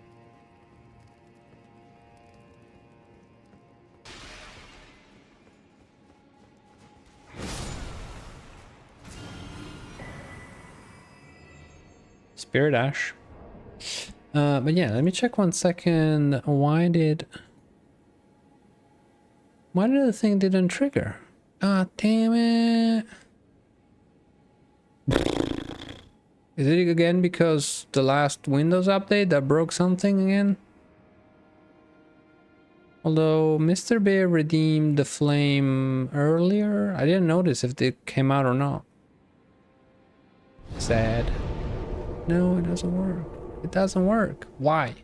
Spirit Ash. But yeah, let me check 1 second. Why did the thing didn't trigger? Ah, damn it. Is it again because the last Windows update that broke something again? Although Mr. Bear redeemed the flame earlier, I didn't notice if it came out or not. Sad. No, it doesn't work. It doesn't work. Why?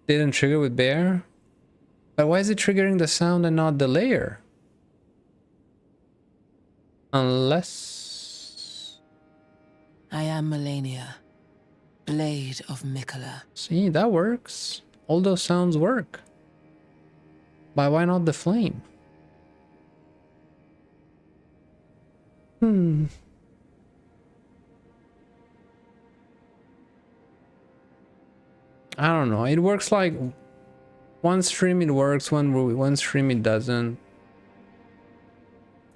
Didn't trigger with Bear? But why is it triggering the sound and not the layer? Unless... I am Melania, Blade of Mikola. See, that works. All those sounds work. But why not the flame? I don't know. It works like one stream it works, one stream it doesn't.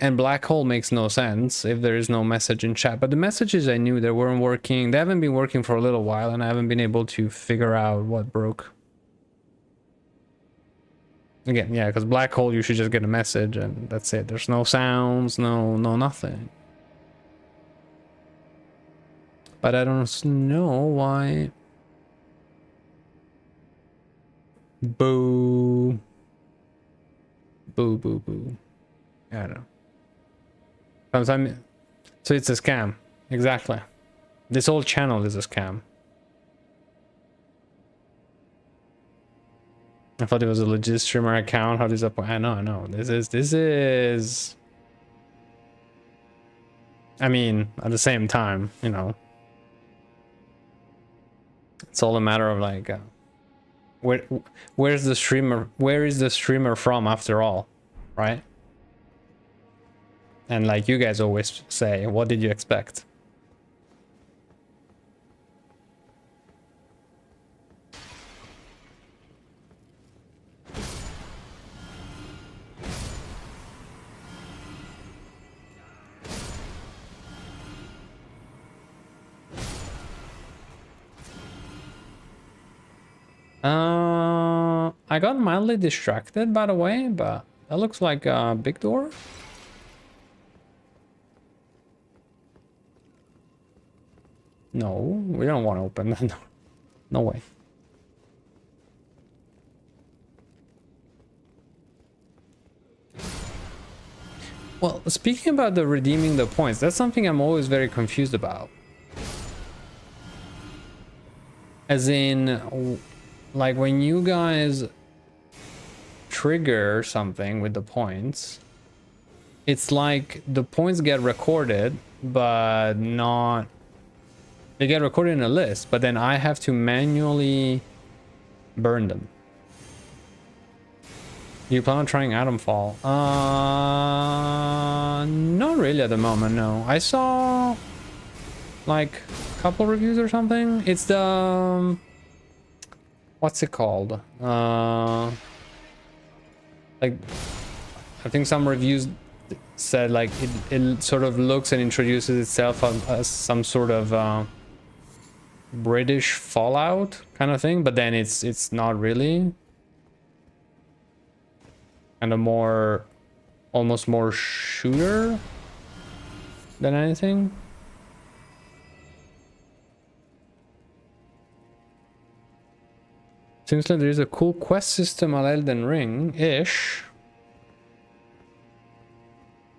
And black hole makes no sense if there is no message in chat. But the messages I knew that weren't working, they haven't been working for a little while, and I haven't been able to figure out what broke. Again, yeah, because black hole you should just get a message and that's it. There's no sounds, no nothing. But I don't know why. Boo. Boo, boo, boo. I don't know. Sometimes, so it's a scam. Exactly. This whole channel is a scam. I thought it was a legit streamer account. How does that... I know. This is... I mean, at the same time, you know. It's all a matter of like... where's the streamer? Where is the streamer from after all? Right? And like you guys always say, what did you expect? I got mildly distracted, by the way, but that looks like a big door. No, we don't want to open that door. No way. Well, speaking about the redeeming the points, that's something I'm always very confused about. As in, like when you guys trigger something with the points, it's like the points get recorded, but not... They get recorded in a list, but then I have to manually burn them. Do you plan on trying Atomfall? Not really at the moment, no. I saw like a couple reviews or something. It's the what's it called? Like I think some reviews said like it sort of looks and introduces itself as some sort of British Fallout kind of thing, but then it's not really. And a more, almost more shooter than anything. Seems like there is a cool quest system on Elden Ring-ish.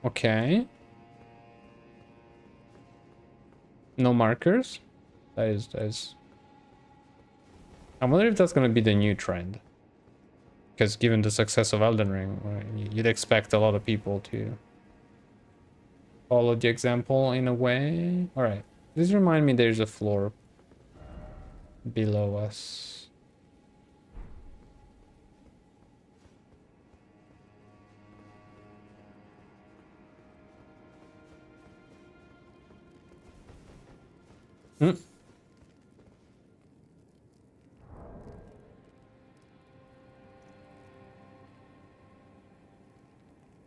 Okay. No markers. That is... I wonder if that's gonna be the new trend. Because given the success of Elden Ring, right, you'd expect a lot of people to follow the example in a way. Alright, this remind me there's a floor below us. Hmm.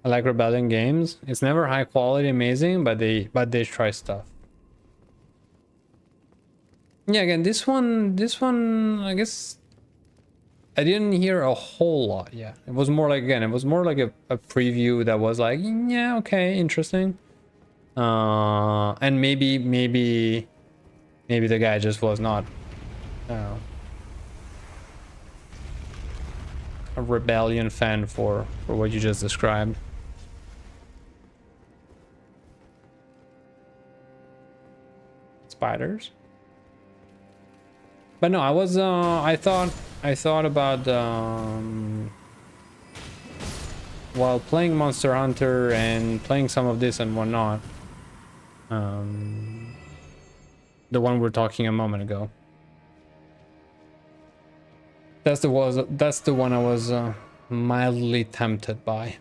I like Rebellion games. It's never high quality, amazing, but they try stuff. Yeah, again, this one, I guess I didn't hear a whole lot. Yeah, it was more like, again, it was more like a preview that was like, yeah, okay, interesting. And maybe the guy just was not a Rebellion fan for what you just described. Spiders. But no, I was I thought about while playing Monster Hunter and playing some of this and whatnot, the one we're talking a moment ago. That's the one I was mildly tempted by.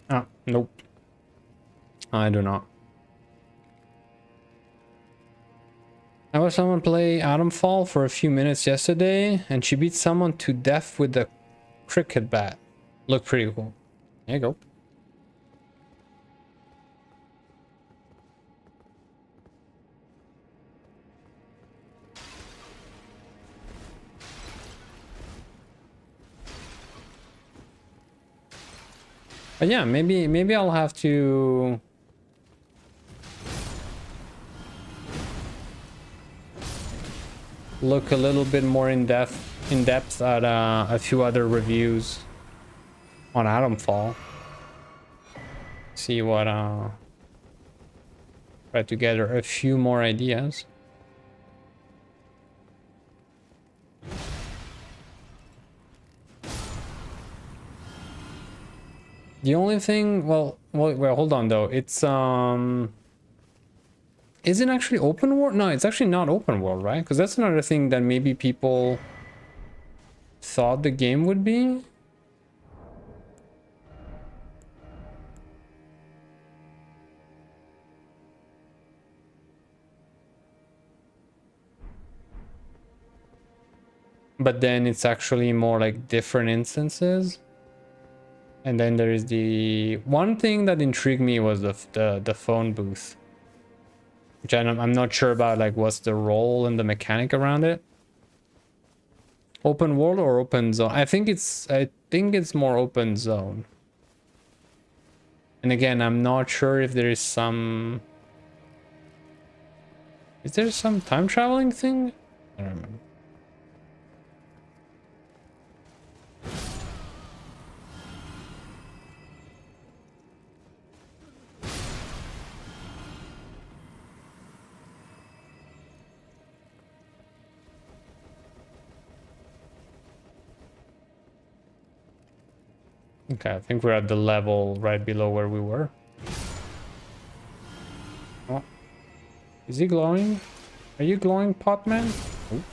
Ah, nope. I do not. I watched someone play Atomfall for a few minutes yesterday, and she beat someone to death with the cricket bat. Looked pretty cool. There you go. But yeah, maybe I'll have to look a little bit more in depth at a few other reviews on Atomfall. See what try to gather a few more ideas. The only thing, well, hold on though. It's is it actually open world? No, it's actually not open world, right? Because that's another thing that maybe people thought the game would be. but then it's actually more like different instances. And then there is the one thing that intrigued me was the phone booth, which I'm not sure about, like what's the role and the mechanic around it. Open world or open zone? I think it's more open zone. And again, I'm not sure if there is some... Is there some time traveling thing? I don't remember. Okay, I think we're at the level right below where we were. Oh. Is he glowing? Are you glowing, Potman? Oh.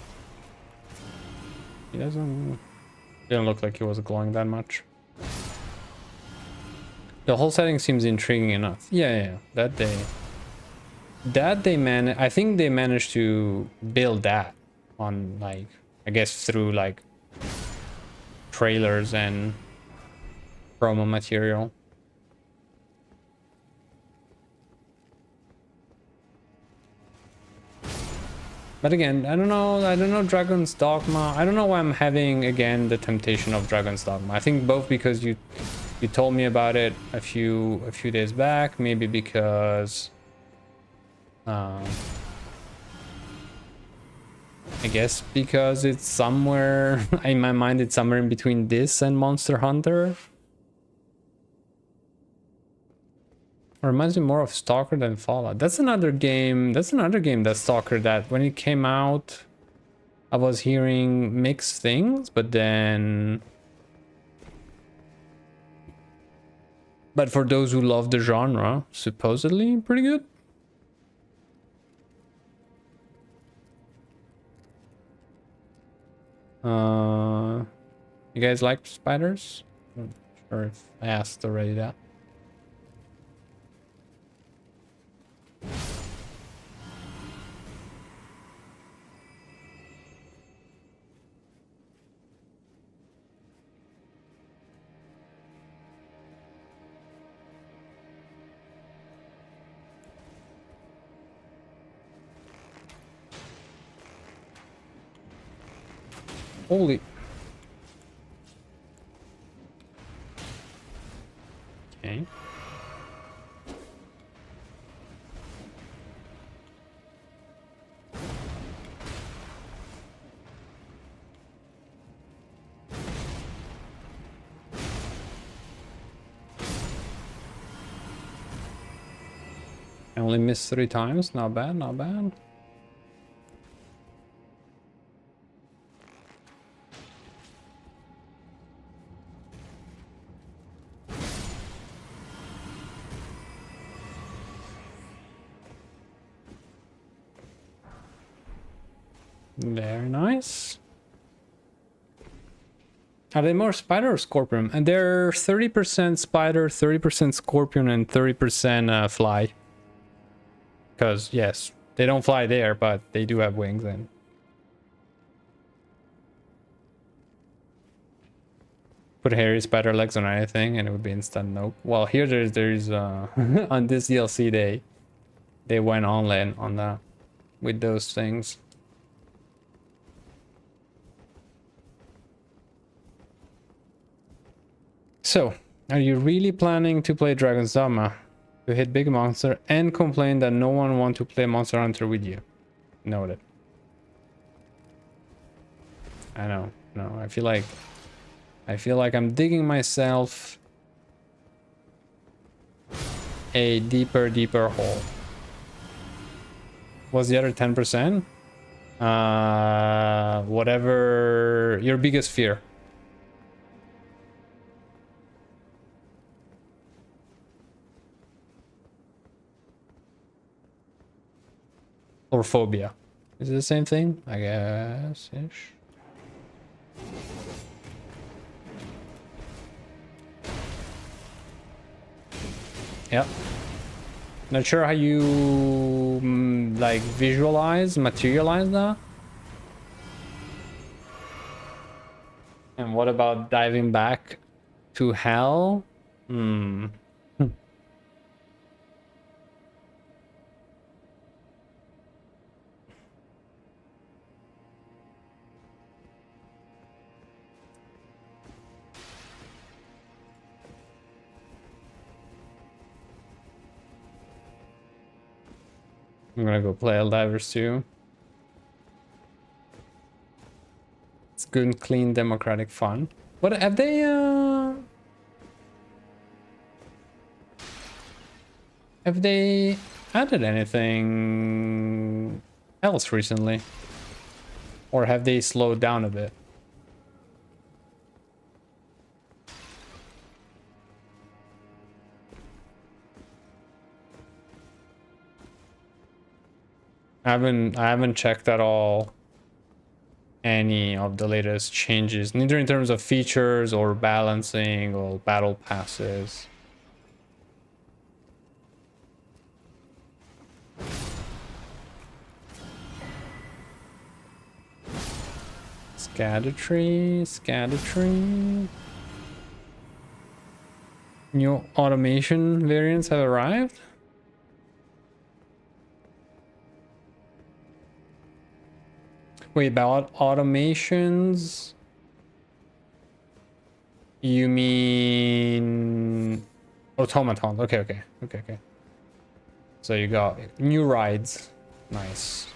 He didn't look like he was glowing that much. The whole setting seems intriguing enough. Yeah. That they I think they managed to build that on, like, I guess through like trailers and promo material. But again, I don't know Dragon's Dogma. I don't know why I'm having again the temptation of Dragon's Dogma. I think both because you told me about it a few days back, maybe because I guess because it's somewhere in my mind, it's somewhere in between this and Monster Hunter. Reminds me more of Stalker than Fallout. That's another game that Stalker, that when it came out I was hearing mixed things, but for those who love the genre, supposedly pretty good. You guys like spiders? I'm not sure if I asked already that. Holy. Okay. I only missed 3 times. Not bad, not bad. Very nice. Are they more spider or scorpion? And they're 30% spider, 30% scorpion, and 30% fly. Because, yes, they don't fly there, but they do have wings. And put hairy spider legs on anything and it would be instant nope. Well, here there's on this DLC they went online on that with those things. So, are you really planning to play Dragon's Dogma? To hit big monster and complain that no one wants to play Monster Hunter with you? Noted. I know. No, I feel like I'm digging myself a deeper hole. What's the other 10%? Whatever your biggest fear. Or phobia. Is it the same thing? I guess ish. Yep. Not sure how you like materialize that. And what about diving back to hell? Hmm. I'm gonna go play Helldivers too. It's good, clean, democratic fun. What have they added anything else recently? Or have they slowed down a bit? I haven't checked at all any of the latest changes, neither in terms of features or balancing or battle passes. Erdtree. New automation variants have arrived. Wait, about automations? You mean automatons? Okay. So you got new rides. Nice.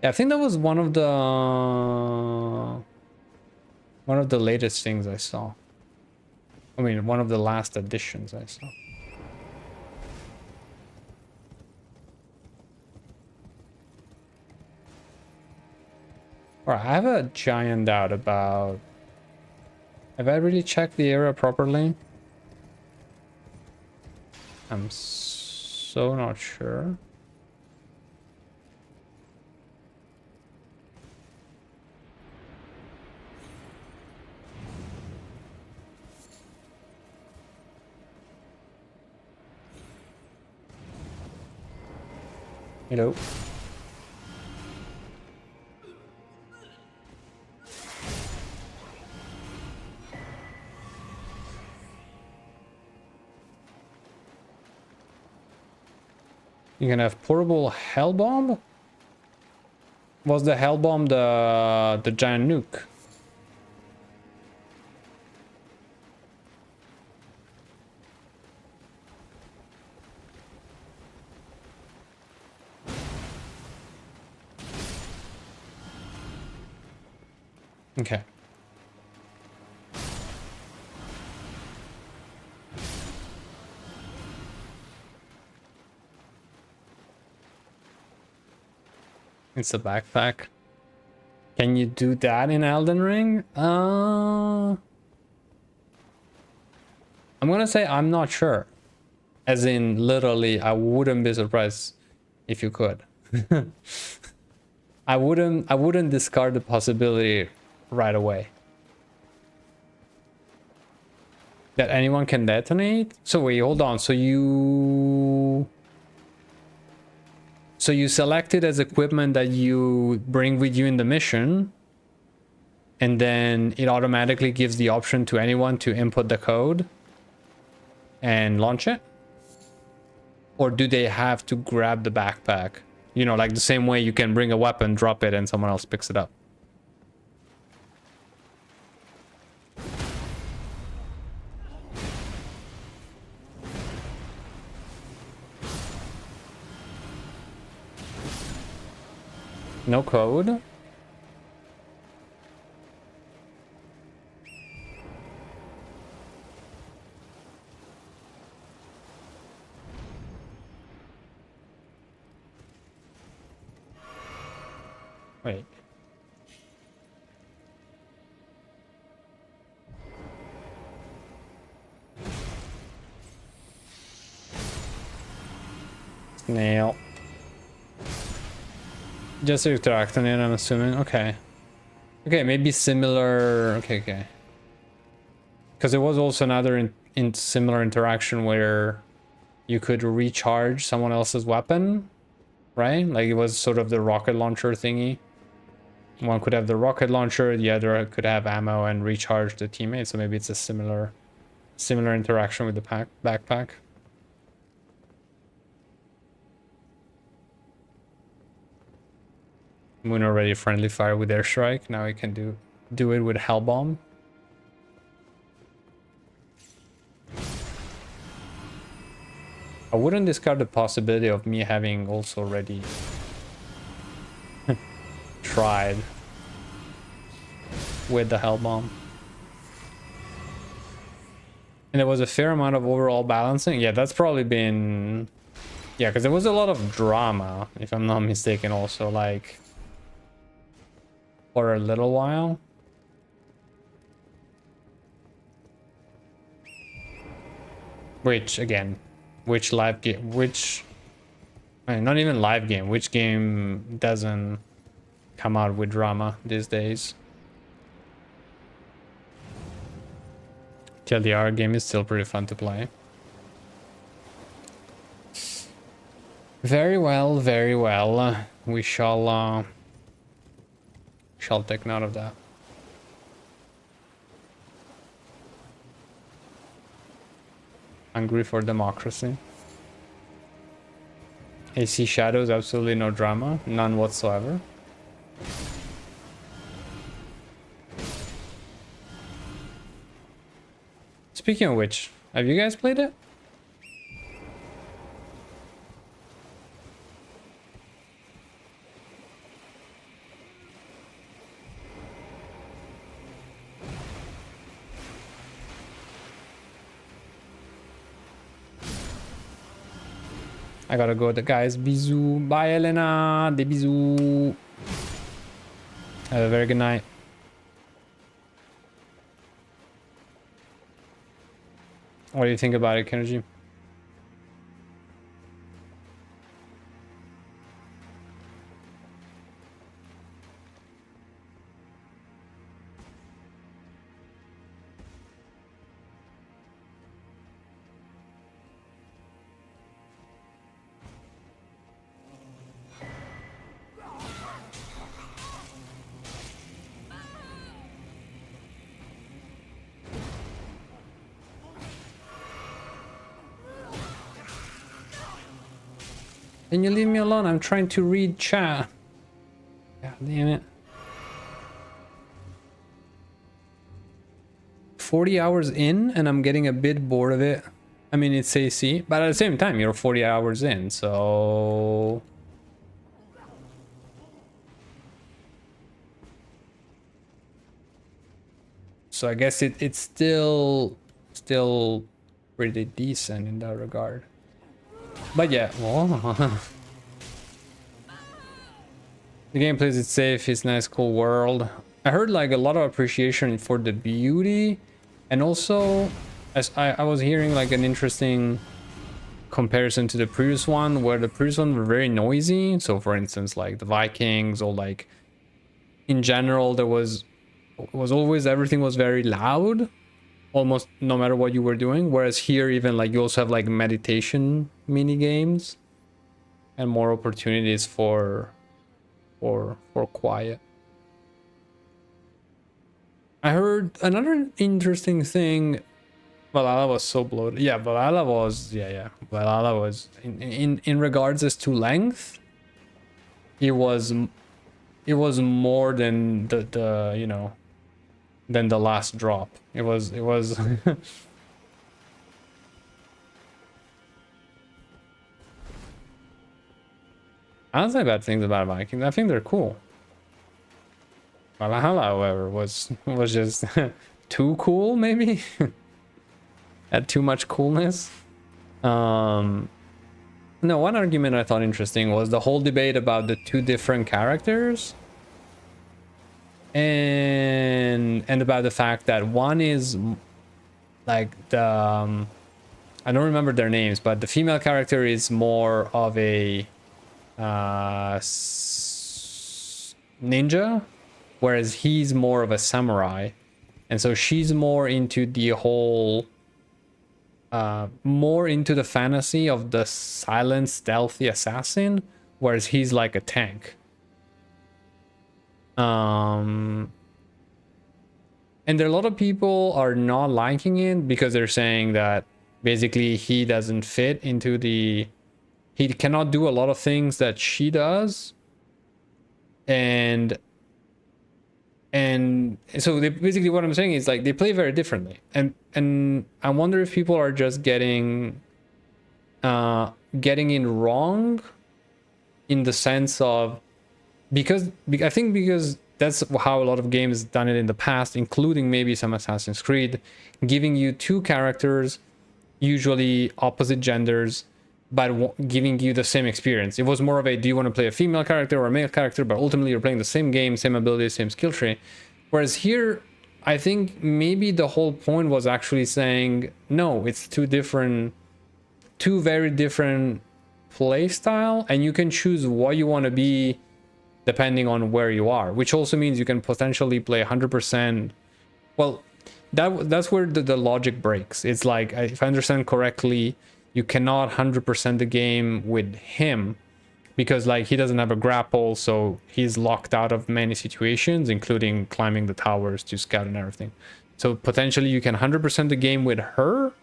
Yeah, I think that was one of the latest things I saw. I mean, one of the last additions I saw. Alright, I have a giant doubt about... Have I really checked the area properly? I'm so not sure. Hello. You can have portable hell bomb? Was the hell bomb the giant nuke? Okay. It's a backpack. Can you do that in Elden Ring? I'm gonna say I'm not sure. As in, literally, I wouldn't be surprised if you could. I wouldn't discard the possibility right away. That anyone can detonate? So wait, hold on. So you selected as equipment that you bring with you in the mission, and then it automatically gives the option to anyone to input the code and launch it? Or do they have to grab the backpack? You know, like the same way you can bring a weapon, drop it, and someone else picks it up. No code? Wait. Snail. Just interacting it, I'm assuming. Okay. Okay, maybe similar. Okay. Because there was also another in similar interaction where you could recharge someone else's weapon, right? Like it was sort of the rocket launcher thingy One could have the rocket launcher, the other could have ammo and recharge the teammates. So maybe it's a similar interaction with the backpack. Moon already friendly fire with airstrike. Now we can do it with hellbomb. I wouldn't discard the possibility of me having also already tried with the hellbomb. And there was a fair amount of overall balancing. Yeah, that's probably been... Yeah, because there was a lot of drama, if I'm not mistaken, also, like... for a little while. Which, again, which live game... Which... I mean, not even live game. Which game doesn't come out with drama these days? TLDR game is still pretty fun to play. Very well, very well. We shall take note of that. Hungry for democracy. AC Shadows, absolutely no drama, none whatsoever. Speaking of which, have you guys played it? I gotta go, the guys. Bisous. Bye, Elena. Des bisous. Have a very good night. What do you think about it, Kenji? Can you leave me alone? I'm trying to read chat. God damn it. 40 hours in and I'm getting a bit bored of it. I mean, it's AC, but at the same time, you're 40 hours in, so... So I guess it's still pretty decent in that regard. But yeah, well, the game plays it safe, it's nice, cool world. I heard like a lot of appreciation for the beauty, and also as I was hearing like an interesting comparison to the previous one, where the previous one were very noisy. So for instance, like the Vikings, or like in general, there was always, everything was very loud, almost no matter what you were doing. Whereas here, even like you also have like meditation mini games and more opportunities for quiet. I heard another interesting thing. Valhalla was so bloated. Yeah, Valhalla was, Valhalla was in regards as to length, it was more than the you know, than the last drop. It was I don't say bad things about Vikings. I think they're cool. Valhalla, however, was just too cool, maybe. Had too much coolness. No, one argument I thought interesting was the whole debate about the two different characters, and about the fact that one is like the I don't remember their names, but the female character is more of a ninja, whereas he's more of a samurai, and so she's more into the whole more into the fantasy of the silent, stealthy assassin, whereas he's like a tank. And there are a lot of people are not liking it because they're saying that basically he doesn't fit into the, he cannot do a lot of things that she does. And so they, basically what I'm saying is like they play very differently. And I wonder if people are just getting in wrong in the sense of, because I think because that's how a lot of games done it in the past, including maybe some Assassin's Creed, giving you two characters, usually opposite genders, but giving you the same experience. It was more of a, do you want to play a female character or a male character, but ultimately you're playing the same game, same abilities, same skill tree. Whereas here, I think maybe the whole point was actually saying, no, it's two very different play style, and you can choose what you want to be depending on where you are, which also means you can potentially play 100%. Well, that's where the logic breaks. It's like, if I understand correctly, you cannot 100% the game with him because like he doesn't have a grapple, so he's locked out of many situations, including climbing the towers to scout and everything. So potentially you can 100% the game with her,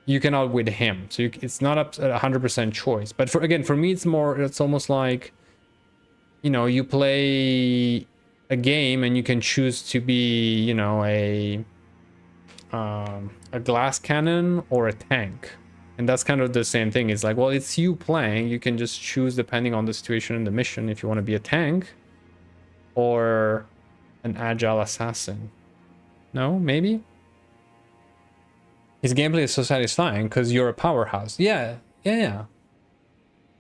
you cannot with him. So it's not a 100% choice. But for me, it's almost like, you know, you play a game and you can choose to be, you know, a glass cannon or a tank. And that's kind of the same thing. It's like, well, it's you playing. You can just choose depending on the situation and the mission if you want to be a tank or an agile assassin. No, maybe? His gameplay is so satisfying because you're a powerhouse. Yeah.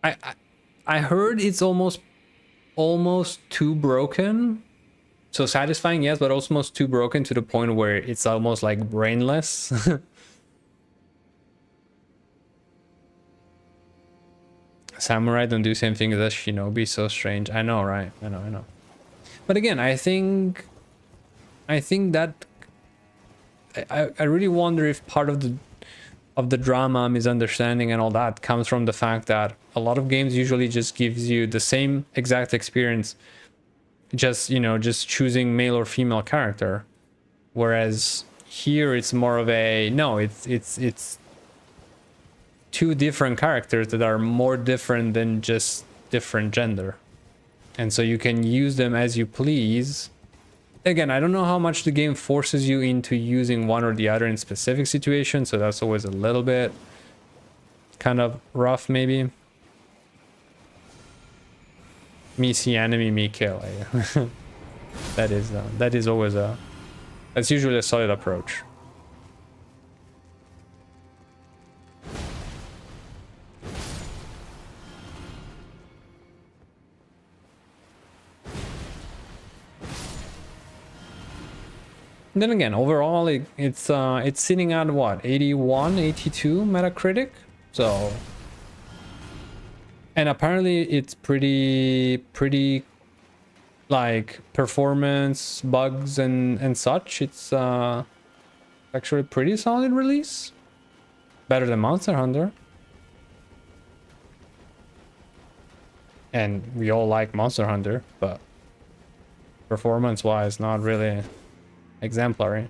I heard it's almost too broken. So satisfying, yes, but almost too broken to the point where it's almost like brainless. Samurai don't do same thing as shinobi. So strange. I know, right? I know. But again, I think that I really wonder if part of the drama, misunderstanding and all that comes from the fact that a lot of games usually just gives you the same exact experience, just choosing male or female character, whereas here it's more of a, no, it's two different characters that are more different than just different gender, and so you can use them as you please. Again, I don't know how much the game forces you into using one or the other in specific situations, so that's always a little bit kind of rough, maybe. Me see enemy, me kill. That is always that's usually a solid approach. Then again, overall, it's sitting at what, 81, 82 Metacritic. So, and apparently it's pretty like performance bugs and such. It's actually a pretty solid release, better than Monster Hunter. And we all like Monster Hunter, but performance-wise, not really exemplary.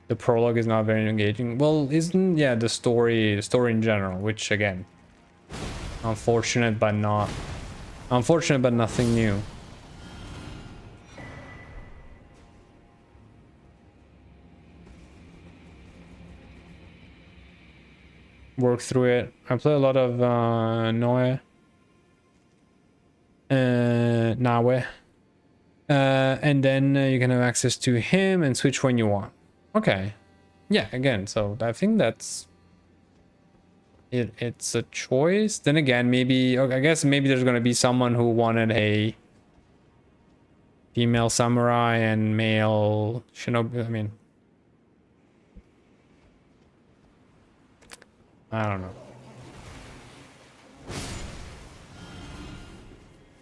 The prologue is not very engaging. Well, isn't, yeah, the story in general, which again, unfortunate but nothing new. Work through it. I play a lot of Naue. And then you can have access to him and switch when you want. Okay, yeah, again, so I think that's it. It's a choice. Then again, maybe, I guess maybe there's gonna be someone who wanted a female samurai and male shinobi. I mean, I don't know.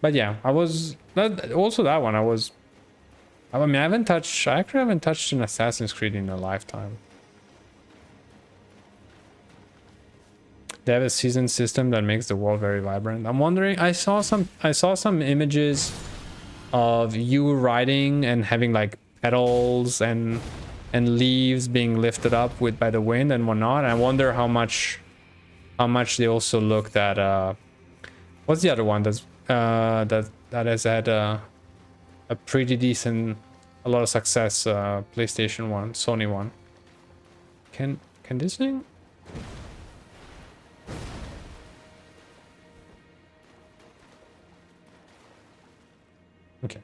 But yeah, I actually haven't touched an Assassin's Creed in a lifetime. they have a season system that makes the world very vibrant. I'm wondering, I saw some images of you riding and having like petals and leaves being lifted up with by the wind and whatnot. And I wonder how much they also looked at what's the other one that's that has had a pretty decent, a lot of success, PlayStation one, Sony one. Can this thing? Okay.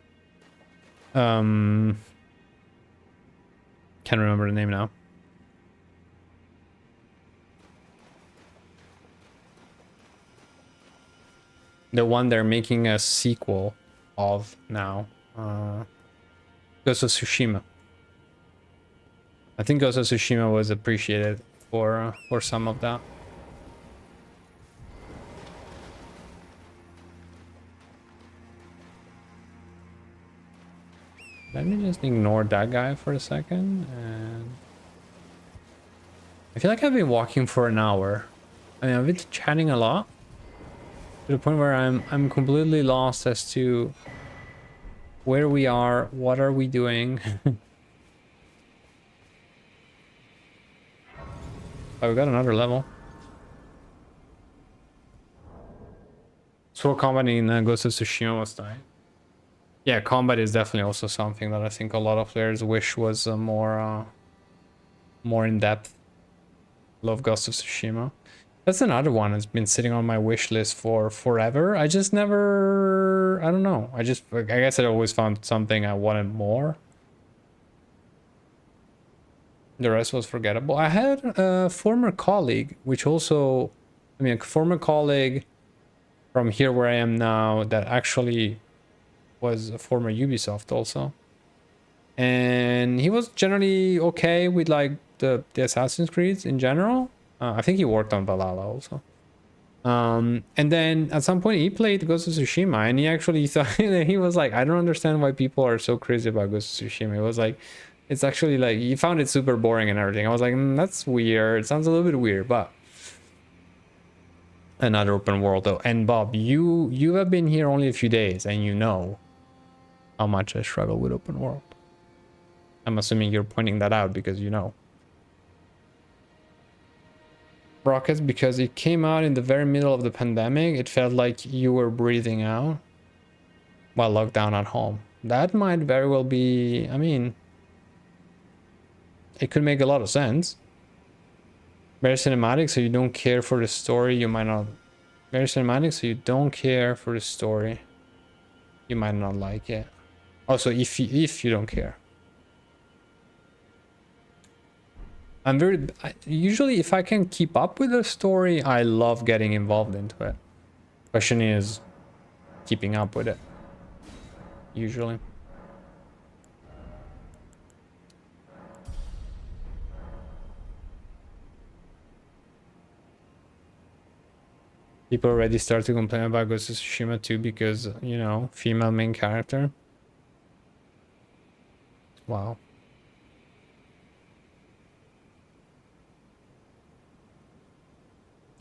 Can't remember the name now. The one they're making a sequel of now. Ghost of Tsushima. I think Ghost of Tsushima was appreciated for some of that. Let me just ignore that guy for a second. And I feel like I've been walking for an hour. I mean, I've been chatting a lot to the point where I'm completely lost as to where we are, what are we doing. Oh, we got another level. Sword combat in Ghost of Tsushima was dying. Yeah, combat is definitely also something that I think a lot of players wish was more in depth. Love Ghost of Tsushima. That's another one that's been sitting on my wish list for forever. I just never, I don't know. I guess I always found something I wanted more. The rest was forgettable. I had a former colleague, which also, I mean, a former colleague from here where I am now that actually was a former Ubisoft also. And he was generally okay with like the Assassin's Creeds in general. I think he worked on Valhalla also. And then at some point he played Ghost of Tsushima and he actually thought, he was like, I don't understand why people are so crazy about Ghost of Tsushima. It was like, it's actually like, he found it super boring and everything. I was like, that's weird. It sounds a little bit weird, but another open world though. And Bob, you have been here only a few days and you know how much I struggle with open world. I'm assuming you're pointing that out because you know. Rockets, because it came out in the very middle of the pandemic, it felt like you were breathing out while locked down at home. That might very well be, I mean, it could make a lot of sense. Very cinematic, so you don't care for the story, you might not. Very cinematic, so you don't care for the story, you might not like it. Also, if you don't care. Usually if I can keep up with the story, I love getting involved into it. Question is keeping up with it. Usually. People already start to complain about Ghost of Tsushima too because, you know, female main character. Wow.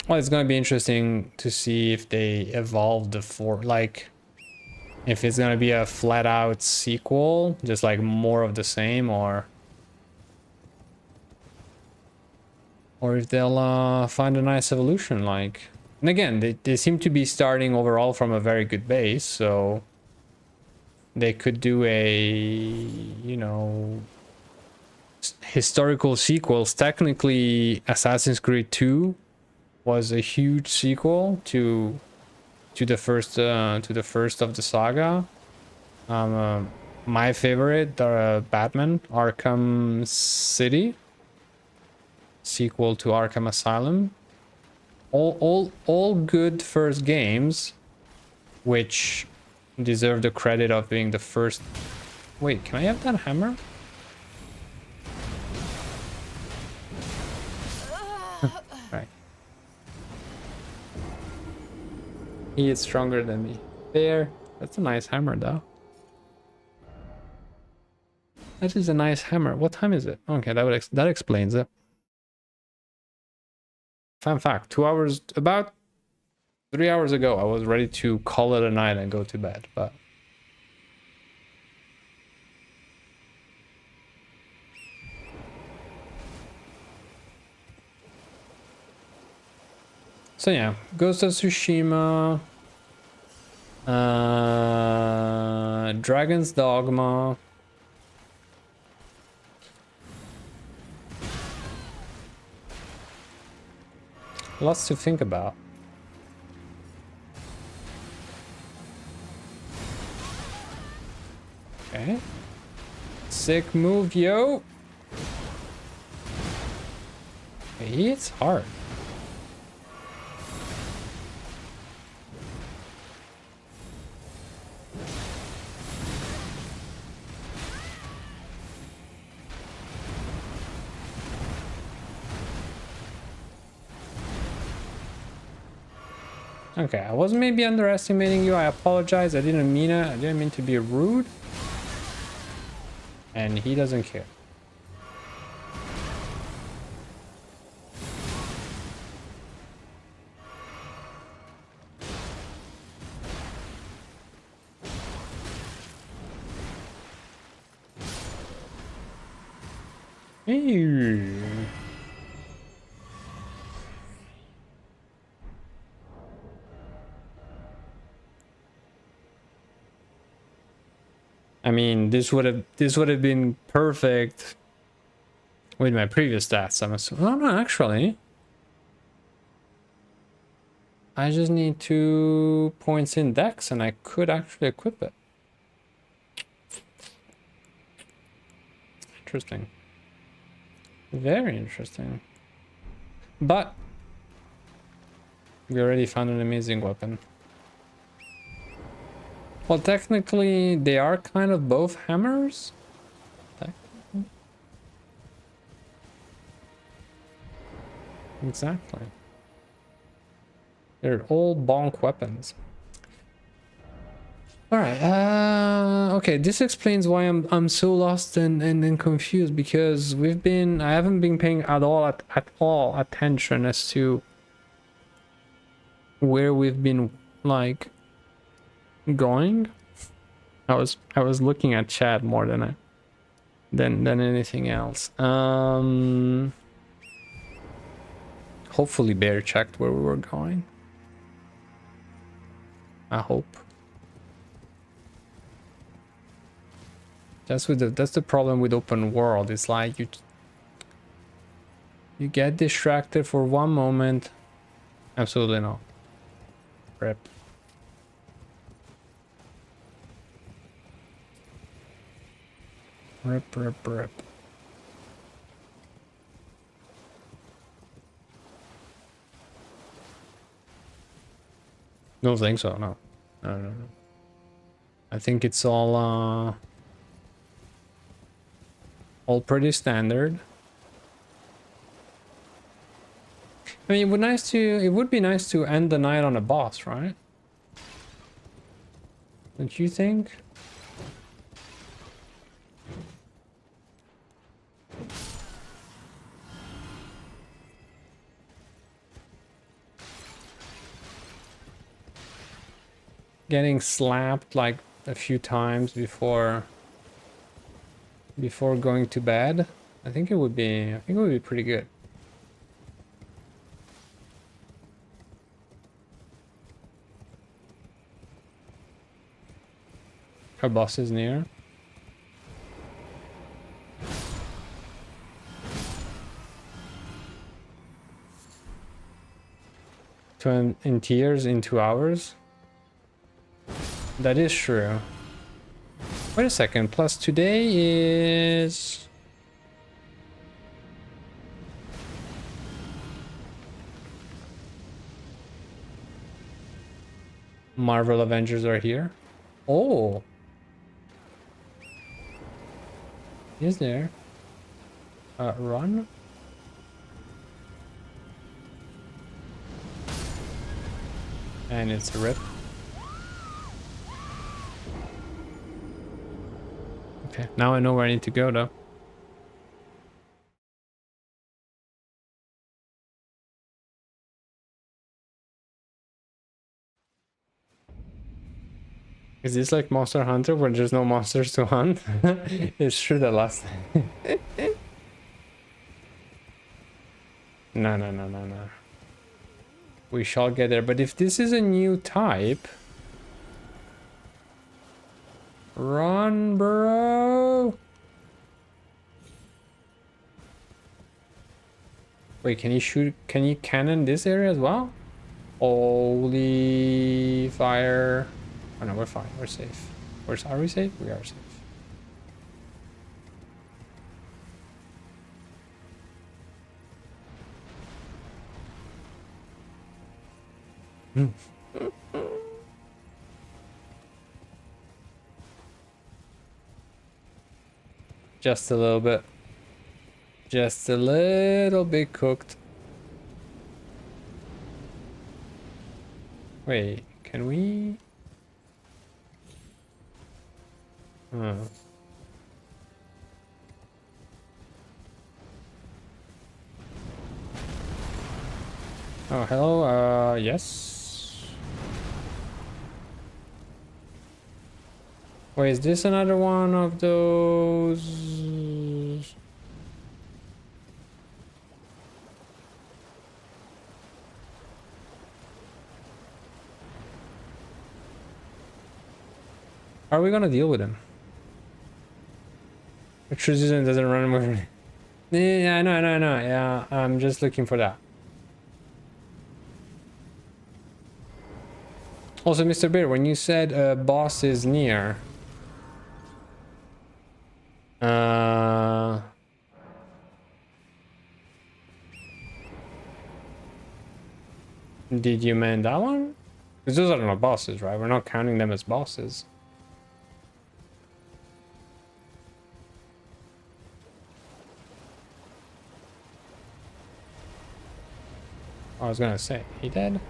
Well, it's gonna be interesting to see if they evolve like, if it's gonna be a flat out sequel, just like more of the same, or if they'll find a nice evolution, like. And again, they seem to be starting overall from a very good base, so they could do a, you know, historical sequels. Technically, Assassin's Creed 2 was a huge sequel to the first of the saga. My favorite, Batman Arkham City, sequel to Arkham Asylum. All good first games, which deserve the credit of being the first. Wait, can I have that hammer? Right. He is stronger than me. There. That's a nice hammer, though. That is a nice hammer. What time is it? Okay, that explains it. Fun fact, 2 hours, about 3 hours ago, I was ready to call it a night and go to bed, but... So yeah, Ghost of Tsushima, Dragon's Dogma. Lots to think about. Okay. Sick move, yo. Hey, it's hard. Okay, I was maybe underestimating you. I apologize. I didn't mean it. I didn't mean to be rude. And he doesn't care. Hey. I mean, this would have been perfect with my previous stats. I'm assuming. Oh, no, actually, I just need 2 points in Dex, and I could actually equip it. Interesting. Very interesting. But we already found an amazing weapon. Well, technically, they are kind of both hammers. Technically. Exactly. They're all bonk weapons. All right. Okay. This explains why I'm so lost and confused, because I haven't been paying at all attention as to where we've been like going. I was looking at chat more than anything else. Hopefully Bear checked where we were going. I hope. That's the problem with open world. It's like you get distracted for one moment. Absolutely not. Rip. Rip, rip, rip. Don't think so, no. No. I think it's all pretty standard. I mean, it would be nice to end the night on a boss, right? Don't you think? Getting slapped like a few times before going to bed. I think it would be pretty good. Our boss is near. In tears in 2 hours. That is true. Wait a second. Plus today is... Marvel Avengers are here. Oh. Is there? Run? And it's a rip. Okay, now I know where I need to go though. Is this like Monster Hunter where there's no monsters to hunt? It's true that last time. No, no, no, no, no. We shall get there. But if this is a new type... Run, bro! Wait, can you shoot... Can you cannon this area as well? Holy fire. Oh no, we're fine. We're safe. Are we safe? We are safe. Just a little bit. Just a little bit cooked. Wait, can we? Oh. Oh, hello, yes. Wait, is this another one of those? How are we gonna deal with him? Electricity doesn't run with me. Yeah, I know. Yeah, I'm just looking for that. Also, Mr. Bear, when you said boss is near, did you mean that one? Because those are not bosses, right? We're not counting them as bosses. I was gonna say, he dead?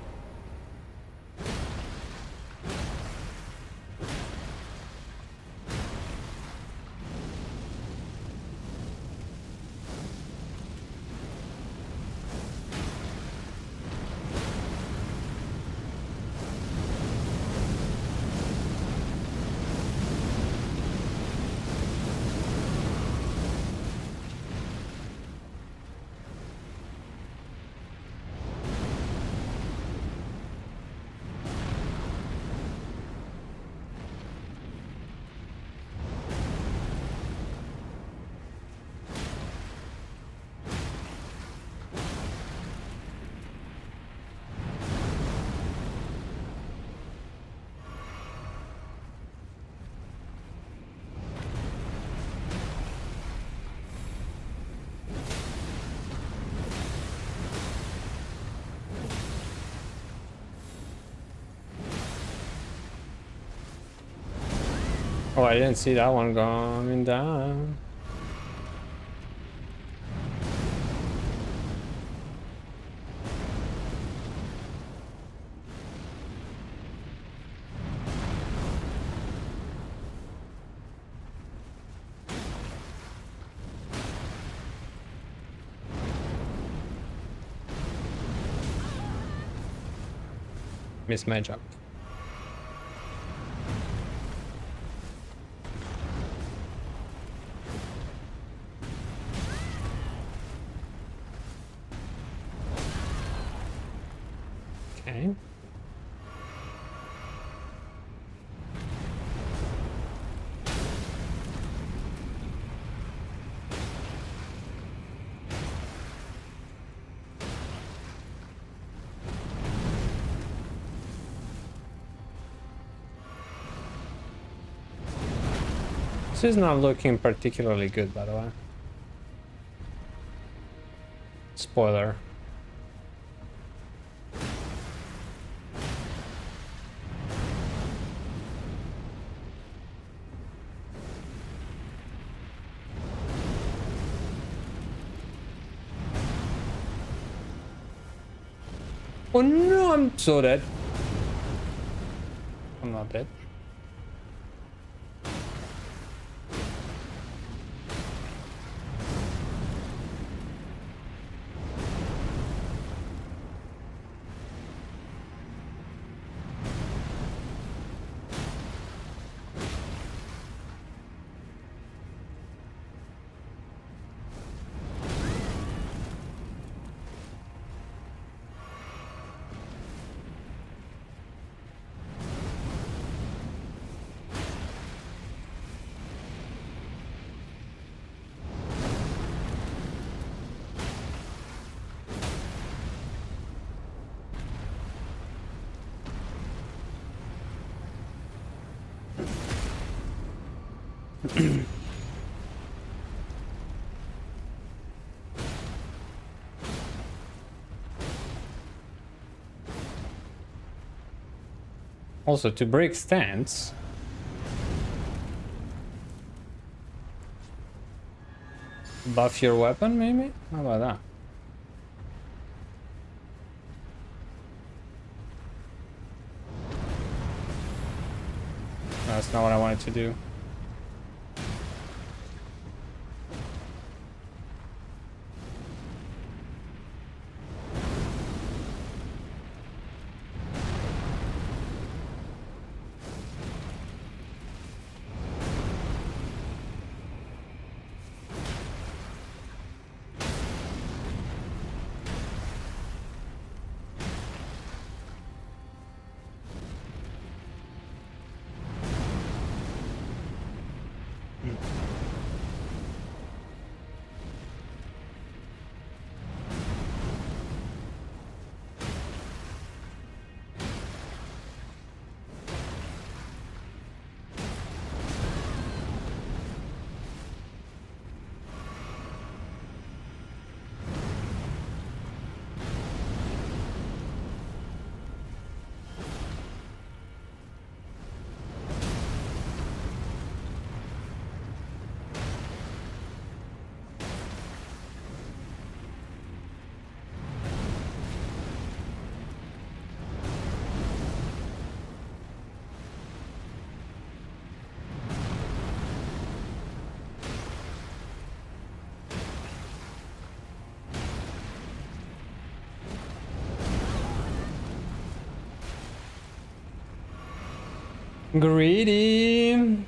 Oh, I didn't see that one going down. Miss my jump. Okay. This is not looking particularly good, by the way. Spoiler. Oh no, I'm so dead. I'm not dead. Also, to break stance. Buff your weapon, maybe? How about that? No, that's not what I wanted to do. Greedy.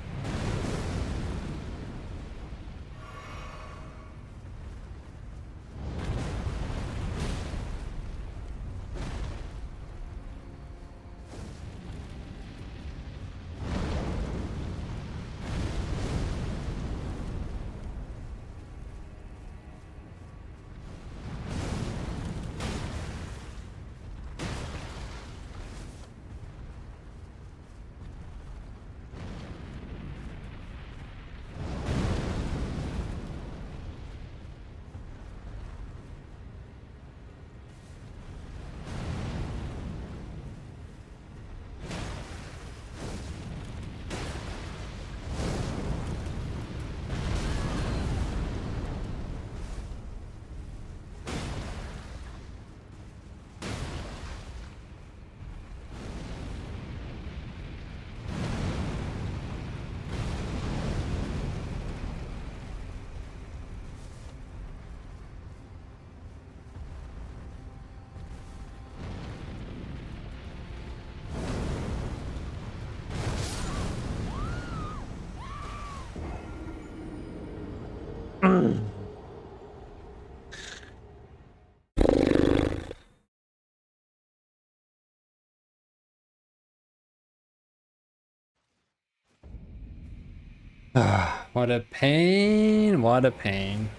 What a pain, what a pain.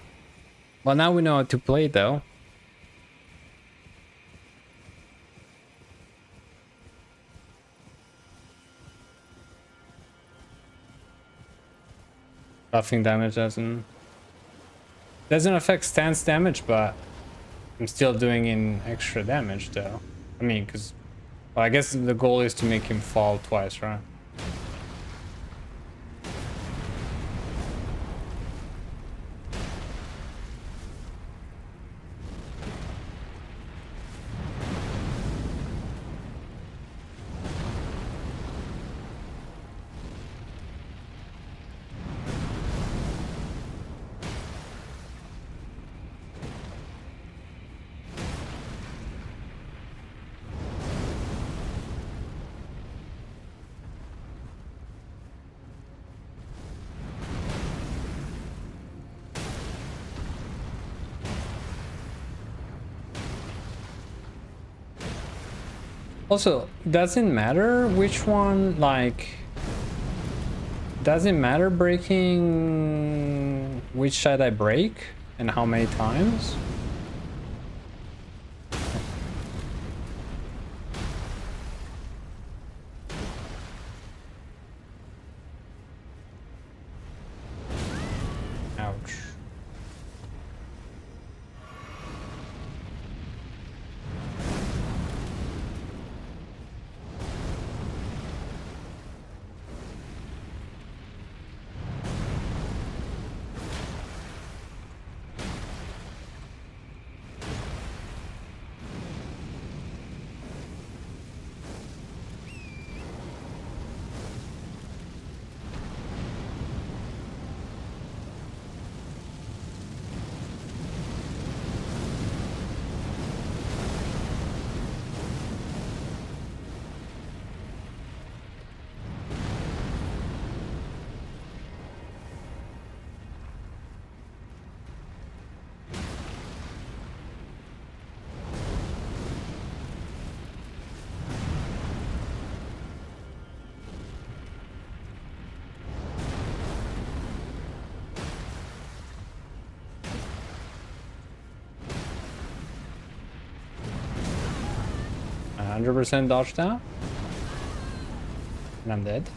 Well, now we know how to play though. Buffing damage doesn't affect stance damage, but I'm still doing in extra damage though. I mean, because, well, I guess the goal is to make him fall twice, right? Also, doesn't matter which one, like, doesn't matter breaking which side I break and how many times. 100% dodge that. And I'm dead.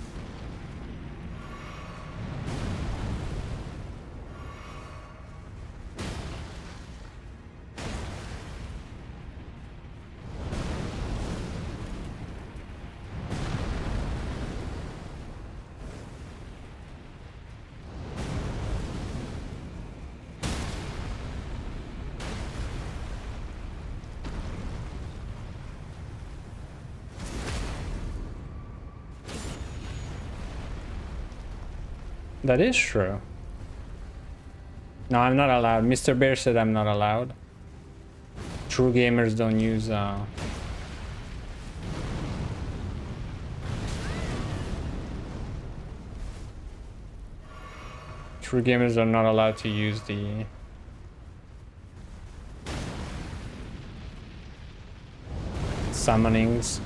That is true. No, I'm not allowed. Mr. Bear said I'm not allowed. True gamers don't use true gamers are not allowed to use the summonings.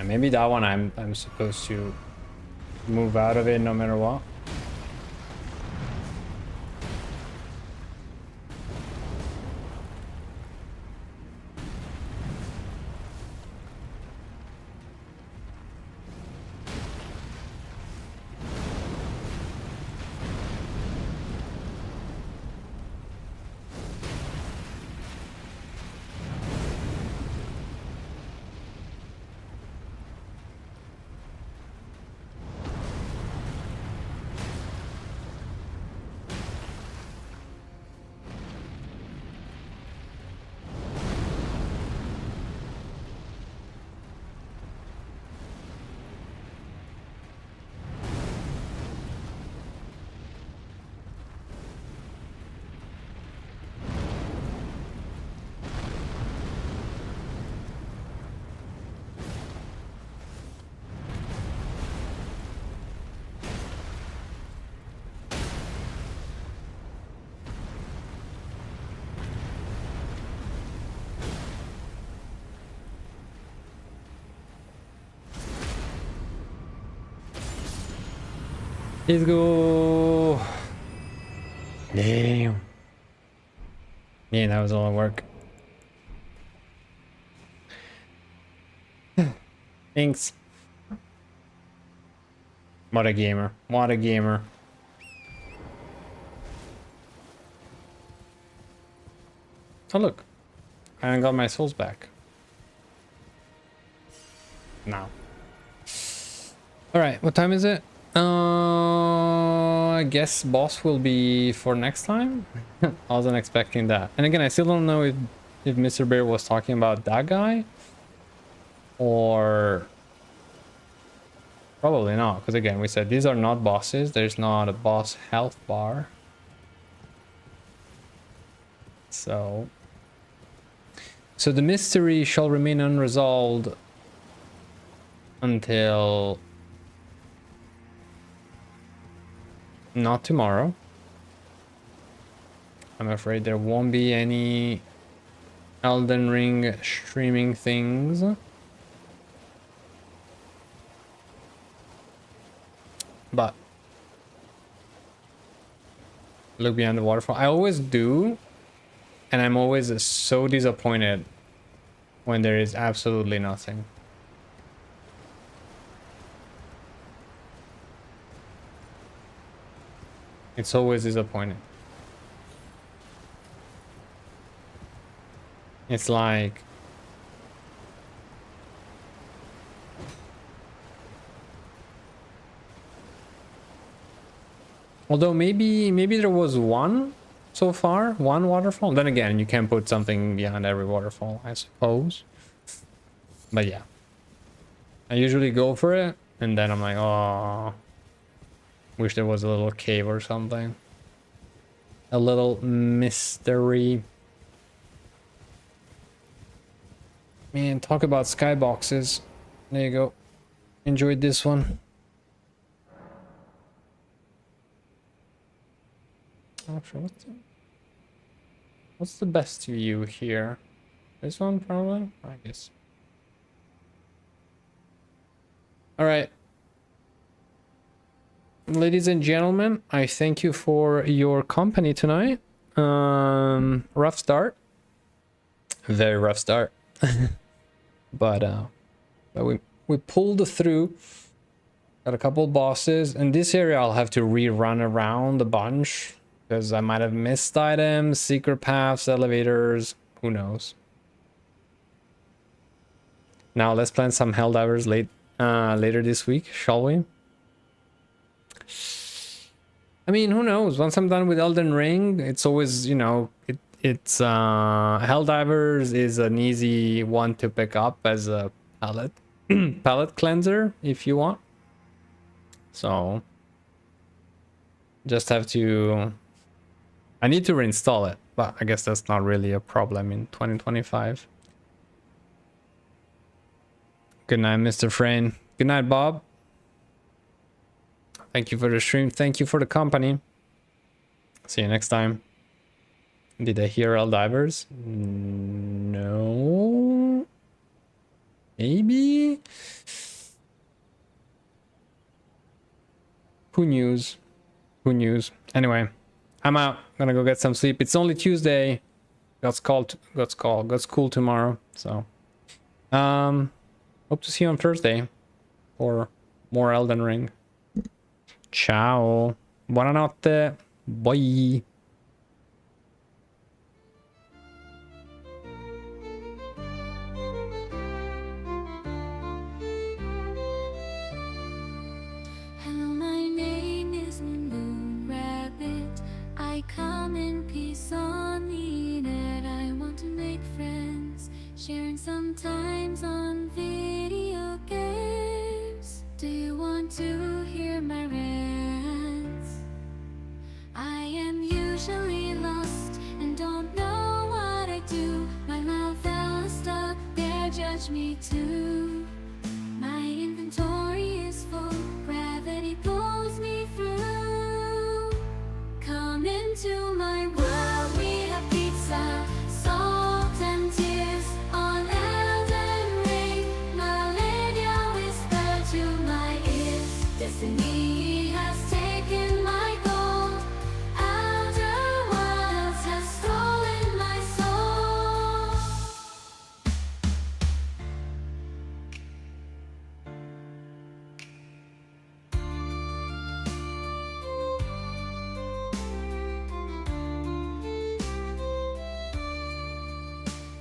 Maybe that one I'm supposed to move out of it no matter what. Let's go. Damn. Yeah, that was a lot of work. Thanks. What a gamer. What a gamer. Oh look. I haven't got my souls back. No. Alright, what time is it? I guess boss will be for next time. I wasn't expecting that. And again, I still don't know if Mr. Bear was talking about that guy or probably not, because again, we said these are not bosses. There's not a boss health bar. So the mystery shall remain unresolved until not tomorrow. I'm afraid there won't be any Elden Ring streaming things. But look beyond the waterfall. I always do, and I'm always so disappointed when there is absolutely nothing. It's always disappointing. It's like although maybe there was one so far, one waterfall. Then again, you can put something behind every waterfall, I suppose. But yeah, I usually go for it, and then I'm like, oh, wish there was a little cave or something, a little mystery. Man, talk about skyboxes. There you go. Enjoyed this one. Actually, what's the best view here? This one, probably? I guess. All right. Ladies and gentlemen, I thank you for your company tonight. Rough start. Very rough start. but we pulled through. Got a couple bosses. In this area, I'll have to rerun around a bunch because I might have missed items, secret paths, elevators. Who knows? Now let's plan some Helldivers later this week, shall we? I mean, who knows? Once I'm done with Elden Ring, it's always, you know, it's Helldivers is an easy one to pick up as a palette cleanser if you want. So just have to, I need to reinstall it, but I guess that's not really a problem in 2025. Good night, Mr. Frayne. Good night, Bob. Thank you for the stream. Thank you for the company. See you next time. Did I hear Helldivers? No. Maybe? Who knows? Who knows? Anyway, I'm out. Gonna go get some sleep. It's only Tuesday. Got school tomorrow. So, hope to see you on Thursday for more Elden Ring. Ciao. Buonanotte. Bye. Hello, my name is Moon Rabbit. I come in peace on the net. I want to make friends, sharing sometimes on video games. Do you want to hear my rants? I am usually lost and don't know what I do. My mouth fell stuck there, judge me too. My inventory is full, gravity pulls me through. Come into my world, we have pizza, salt and tears on Elden Ring. Millennia whisper to my ears, destiny has taken my gold. Outer wilds have stolen my soul.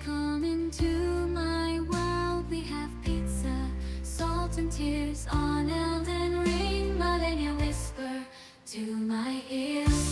Come into my world, we have pizza, salt and tears on Elden Ring. Millennia whisper to my ears.